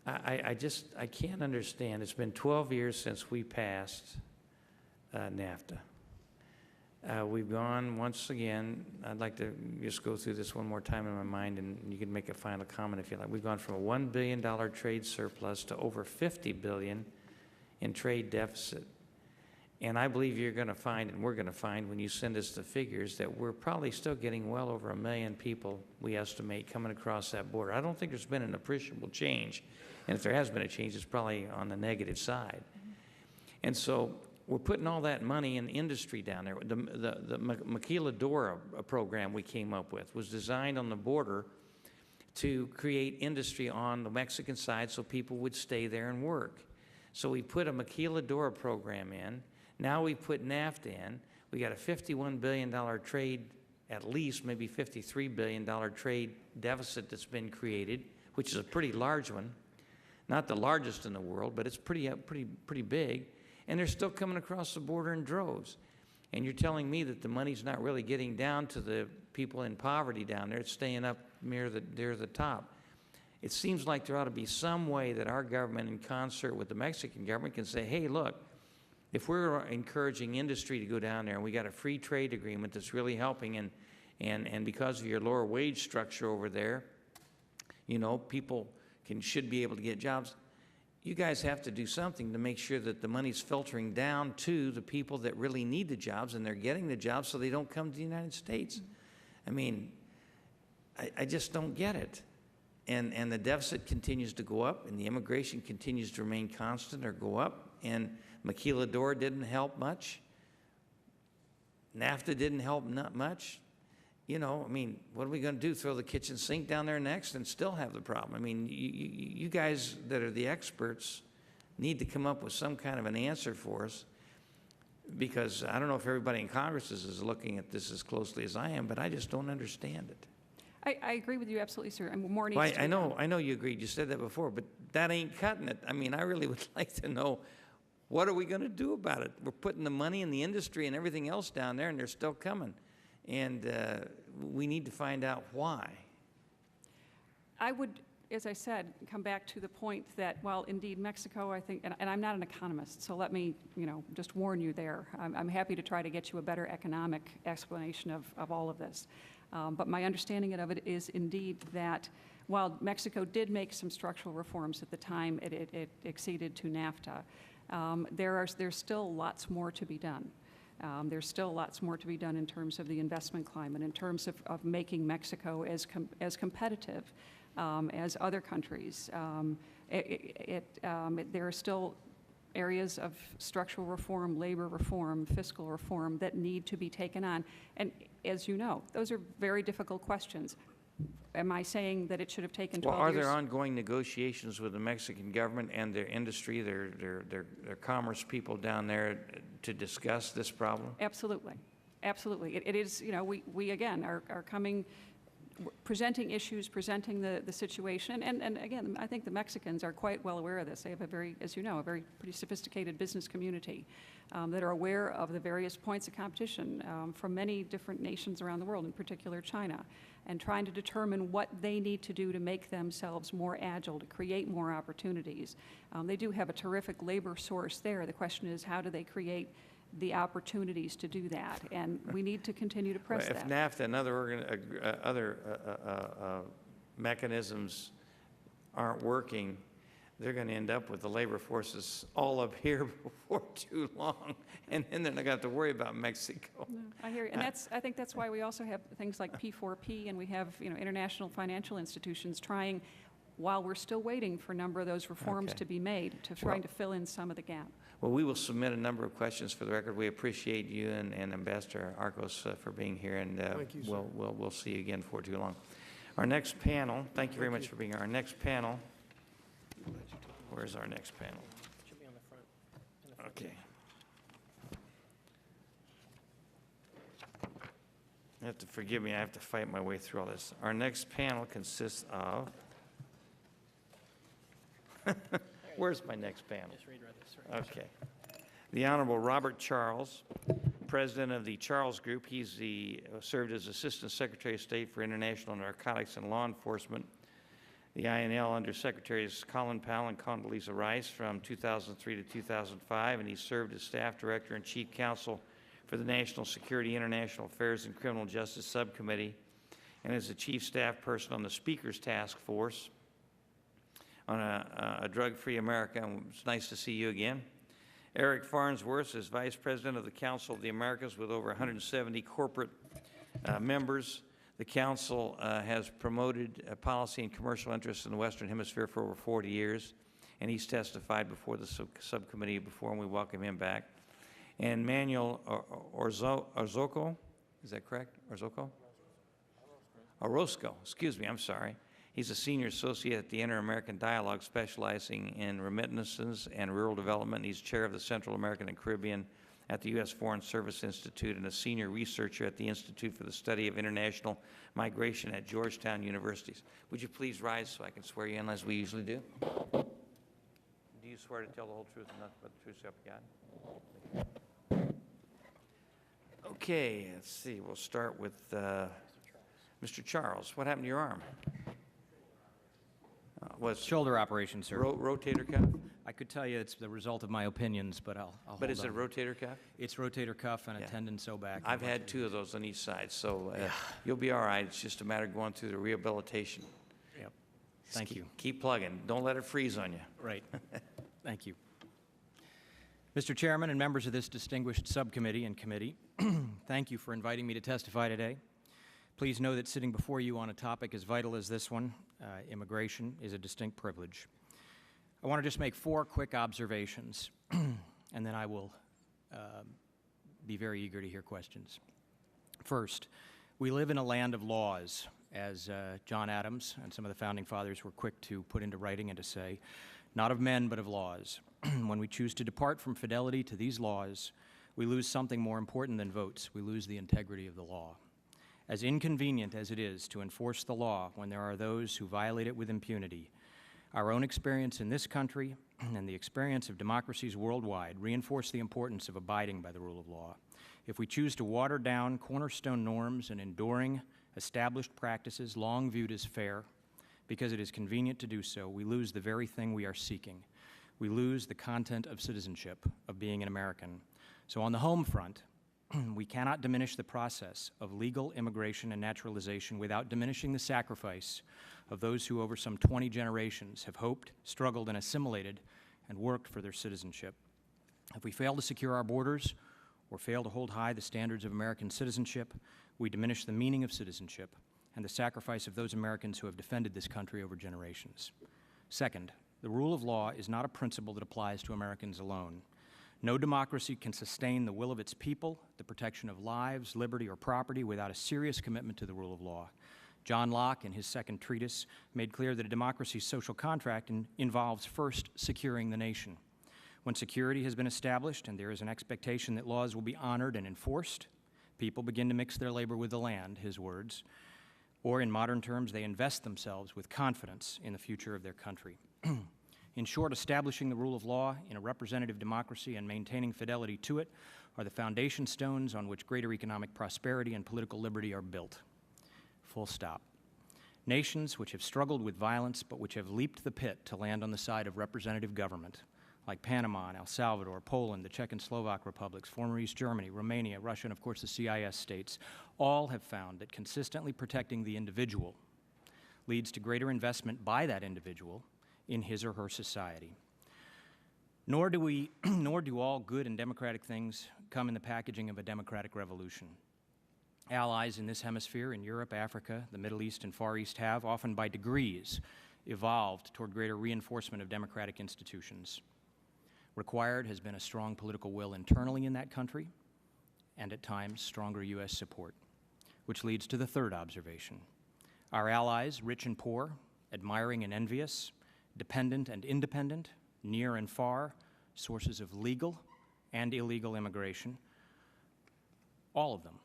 I can't understand. It's been 12 years since we passed NAFTA. We've gone, once again, I'd like to just go through this one more time in my mind, and you can make a final comment if you like. We've gone from a $1 billion trade surplus to over $50 billion in trade deficit. And I believe you're going to find, and we're going to find when you send us the figures, that we're probably still getting well over 1 million people, we estimate, coming across that border. I don't think there's been an appreciable change. And if there has been a change, it's probably on the negative side. And so we're putting all that money in industry down there. The Maquiladora program we came up with was designed on the border to create industry on the Mexican side so people would stay there and work. So we put a Maquiladora program in. Now we put NAFTA in. We got a $51 billion trade, at least maybe $53 billion trade deficit that's been created, which is a pretty large one. Not the largest in the world, but it's pretty big. And they're still coming across the border in droves. And you're telling me that the money's not really getting down to the people in poverty down there. It's staying up near the top. It seems like there ought to be some way that our government, in concert with the Mexican government, can say, hey, look, if we're encouraging industry to go down there and we got a free trade agreement that's really helping, and because of your lower wage structure over there, you know, people should be able to get jobs, you guys have to do something to make sure that the money's filtering down to the people that really need the jobs, and they're getting the jobs so they don't come to the United States. I mean, I just don't get it. And the deficit continues to go up, and the immigration continues to remain constant or go up, and Maquiladora didn't help much. NAFTA didn't help not much. You know, I mean, what are we going to do? Throw the kitchen sink down there next and still have the problem? I mean, you guys that are the experts need to come up with some kind of an answer for us, because I don't know if everybody in Congress is looking at this as closely as I am, but I just don't understand it. I agree with you absolutely, sir. And more needs to be done. I know you agreed. You said that before, but that ain't cutting it. I mean, I really would like to know, what are we going to do about it? We're putting the money in the industry and everything else down there, and they're still coming. And we need to find out why. I would, as I said, come back to the point that, while indeed Mexico, I think, and I'm not an economist, so let me, just warn you there. I'm happy to try to get you a better economic explanation of all of this. But my understanding of it is indeed that while Mexico did make some structural reforms at the time it acceded to NAFTA, there's still lots more to be done. There's still lots more to be done in terms of the investment climate, in terms of making Mexico as competitive as other countries. There are still areas of structural reform, labor reform, fiscal reform that need to be taken on. And as you know, those are very difficult questions. Am I saying that it should have taken 12 Well, are years? there ongoing negotiations with the Mexican government and their industry, their commerce people down there to discuss this problem? Absolutely. Absolutely. It is, you know, we again are coming, presenting issues, presenting the situation. And again, I think the Mexicans are quite well aware of this. They have a very, as you know, a very pretty sophisticated business community that are aware of the various points of competition from many different nations around the world, in particular China, and trying to determine what they need to do to make themselves more agile, to create more opportunities. They do have a terrific labor source there. The question is, how do they create the opportunities to do that? And we need to continue to press If that. NAFTA and other mechanisms aren't working, they're going to end up with the labor forces all up here before too long, and then they're not going to have to worry about Mexico. No, I hear you. And I think that's why we also have things like P4P, and we have, you know, international financial institutions trying, while we're still waiting for a number of those reforms to be made, to trying to fill in some of the gap. Well, we will submit a number of questions for the record. We appreciate you and Ambassador Arcos for being here, and Thank you, sir. we'll see you again before too long. Our next panel, thank you very much for being here. Our next panel, where's our next panel? Should be on the front. Okay. You have to forgive me, I have to fight my way through all this. Our next panel consists of, where's my next panel? Just read this right. Okay. The Honorable Robert Charles, President of the Charles Group. He's served as Assistant Secretary of State for International Narcotics and Law Enforcement. The INL under Secretaries Colin Powell and Condoleezza Rice from 2003 to 2005, and he served as Staff Director and Chief Counsel for the National Security, International Affairs, and Criminal Justice Subcommittee, and as the Chief Staff Person on the Speaker's Task Force on a Drug-Free America. And it's nice to see you again. Eric Farnsworth is Vice President of the Council of the Americas with over 170 corporate members. The Council has promoted policy and commercial interests in the Western Hemisphere for over 40 years, and he's testified before the subcommittee before, and we welcome him back. And Manuel Orozco, is that correct? Orozco, excuse me, I'm sorry. He's a senior associate at the Inter-American Dialogue, specializing in remittances and rural development. He's chair of the Central American and Caribbean at the U.S. Foreign Service Institute and a senior researcher at the Institute for the Study of International Migration at Georgetown University. Would you please rise so I can swear you in as we usually do? Do you swear to tell the whole truth and nothing but the truth, so help you God? Okay, let's see. We'll start with Mr. Charles. What happened to your arm? Shoulder operation, sir. Rotator cuff? I could tell you it's the result of my opinions, but I'll But hold is it a on. rotator cuff? It's rotator cuff and Yeah. a tendon sew back. I've had two of those on each side, so you'll be all right. It's just a matter of going through the rehabilitation. Yep. Thank you. Keep plugging. Don't let it freeze on you. Right. Thank you. Mr. Chairman and members of this distinguished subcommittee and committee, thank you for inviting me to testify today. Please know that sitting before you on a topic as vital as this one, immigration, is a distinct privilege. I want to just make 4 quick observations, and then I will be very eager to hear questions. First, we live in a land of laws, as John Adams and some of the Founding Fathers were quick to put into writing and to say, not of men, but of laws. When we choose to depart from fidelity to these laws, we lose something more important than votes. We lose the integrity of the law. As inconvenient as it is to enforce the law when there are those who violate it with impunity, our own experience in this country and the experience of democracies worldwide reinforce the importance of abiding by the rule of law. If we choose to water down cornerstone norms and enduring established practices long viewed as fair, because it is convenient to do so, we lose the very thing we are seeking. We lose the content of citizenship, of being an American. So on the home front, we cannot diminish the process of legal immigration and naturalization without diminishing the sacrifice of those who over some 20 generations have hoped, struggled, and assimilated and worked for their citizenship. If we fail to secure our borders or fail to hold high the standards of American citizenship, we diminish the meaning of citizenship and the sacrifice of those Americans who have defended this country over generations. Second, The rule of law is not a principle that applies to Americans alone. No democracy can sustain the will of its people, the protection of lives, liberty, or property without a serious commitment to the rule of law. John Locke, in his second treatise, made clear that a democracy's social contract involves first securing the nation. When security has been established and there is an expectation that laws will be honored and enforced, people begin to mix their labor with the land, his words, or in modern terms, they invest themselves with confidence in the future of their country. In short, establishing the rule of law in a representative democracy and maintaining fidelity to it are the foundation stones on which greater economic prosperity and political liberty are built. Full stop. Nations which have struggled with violence but which have leaped the pit to land on the side of representative government, like Panama and El Salvador, Poland, the Czech and Slovak republics, former East Germany, Romania, Russia, and of course the CIS states, all have found that consistently protecting the individual leads to greater investment by that individual in his or her society. Nor do all good and democratic things come in the packaging of a democratic revolution. Allies in this hemisphere, in Europe, Africa, the Middle East, and Far East have, often by degrees, evolved toward greater reinforcement of democratic institutions. Required has been a strong political will internally in that country, and at times stronger U.S. support, which leads to the third observation. Our allies, rich and poor, admiring and envious, dependent and independent, near and far, sources of legal and illegal immigration, all of them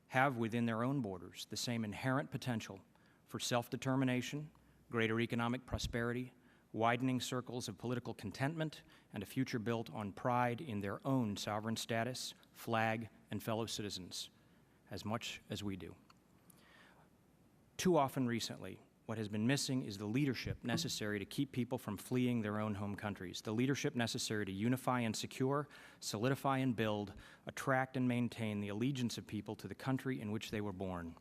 have within their own borders the same inherent potential for self-determination, greater economic prosperity, widening circles of political contentment, and a future built on pride in their own sovereign status, flag, and fellow citizens, as much as we do. Too often recently, what has been missing is the leadership necessary to keep people from fleeing their own home countries, the leadership necessary to unify and secure, solidify and build, attract and maintain the allegiance of people to the country in which they were born.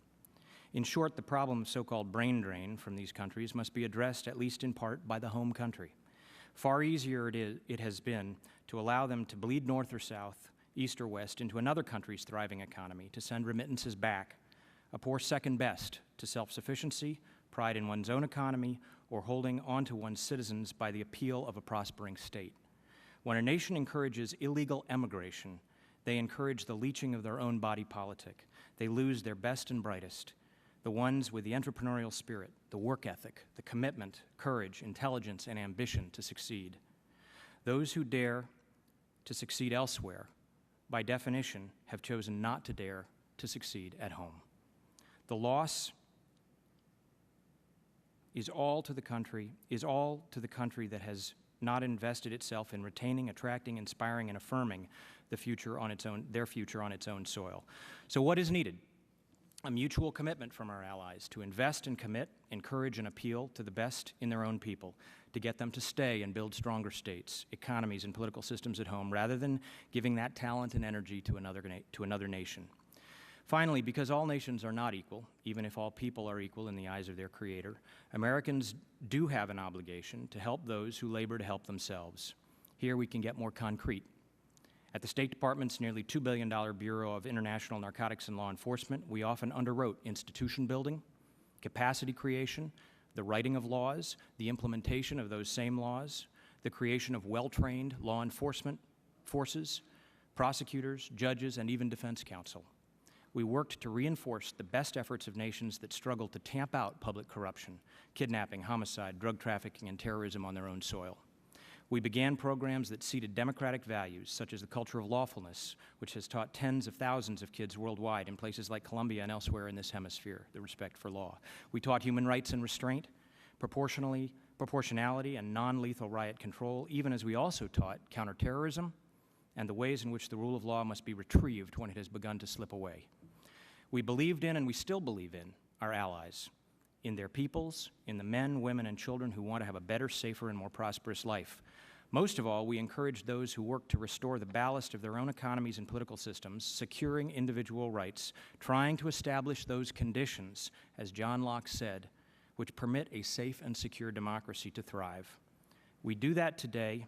In short, the problem of so-called brain drain from these countries must be addressed, at least in part, by the home country. Far easier it has been to allow them to bleed north or south, east or west, into another country's thriving economy, to send remittances back, a poor second best to self-sufficiency, pride in one's own economy, or holding on to one's citizens by the appeal of a prospering state. When a nation encourages illegal emigration, they encourage the leeching of their own body politic. They lose their best and brightest, the ones with the entrepreneurial spirit, the work ethic, the commitment, courage, intelligence, and ambition to succeed. Those who dare to succeed elsewhere, by definition, have chosen not to dare to succeed at home. The loss is all to the country that has not invested itself in retaining, attracting, inspiring, and affirming their future on its own soil. So what is needed? A mutual commitment from our allies to invest and commit, encourage and appeal to the best in their own people, to get them to stay and build stronger states, economies, and political systems at home, rather than giving that talent and energy to another nation. Finally, because all nations are not equal, even if all people are equal in the eyes of their Creator, Americans do have an obligation to help those who labor to help themselves. Here we can get more concrete. At the State Department's nearly $2 billion Bureau of International Narcotics and Law Enforcement, we often underwrote institution building, capacity creation, the writing of laws, the implementation of those same laws, the creation of well-trained law enforcement forces, prosecutors, judges, and even defense counsel. We worked to reinforce the best efforts of nations that struggle to tamp out public corruption, kidnapping, homicide, drug trafficking, and terrorism on their own soil. We began programs that seeded democratic values, such as the culture of lawfulness, which has taught tens of thousands of kids worldwide in places like Colombia and elsewhere in this hemisphere, the respect for law. We taught human rights and restraint, proportionality, and non-lethal riot control, even as we also taught counterterrorism and the ways in which the rule of law must be retrieved when it has begun to slip away. We believed in, and we still believe in, our allies, in their peoples, in the men, women, and children who want to have a better, safer, and more prosperous life. Most of all, we encourage those who work to restore the ballast of their own economies and political systems, securing individual rights, trying to establish those conditions, as John Locke said, which permit a safe and secure democracy to thrive. We do that today,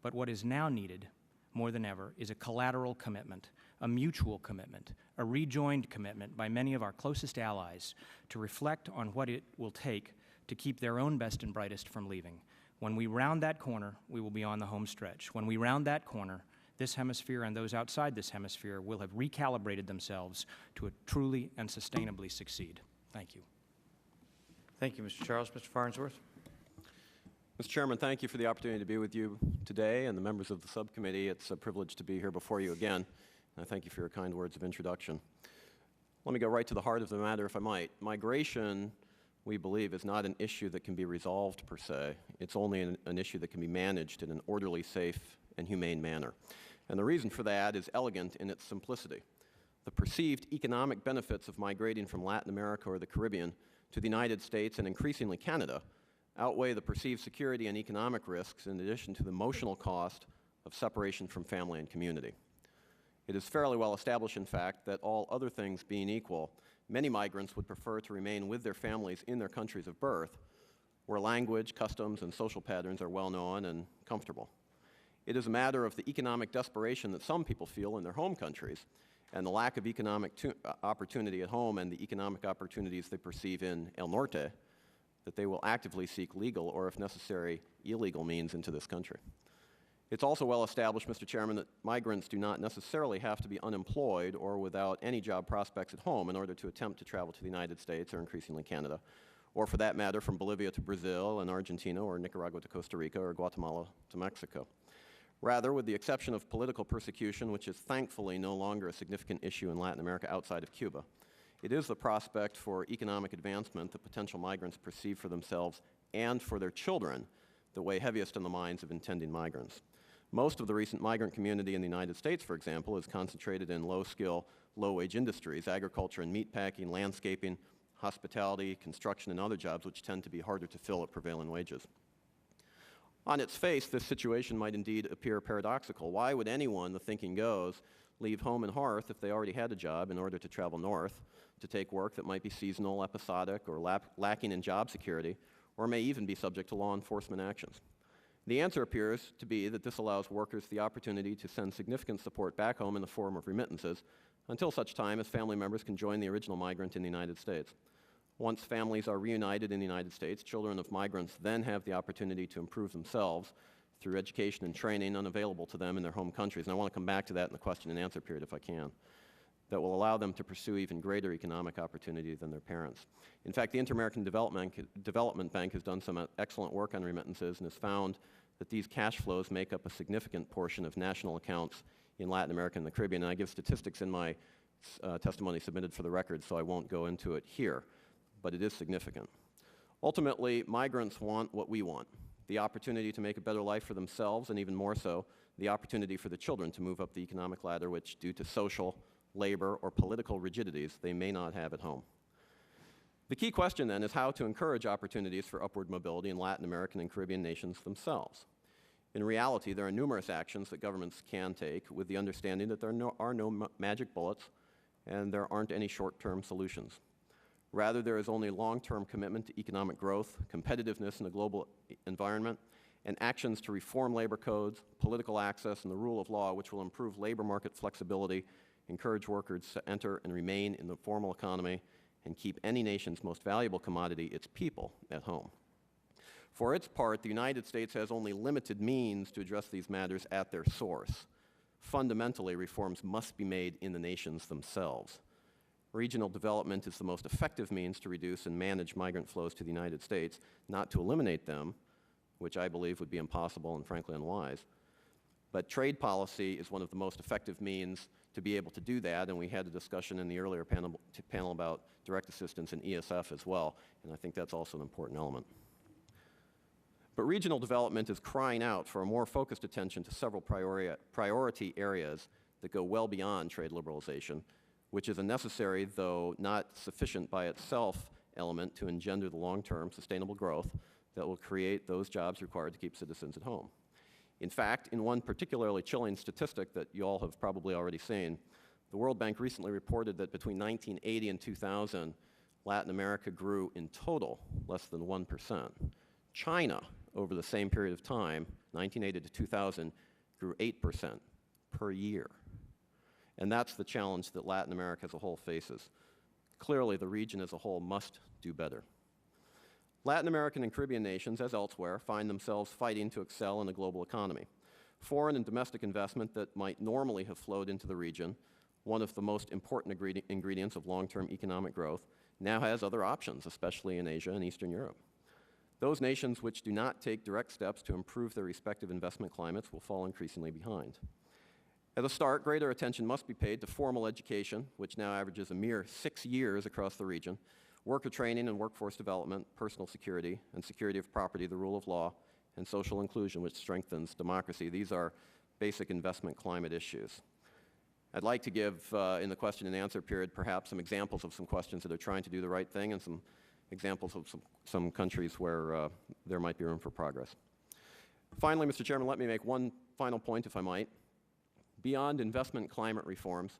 but what is now needed more than ever is a collateral commitment, a mutual commitment, a rejoined commitment by many of our closest allies to reflect on what it will take to keep their own best and brightest from leaving. When we round that corner, we will be on the home stretch. When we round that corner, this hemisphere and those outside this hemisphere will have recalibrated themselves to truly and sustainably succeed. Thank you. Thank you, Mr. Charles. Mr. Farnsworth. Mr. Chairman, thank you for the opportunity to be with you today and the members of the subcommittee. It's a privilege to be here before you again, and I thank you for your kind words of introduction. Let me go right to the heart of the matter, if I might. Migration, we believe, is not an issue that can be resolved per se. It's only an issue that can be managed in an orderly, safe, and humane manner. And the reason for that is elegant in its simplicity. The perceived economic benefits of migrating from Latin America or the Caribbean to the United States and increasingly Canada outweigh the perceived security and economic risks in addition to the emotional cost of separation from family and community. It is fairly well established, in fact, that all other things being equal, many migrants would prefer to remain with their families in their countries of birth, where language, customs, and social patterns are well known and comfortable. It is a matter of the economic desperation that some people feel in their home countries and the lack of economic opportunity at home and the economic opportunities they perceive in El Norte that they will actively seek legal or, if necessary, illegal means into this country. It's also well established, Mr. Chairman, that migrants do not necessarily have to be unemployed or without any job prospects at home in order to attempt to travel to the United States or increasingly Canada, or for that matter from Bolivia to Brazil and Argentina or Nicaragua to Costa Rica or Guatemala to Mexico. Rather, with the exception of political persecution, which is thankfully no longer a significant issue in Latin America outside of Cuba, it is the prospect for economic advancement that potential migrants perceive for themselves and for their children that weigh heaviest in the minds of intending migrants. Most of the recent migrant community in the United States, for example, is concentrated in low-skill, low-wage industries, agriculture and meatpacking, landscaping, hospitality, construction, and other jobs which tend to be harder to fill at prevailing wages. On its face, this situation might indeed appear paradoxical. Why would anyone, the thinking goes, leave home and hearth if they already had a job in order to travel north to take work that might be seasonal, episodic, or lacking in job security, or may even be subject to law enforcement actions? The answer appears to be that this allows workers the opportunity to send significant support back home in the form of remittances until such time as family members can join the original migrant in the United States. Once families are reunited in the United States, children of migrants then have the opportunity to improve themselves through education and training unavailable to them in their home countries. And I want to come back to that in the question and answer period if I can. That will allow them to pursue even greater economic opportunity than their parents. In fact, the Inter-American Development Bank has done some excellent work on remittances and has found that these cash flows make up a significant portion of national accounts in Latin America and the Caribbean. And I give statistics in my testimony submitted for the record, so I won't go into it here, but it is significant. Ultimately, migrants want what we want: the opportunity to make a better life for themselves, and even more so, the opportunity for the children to move up the economic ladder, which, due to social, labor, or political rigidities, they may not have at home. The key question, then, is how to encourage opportunities for upward mobility in Latin American and Caribbean nations themselves. In reality, there are numerous actions that governments can take with the understanding that there are no magic bullets and there aren't any short-term solutions. Rather, there is only long-term commitment to economic growth, competitiveness in a global environment, and actions to reform labor codes, political access, and the rule of law, which will improve labor market flexibility, encourage workers to enter and remain in the formal economy, and keep any nation's most valuable commodity, its people, at home. For its part, the United States has only limited means to address these matters at their source. Fundamentally, reforms must be made in the nations themselves. Regional development is the most effective means to reduce and manage migrant flows to the United States, not to eliminate them, which I believe would be impossible and frankly unwise. But trade policy is one of the most effective means to be able to do that, and we had a discussion in the earlier panel about direct assistance and ESF as well, and I think that's also an important element. But regional development is crying out for a more focused attention to several priority areas that go well beyond trade liberalization, which is a necessary, though not sufficient by itself, element to engender the long-term sustainable growth that will create those jobs required to keep citizens at home. In fact, in one particularly chilling statistic that you all have probably already seen, the World Bank recently reported that between 1980 and 2000, Latin America grew in total less than 1%. China, over the same period of time, 1980 to 2000, grew 8% per year. And that's the challenge that Latin America as a whole faces. Clearly, the region as a whole must do better. Latin American and Caribbean nations, as elsewhere, find themselves fighting to excel in the global economy. Foreign and domestic investment that might normally have flowed into the region, one of the most important ingredients of long-term economic growth, now has other options, especially in Asia and Eastern Europe. Those nations which do not take direct steps to improve their respective investment climates will fall increasingly behind. At the start, greater attention must be paid to formal education, which now averages a mere 6 years across the region, worker training and workforce development, personal security, and security of property, the rule of law, and social inclusion, which strengthens democracy. These are basic investment climate issues. I'd like to give, in the question and answer period, perhaps some examples of some questions that are trying to do the right thing and some examples of some countries where there might be room for progress. Finally, Mr. Chairman, let me make one final point, if I might. Beyond investment climate reforms,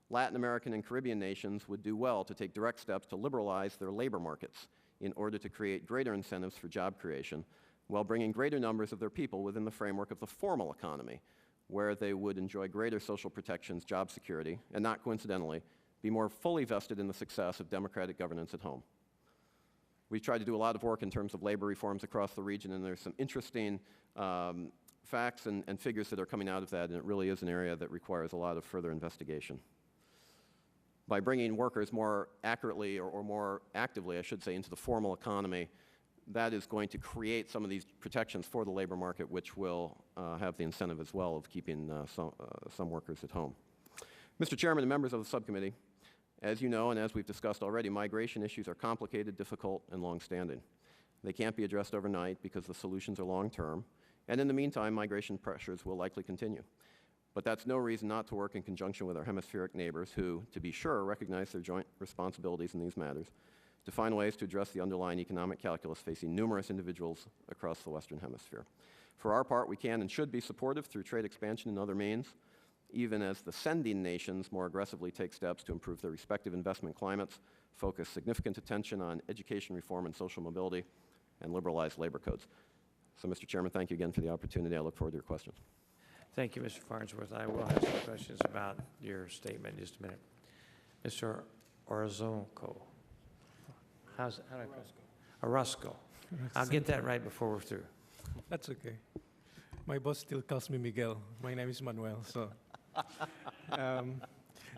Latin American and Caribbean nations would do well to take direct steps to liberalize their labor markets in order to create greater incentives for job creation while bringing greater numbers of their people within the framework of the formal economy, where they would enjoy greater social protections, job security, and not coincidentally, be more fully vested in the success of democratic governance at home. We've tried to do a lot of work in terms of labor reforms across the region, and there's some interesting facts and figures that are coming out of that, and it really is an area that requires a lot of further investigation. By bringing workers more accurately or more actively, I should say, into the formal economy, that is going to create some of these protections for the labor market, which will have the incentive as well of keeping some workers at home. Mr. Chairman and members of the subcommittee, as you know and as we've discussed already, migration issues are complicated, difficult, and long-standing. They can't be addressed overnight because the solutions are long-term, and in the meantime, migration pressures will likely continue. But that's no reason not to work in conjunction with our hemispheric neighbors who, to be sure, recognize their joint responsibilities in these matters, to find ways to address the underlying economic calculus facing numerous individuals across the Western Hemisphere. For our part, we can and should be supportive through trade expansion and other means, even as the sending nations more aggressively take steps to improve their respective investment climates, focus significant attention on education reform and social mobility, and liberalize labor codes. So, Mr. Chairman, thank you again for the opportunity. I look forward to your questions. Thank you, Mr. Farnsworth. I will have some questions about your statement in just a minute. Mr. Orozco. How do I pronounce it? Orozco. I'll get that right before we're through. That's okay. My boss still calls me Miguel. My name is Manuel, so.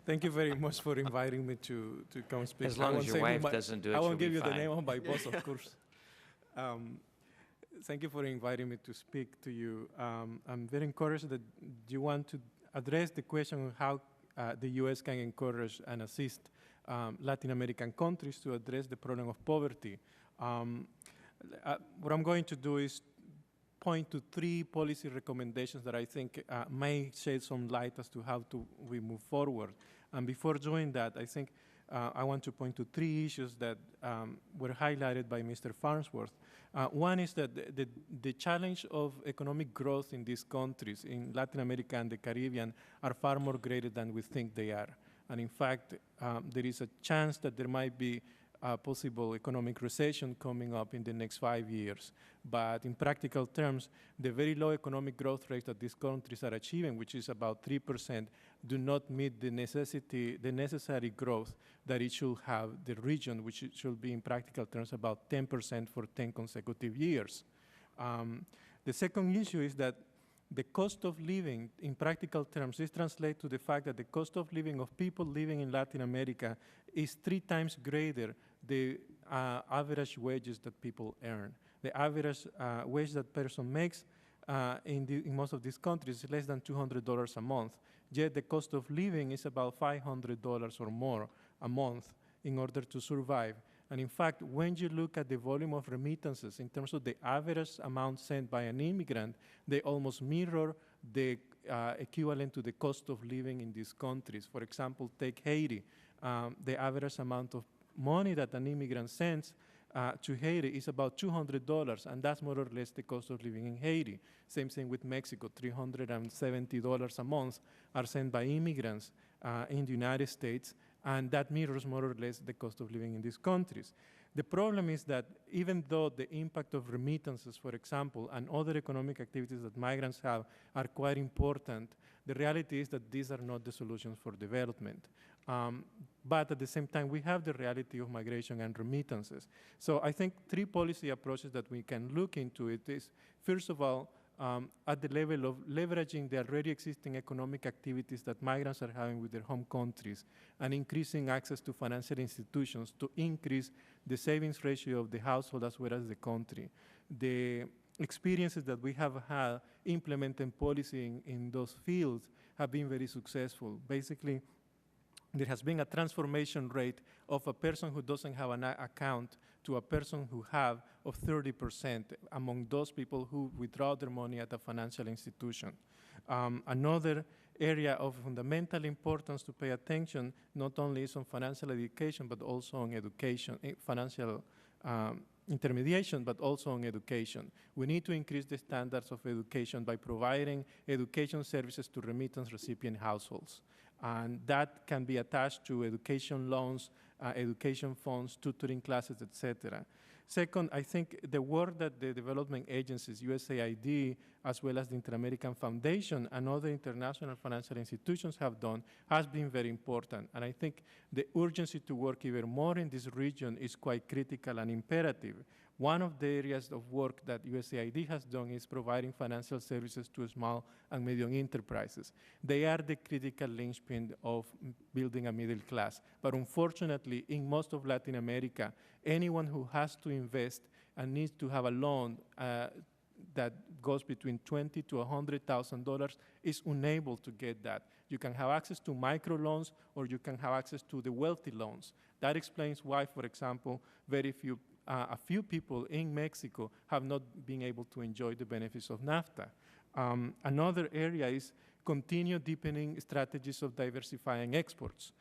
Thank you very much for inviting me to come speak. As long as your wife doesn't do it, I won't give you fine. the name of my boss, of course. Thank you for inviting me to speak to you. I'm very encouraged that you want to address the question of how the U.S. can encourage and assist Latin American countries to address the problem of poverty. What I'm going to do is point to 3 policy recommendations that I think may shed some light as to how we move forward. And before doing that, I think I want to point to 3 issues that were highlighted by Mr. Farnsworth. One is that the challenge of economic growth in these countries, in Latin America and the Caribbean, are far more greater than we think they are. And in fact, there is a chance that there might be a possible economic recession coming up in the next 5 years. But in practical terms, the very low economic growth rates that these countries are achieving, which is about 3%, do not meet the necessary growth that it should have the region, which it should be in practical terms about 10% for 10 consecutive years. The second issue is that the cost of living, in practical terms, this translates to the fact that the cost of living of people living in Latin America is 3 times greater the average wages that people earn. The average wage that person makes in most of these countries is less than $200 a month, yet the cost of living is about $500 or more a month in order to survive. And in fact, when you look at the volume of remittances in terms of the average amount sent by an immigrant, they almost mirror the equivalent to the cost of living in these countries. For example, take Haiti. The average amount of money that an immigrant sends to Haiti is about $200, and that's more or less the cost of living in Haiti. Same thing with Mexico, $370 a month are sent by immigrants in the United States, and that mirrors more or less the cost of living in these countries. The problem is that even though the impact of remittances, for example, and other economic activities that migrants have are quite important, the reality is that these are not the solutions for development. But at the same time, we have the reality of migration and remittances. So I think three policy approaches that we can look into it is, first of all, at the level of leveraging the already existing economic activities that migrants are having with their home countries and increasing access to financial institutions to increase the savings ratio of the household as well as the country. The experiences that we have had implementing policy in those fields have been very successful. Basically, there has been a transformation rate of a person who doesn't have an account to a person who have of 30% among those people who withdraw their money at a financial institution. Another area of fundamental importance to pay attention not only is on financial education, but also on education, financial intermediation, but also on education. We need to increase the standards of education by providing education services to remittance recipient households. And that can be attached to education loans, education funds, tutoring classes, etc. Second, I think the work that the development agencies, USAID, as well as the Inter-American Foundation and other international financial institutions have done has been very important. And I think the urgency to work even more in this region is quite critical and imperative. One of the areas of work that USAID has done is providing financial services to small and medium enterprises. They are the critical linchpin of building a middle class. But unfortunately, in most of Latin America, anyone who has to invest and needs to have a loan that goes between $20,000 to $100,000 is unable to get that. You can have access to microloans or you can have access to the wealthy loans. That explains why, for example, a few people in Mexico have not been able to enjoy the benefits of NAFTA. Another area is continue deepening strategies of diversifying exports.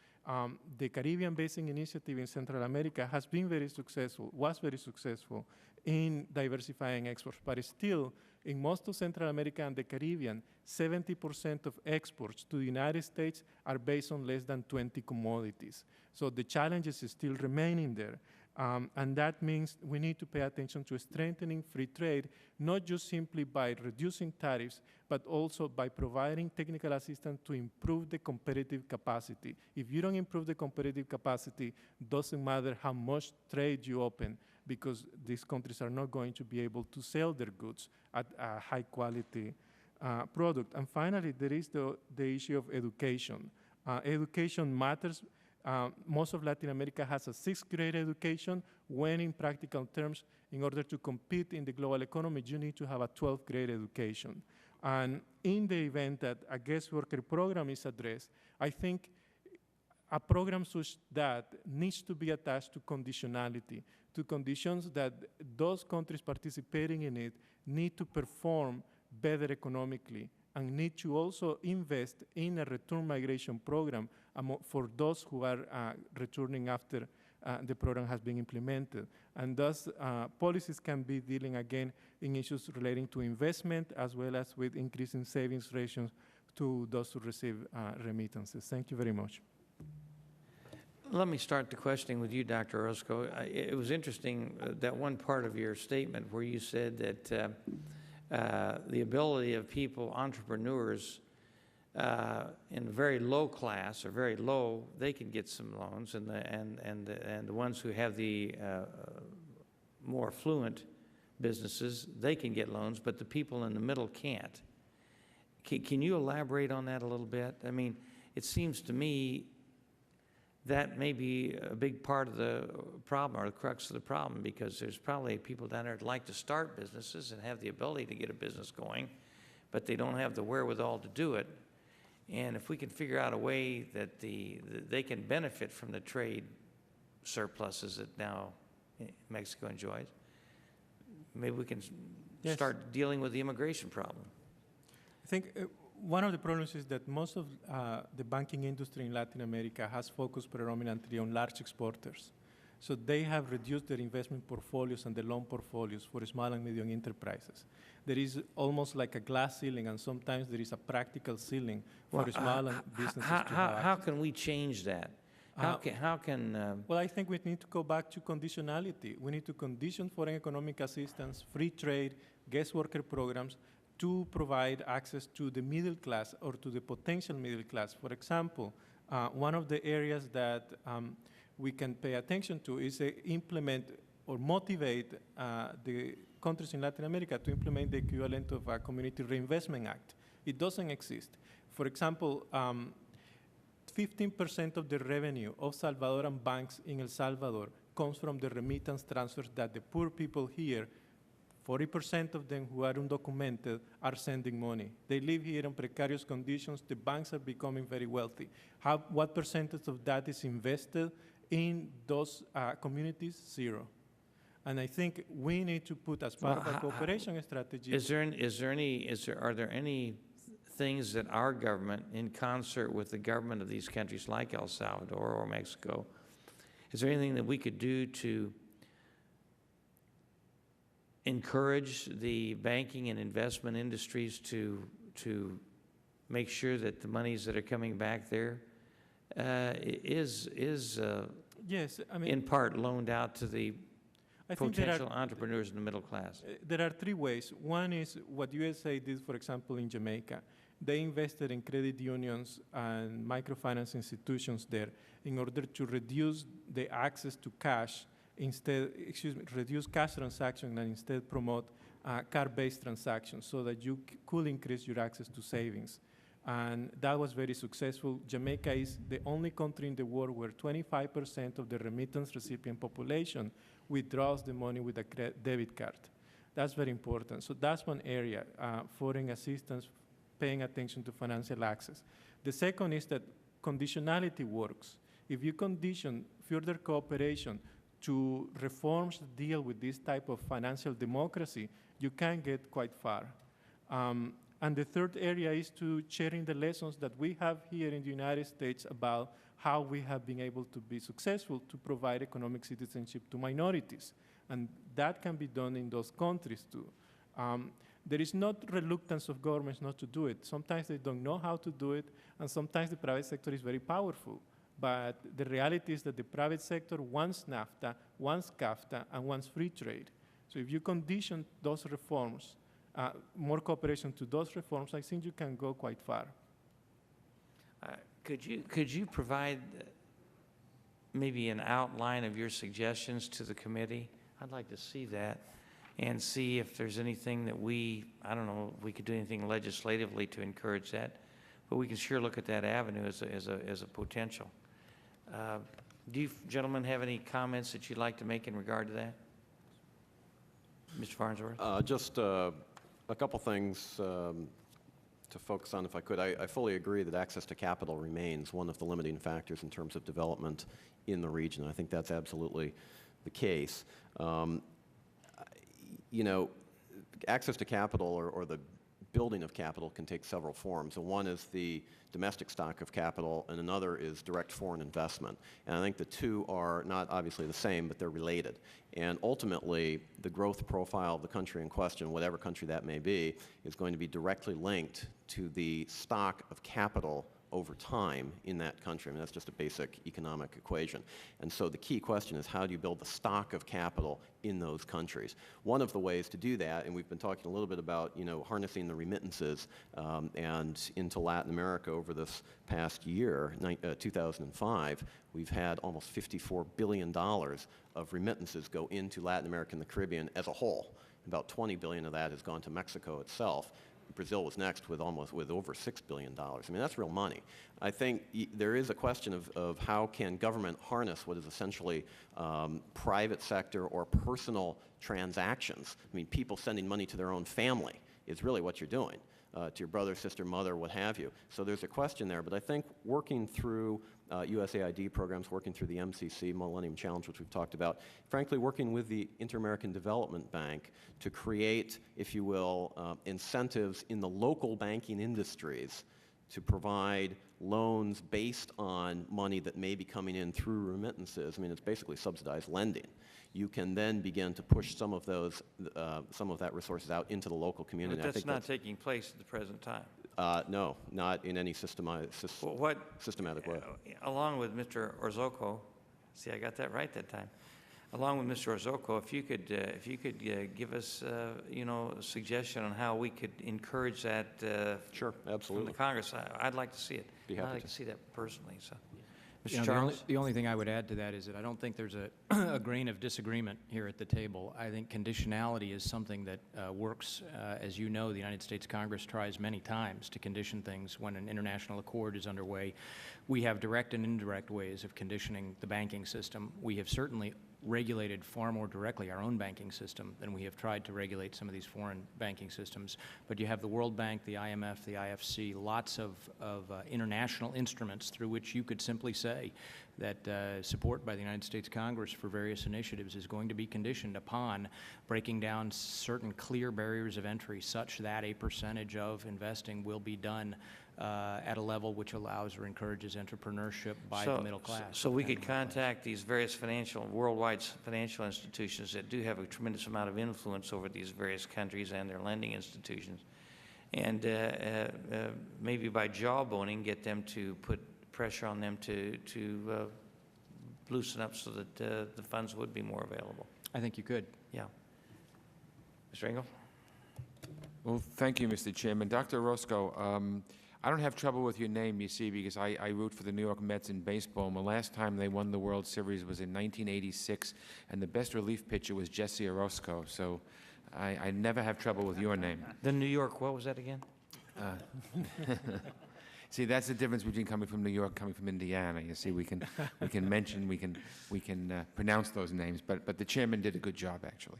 The Caribbean Basin Initiative in Central America has been very successful, was very successful in diversifying exports, but still, in most of Central America and the Caribbean, 70% of exports to the United States are based on less than 20 commodities. So the challenges is still remaining there. And that means we need to pay attention to strengthening free trade, not just simply by reducing tariffs, but also by providing technical assistance to improve the competitive capacity. If you don't improve the competitive capacity, doesn't matter how much trade you open, because these countries are not going to be able to sell their goods at a high quality product. And finally, there is the issue of education. Education matters. Most of Latin America has a 6th grade education, when in practical terms, in order to compete in the global economy, you need to have a 12th grade education. And in the event that a guest worker program is addressed, I think a program such that needs to be attached to conditionality, to conditions that those countries participating in it need to perform better economically and need to also invest in a return migration program for those who are returning after the program has been implemented. And thus, policies can be dealing again in issues relating to investment as well as with increasing savings ratios to those who receive remittances. Thank you very much. Let me start the questioning with you, Dr. Orozco. It was interesting, that one part of your statement where you said that the ability of people, entrepreneurs, in very low class or very low, they can get some loans, and the ones who have the more affluent businesses, they can get loans, but the people in the middle can't. Can you elaborate on that a little bit? I mean, it seems to me that may be a big part of the problem, or the crux of the problem, because there's probably people down there that like to start businesses and have the ability to get a business going, but they don't have the wherewithal to do it. And if we can figure out a way that they can benefit from the trade surpluses that now Mexico enjoys, maybe we can start dealing with the immigration problem. I think one of the problems is that most of the banking industry in Latin America has focused predominantly on large exporters. So they have reduced their investment portfolios and the loan portfolios for small and medium enterprises. There is almost like a glass ceiling, and sometimes there is a practical ceiling for small businesses to have. How can we change that? How can Well, I think we need to go back to conditionality. We need to condition foreign economic assistance, free trade, guest worker programs to provide access to the middle class or to the potential middle class. For example, One of the areas that we can pay attention to is implement or motivate the countries in Latin America to implement the equivalent of a Community Reinvestment Act. It doesn't exist. For example, 15% of the revenue of Salvadoran banks in El Salvador comes from the remittance transfers that the poor people here, 40% of them who are undocumented, are sending money. They live here in precarious conditions. The banks are becoming very wealthy. What percentage of that is invested in those communities? Zero. And I think we need to put as part of our cooperation strategy. Are there any things that our government, in concert with the government of these countries like El Salvador or Mexico, is there anything that we could do to encourage the banking and investment industries to make sure that the monies that are coming back there is yes, I mean, in part loaned out to the I think potential entrepreneurs in the middle class? There are three ways. One is what USA did, for example, in Jamaica. They invested in credit unions and microfinance institutions there in order to reduce the access to cash, reduce cash transactions and instead promote card-based transactions so that you could increase your access to savings. And that was very successful. Jamaica is the only country in the world where 25% of the remittance recipient population withdraws the money with a debit card. That's very important. So that's one area, foreign assistance, paying attention to financial access. The second is that conditionality works. If you condition further cooperation to reforms that deal with this type of financial democracy, you can get quite far. And the third area is to sharing the lessons that we have here in the United States about how we have been able to be successful to provide economic citizenship to minorities. And that can be done in those countries too. There is not reluctance of governments not to do it. Sometimes they don't know how to do it, and sometimes the private sector is very powerful. But the reality is that the private sector wants NAFTA, wants CAFTA, and wants free trade. So if you condition those reforms, more cooperation to those reforms, I think you can go quite far. Could you provide maybe an outline of your suggestions to the committee? I'd like to see that and see if there's anything that I don't know if we could do anything legislatively to encourage that, but we can sure look at that avenue as a potential. Do you gentlemen have any comments that you'd like to make in regard to that? Mr. Farnsworth? Just a couple things to focus on, if I could. I fully agree that access to capital remains one of the limiting factors in terms of development in the region. I think that's absolutely the case. You know, access to capital or the building of capital can take several forms. And one is the domestic stock of capital, and another is direct foreign investment. And I think the two are not obviously the same, but they're related. And ultimately, the growth profile of the country in question, whatever country that may be, is going to be directly linked to the stock of capital over time in that country. I mean, that's just a basic economic equation. And so the key question is, how do you build the stock of capital in those countries? One of the ways to do that, and we've been talking a little bit about, you know, harnessing the remittances and into Latin America over this past year, 2005, we've had almost $54 billion of remittances go into Latin America and the Caribbean as a whole. About $20 billion of that has gone to Mexico itself. Brazil was next with over $6 billion. I mean, that's real money. I think there is a question of how can government harness what is essentially private sector or personal transactions. I mean, people sending money to their own family is really what you're doing, to your brother, sister, mother, what have you. So there's a question there, but I think working through USAID programs, working through the MCC, Millennium Challenge, which we've talked about, frankly, working with the Inter-American Development Bank to create, if you will, incentives in the local banking industries to provide loans based on money that may be coming in through remittances. I mean, it's basically subsidized lending. You can then begin to push some of those, some of that resources out into the local community. But that's not taking place at the present time. No, not in any systematic way. Along with Mr. Orozco, see, I got that right that time. along with Mr. Orozco, if you could give us, you know, a suggestion on how we could encourage that Sure, from absolutely. the Congress, I'd like to see it. Be happy I'd like to. to see that personally. So, You Mr. know, Charles? the only thing I would add to that is that I don't think there's a grain of disagreement here at the table. I think conditionality is something that works. As you know, the United States Congress tries many times to condition things when an international accord is underway. We have direct and indirect ways of conditioning the banking system. We have certainly regulated far more directly our own banking system than we have tried to regulate some of these foreign banking systems. But you have the World Bank, the IMF, the IFC, lots of international instruments through which you could simply say that support by the United States Congress for various initiatives is going to be conditioned upon breaking down certain clear barriers of entry such that a percentage of investing will be done at a level which allows or encourages entrepreneurship by the middle class. So we could contact these various worldwide financial institutions that do have a tremendous amount of influence over these various countries and their lending institutions, and maybe by jawboning get them to put pressure on them to loosen up so that the funds would be more available. I think you could. Yeah. Mr. Engel? Well, thank you, Mr. Chairman. Dr. Orozco, I don't have trouble with your name, you see, because I root for the New York Mets in baseball, and the last time they won the World Series was in 1986, and the best relief pitcher was Jesse Orozco, so I never have trouble with your name. The New York, what was that again? See, that's the difference between coming from New York, coming from Indiana. You see, we can mention, we can pronounce those names, but the chairman did a good job, actually.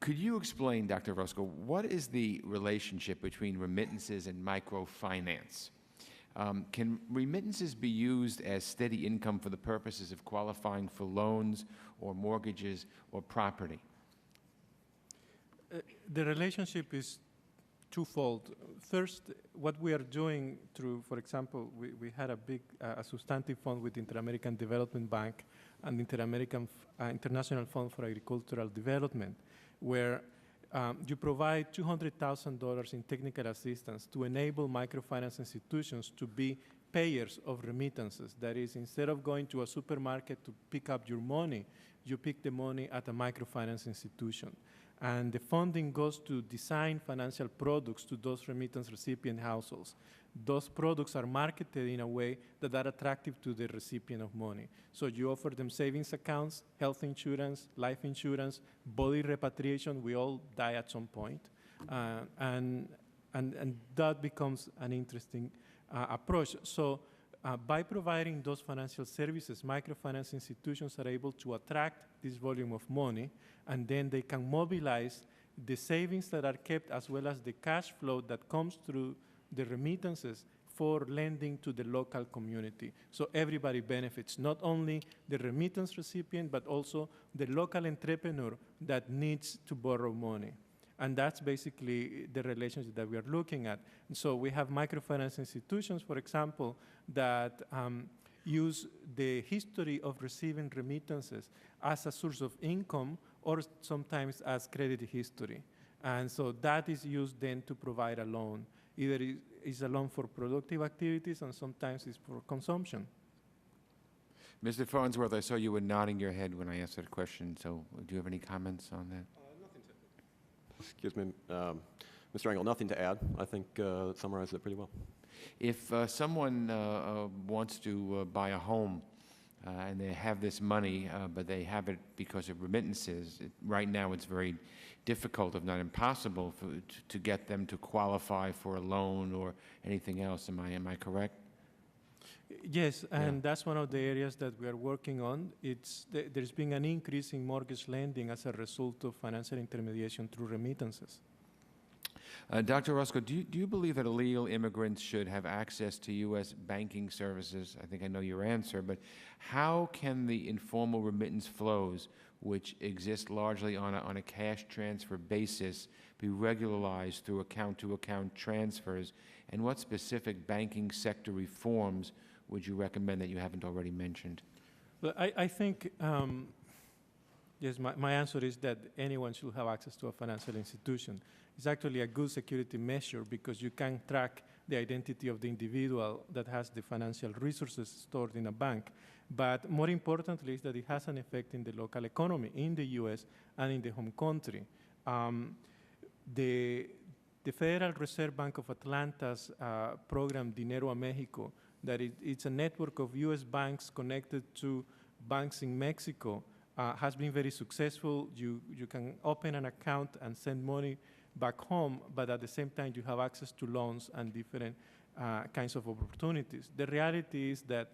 Could you explain, Dr. Orozco, what is the relationship between remittances and microfinance? Can remittances be used as steady income for the purposes of qualifying for loans or mortgages or property? The relationship is twofold. First, what we are doing through, for example, we had a big, a substantive fund with the Inter-American Development Bank and the International Fund for Agricultural Development, where you provide $200,000 in technical assistance to enable microfinance institutions to be payers of remittances. That is, instead of going to a supermarket to pick up your money, you pick the money at a microfinance institution. And the funding goes to design financial products to those remittance recipient households. Those products are marketed in a way that are attractive to the recipient of money. So you offer them savings accounts, health insurance, life insurance, body repatriation. We all die at some point. And that becomes an interesting approach. So by providing those financial services, microfinance institutions are able to attract this volume of money, and then they can mobilize the savings that are kept as well as the cash flow that comes through the remittances for lending to the local community. So everybody benefits, not only the remittance recipient, but also the local entrepreneur that needs to borrow money. And that's basically the relationship that we are looking at. And so we have microfinance institutions, for example, that use the history of receiving remittances as a source of income or sometimes as credit history. And so that is used then to provide a loan. Either it's a loan for productive activities and sometimes it's for consumption. Mr. Farnsworth, I saw you were nodding your head when I asked that question, so do you have any comments on that? Excuse me, Mr. Engel, nothing to add. I think that summarized it pretty well. If someone wants to buy a home and they have this money, but they have it because of remittances, right now it's very difficult, if not impossible, to get them to qualify for a loan or anything else. Am I correct? Yes, and that's one of the areas that we are working on. There's been an increase in mortgage lending as a result of financial intermediation through remittances. Dr. Orozco, do you believe that illegal immigrants should have access to U.S. banking services? I think I know your answer, but how can the informal remittance flows, which exist largely on a cash transfer basis, be regularized through account-to-account transfers, and what specific banking sector reforms would you recommend that you haven't already mentioned? Well, I think, yes, my answer is that anyone should have access to a financial institution. It's actually a good security measure because you can track the identity of the individual that has the financial resources stored in a bank. But more importantly is that it has an effect in the local economy in the U.S. and in the home country. The Federal Reserve Bank of Atlanta's program, Dinero a Mexico, that it's a network of U.S. banks connected to banks in Mexico, has been very successful. You can open an account and send money back home, but at the same time you have access to loans and different kinds of opportunities. The reality is that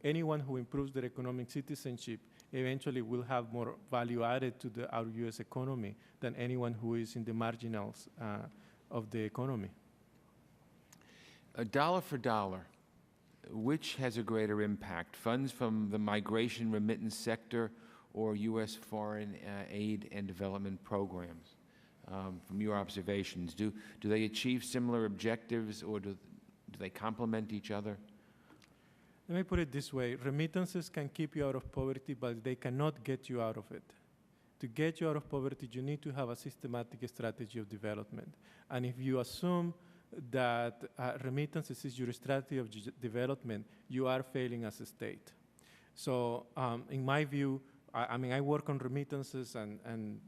anyone who improves their economic citizenship eventually will have more value added to our U.S. economy than anyone who is in the marginals of the economy. A dollar for dollar, which has a greater impact? Funds from the migration remittance sector or U.S. foreign aid and development programs? From your observations, do they achieve similar objectives, or do they complement each other? Let me put it this way. Remittances can keep you out of poverty, but they cannot get you out of it. To get you out of poverty, you need to have a systematic strategy of development. And if you assume that remittances is your strategy of development, you are failing as a state. So in my view, I mean, I work on remittances, and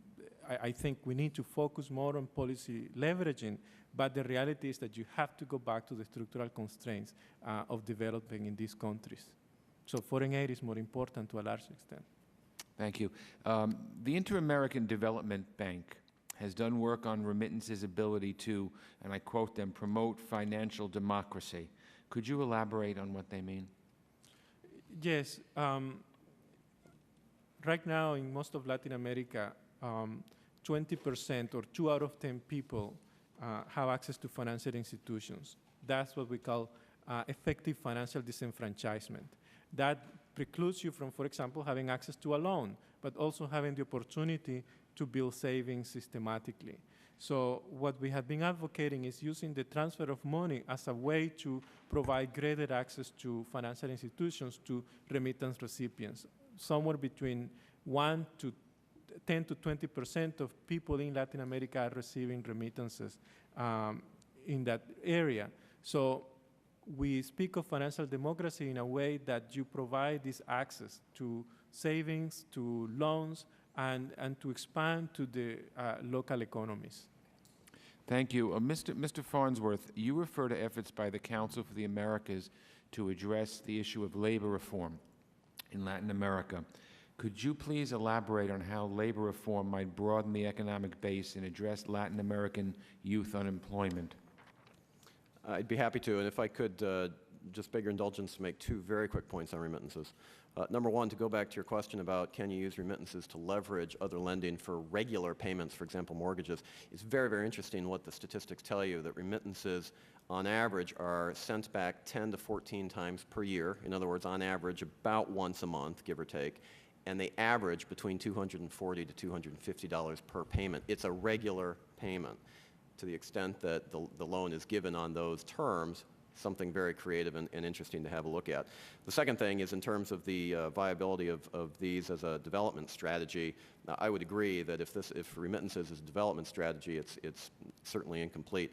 I think we need to focus more on policy leveraging, but the reality is that you have to go back to the structural constraints of developing in these countries. So foreign aid is more important to a large extent. Thank you. The Inter-American Development Bank has done work on remittances' ability to, and I quote them, promote financial democracy. Could you elaborate on what they mean? Yes. Right now, in most of Latin America, 20% or 2 out of 10 people have access to financial institutions. That's what we call effective financial disenfranchisement. That precludes you from, for example, having access to a loan, but also having the opportunity to build savings systematically. So what we have been advocating is using the transfer of money as a way to provide greater access to financial institutions to remittance recipients. Somewhere between 10 to 20% of people in Latin America are receiving remittances in that area. So we speak of financial democracy in a way that you provide this access to savings, to loans, and to expand to the local economies. Thank you. Mr. Farnsworth, you refer to efforts by the Council for the Americas to address the issue of labor reform in Latin America. Could you please elaborate on how labor reform might broaden the economic base and address Latin American youth unemployment? I'd be happy to, and if I could just beg your indulgence to make 2 very quick points on remittances. Number 1, to go back to your question about can you use remittances to leverage other lending for regular payments, for example, mortgages, it's very, very interesting what the statistics tell you, that remittances on average are sent back 10 to 14 times per year. In other words, on average, about once a month, give or take, and they average between $240 to $250 per payment. It's a regular payment. To the extent that the loan is given on those terms, something very creative and interesting to have a look at. The second thing is in terms of the viability of these as a development strategy. I would agree that if remittances is a development strategy, it's certainly incomplete.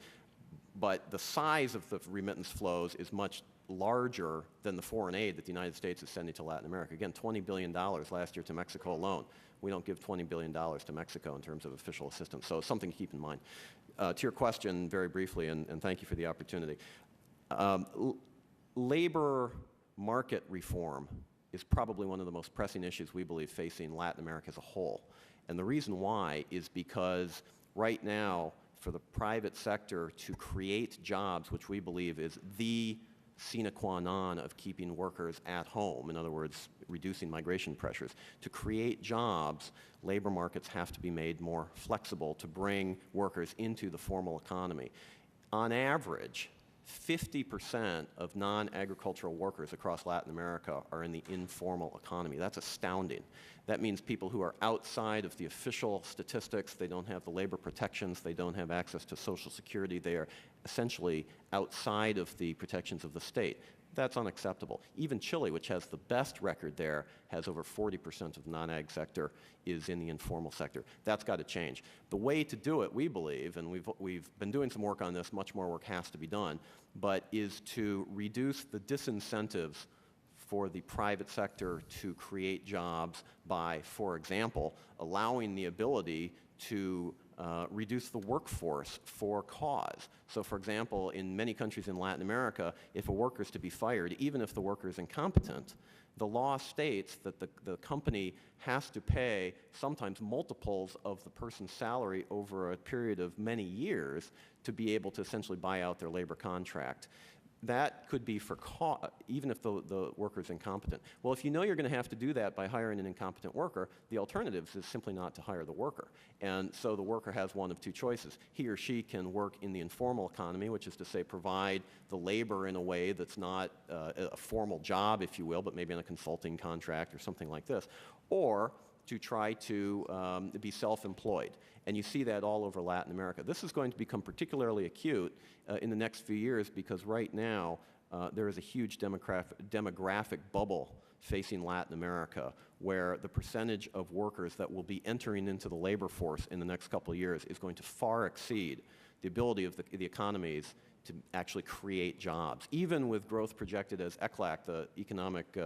But the size of the remittance flows is much larger than the foreign aid that the United States is sending to Latin America. Again, $20 billion last year to Mexico alone. We don't give $20 billion to Mexico in terms of official assistance, so something to keep in mind. To your question, very briefly, and thank you for the opportunity. Labor market reform is probably one of the most pressing issues we believe facing Latin America as a whole. And the reason why is because right now, for the private sector to create jobs, which we believe is the sine qua non of keeping workers at home, in other words, reducing migration pressures. To create jobs, labor markets have to be made more flexible to bring workers into the formal economy. On average, 50% of non-agricultural workers across Latin America are in the informal economy. That's astounding. That means people who are outside of the official statistics, they don't have the labor protections, they don't have access to Social Security, they are essentially outside of the protections of the state. That's unacceptable. Even Chile, which has the best record there, has over 40% of the non-ag sector is in the informal sector. That's got to change. The way to do it, we believe, and we've been doing some work on this, much more work has to be done, but is to reduce the disincentives for the private sector to create jobs by, for example, allowing the ability to reduce the workforce for cause. So, for example, in many countries in Latin America, if a worker is to be fired, even if the worker is incompetent, the law states that the company has to pay sometimes multiples of the person's salary over a period of many years to be able to essentially buy out their labor contract. That could be for even if the worker is incompetent. Well, if you know you're going to have to do that by hiring an incompetent worker, the alternative is simply not to hire the worker. And so the worker has one of two choices. He or she can work in the informal economy, which is to say provide the labor in a way that's not a formal job, if you will, but maybe on a consulting contract or something like this, or to try to be self-employed. And you see that all over Latin America. This is going to become particularly acute in the next few years because right now there is a huge demographic bubble facing Latin America where the percentage of workers that will be entering into the labor force in the next couple of years is going to far exceed the ability of the economies to actually create jobs. Even with growth projected as ECLAC, the Economic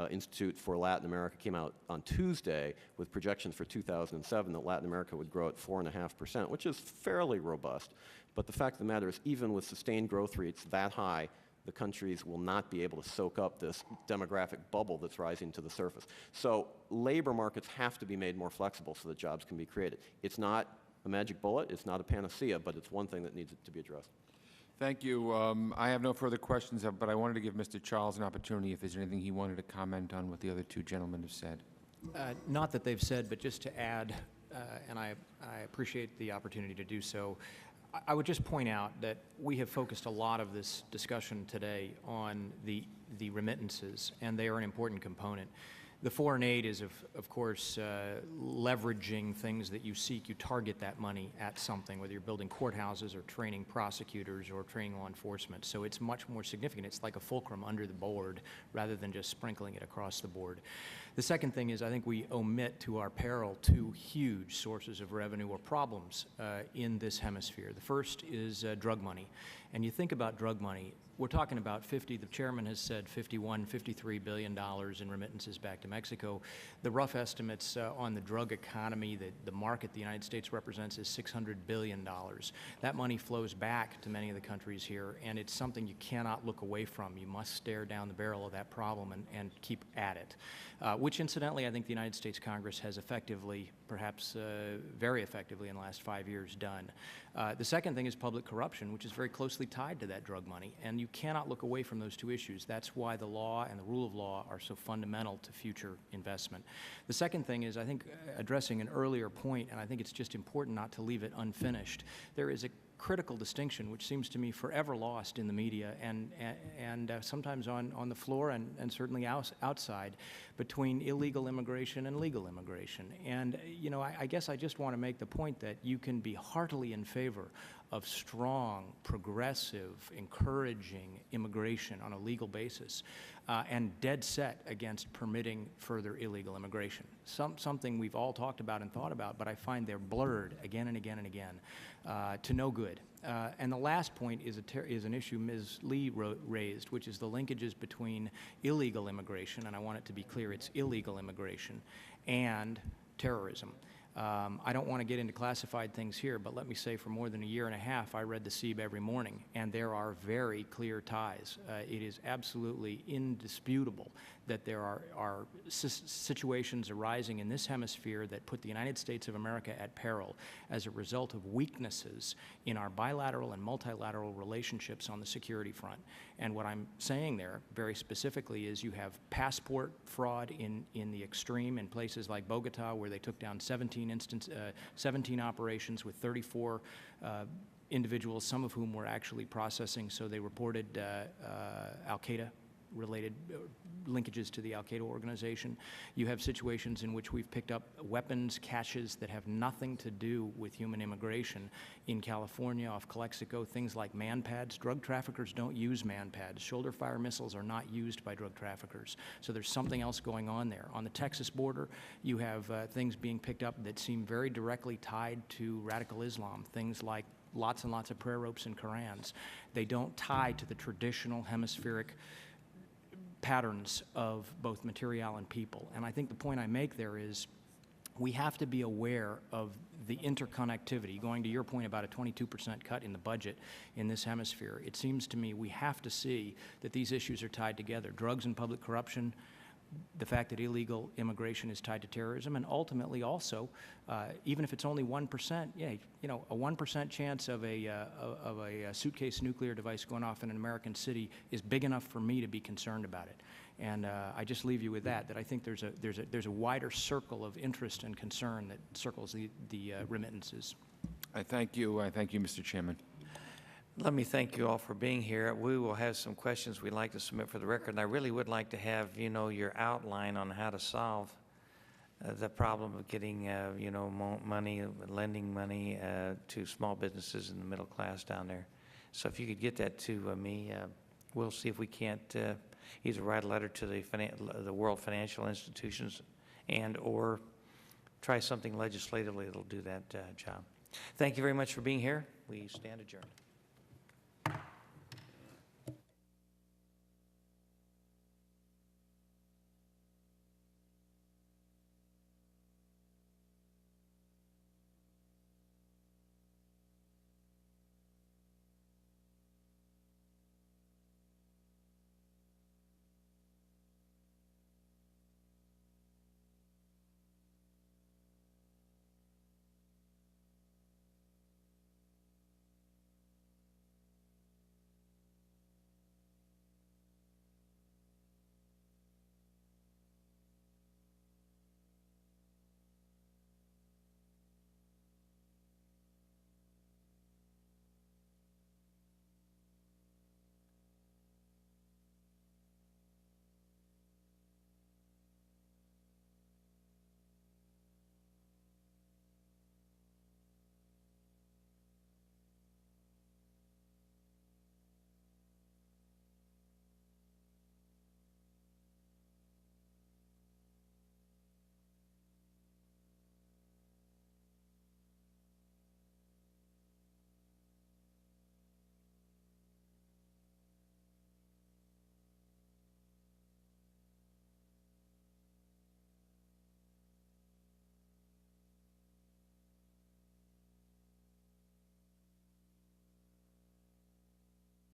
Institute for Latin America, came out on Tuesday with projections for 2007 that Latin America would grow at 4.5%, which is fairly robust. But the fact of the matter is, even with sustained growth rates that high, the countries will not be able to soak up this demographic bubble that's rising to the surface. So labor markets have to be made more flexible so that jobs can be created. It's not a magic bullet, it's not a panacea, but it's one thing that needs to be addressed. Thank you. I have no further questions, but I wanted to give Mr. Charles an opportunity if there's anything he wanted to comment on what the other two gentlemen have said. Not that they've said, but just to add, and I appreciate the opportunity to do so, I would just point out that we have focused a lot of this discussion today on the remittances, and they are an important component. The foreign aid is, of course, leveraging things that you seek. You target that money at something, whether you're building courthouses or training prosecutors or training law enforcement. So it's much more significant. It's like a fulcrum under the board rather than just sprinkling it across the board. The second thing is I think we omit to our peril two huge sources of revenue or problems in this hemisphere. The first is drug money. And you think about drug money, we're talking about the chairman has said $53 billion in remittances back to Mexico. The rough estimates on the drug economy, the market the United States represents, is $600 billion. That money flows back to many of the countries here, and it's something you cannot look away from. You must stare down the barrel of that problem and keep at it, which incidentally I think the United States Congress has effectively, perhaps very effectively in the last 5 years done. The second thing is public corruption, which is very closely tied to that drug money, and you cannot look away from those two issues. That's why the law and the rule of law are so fundamental to future investment. The second thing is, I think, addressing an earlier point, and I think it's just important not to leave it unfinished. There is a critical distinction, which seems to me forever lost in the media and sometimes on the floor and certainly outside, between illegal immigration and legal immigration. And, you know, I guess I just want to make the point that you can be heartily in favor of strong, progressive, encouraging immigration on a legal basis and dead set against permitting further illegal immigration. Something we've all talked about and thought about, but I find they're blurred again and again and again to no good. And the last point is an issue Ms. Lee raised, which is the linkages between illegal immigration, and I want it to be clear, it's illegal immigration, and terrorism. I don't want to get into classified things here, but let me say for more than a year and a half, I read the SEAB every morning, and there are very clear ties. It is absolutely indisputable that there are situations arising in this hemisphere that put the United States of America at peril as a result of weaknesses in our bilateral and multilateral relationships on the security front. And what I'm saying there very specifically is you have passport fraud in the extreme in places like Bogota, where they took down 17 operations with 34 individuals, some of whom were actually processing, so they reported al-Qaeda related linkages to the al-Qaeda organization. You have situations in which we've picked up weapons caches that have nothing to do with human immigration in California, off Calexico, things like man-pads. Drug traffickers don't use man-pads. Shoulder-fire missiles are not used by drug traffickers. So there's something else going on there. On the Texas border, you have things being picked up that seem very directly tied to radical Islam, things like lots and lots of prayer ropes and Korans. They don't tie to the traditional hemispheric patterns of both material and people. And I think the point I make there is we have to be aware of the interconnectivity. Going to your point about a 22% cut in the budget in this hemisphere, it seems to me we have to see that these issues are tied together. Drugs and public corruption, the fact that illegal immigration is tied to terrorism, and ultimately also, even if it's only 1%, yeah, you know, a 1% chance of a suitcase nuclear device going off in an American city is big enough for me to be concerned about it. And I just leave you with that I think there's a wider circle of interest and concern that circles the remittances. I thank you, Mr. Chairman. Let me thank you all for being here. We will have some questions we'd like to submit for the record, and I really would like to have, you know, your outline on how to solve the problem of getting, you know, money, lending money to small businesses in the middle class down there. So if you could get that to me, we'll see if we can't either write a letter to the world financial institutions and or try something legislatively that'll do that job. Thank you very much for being here. We stand adjourned.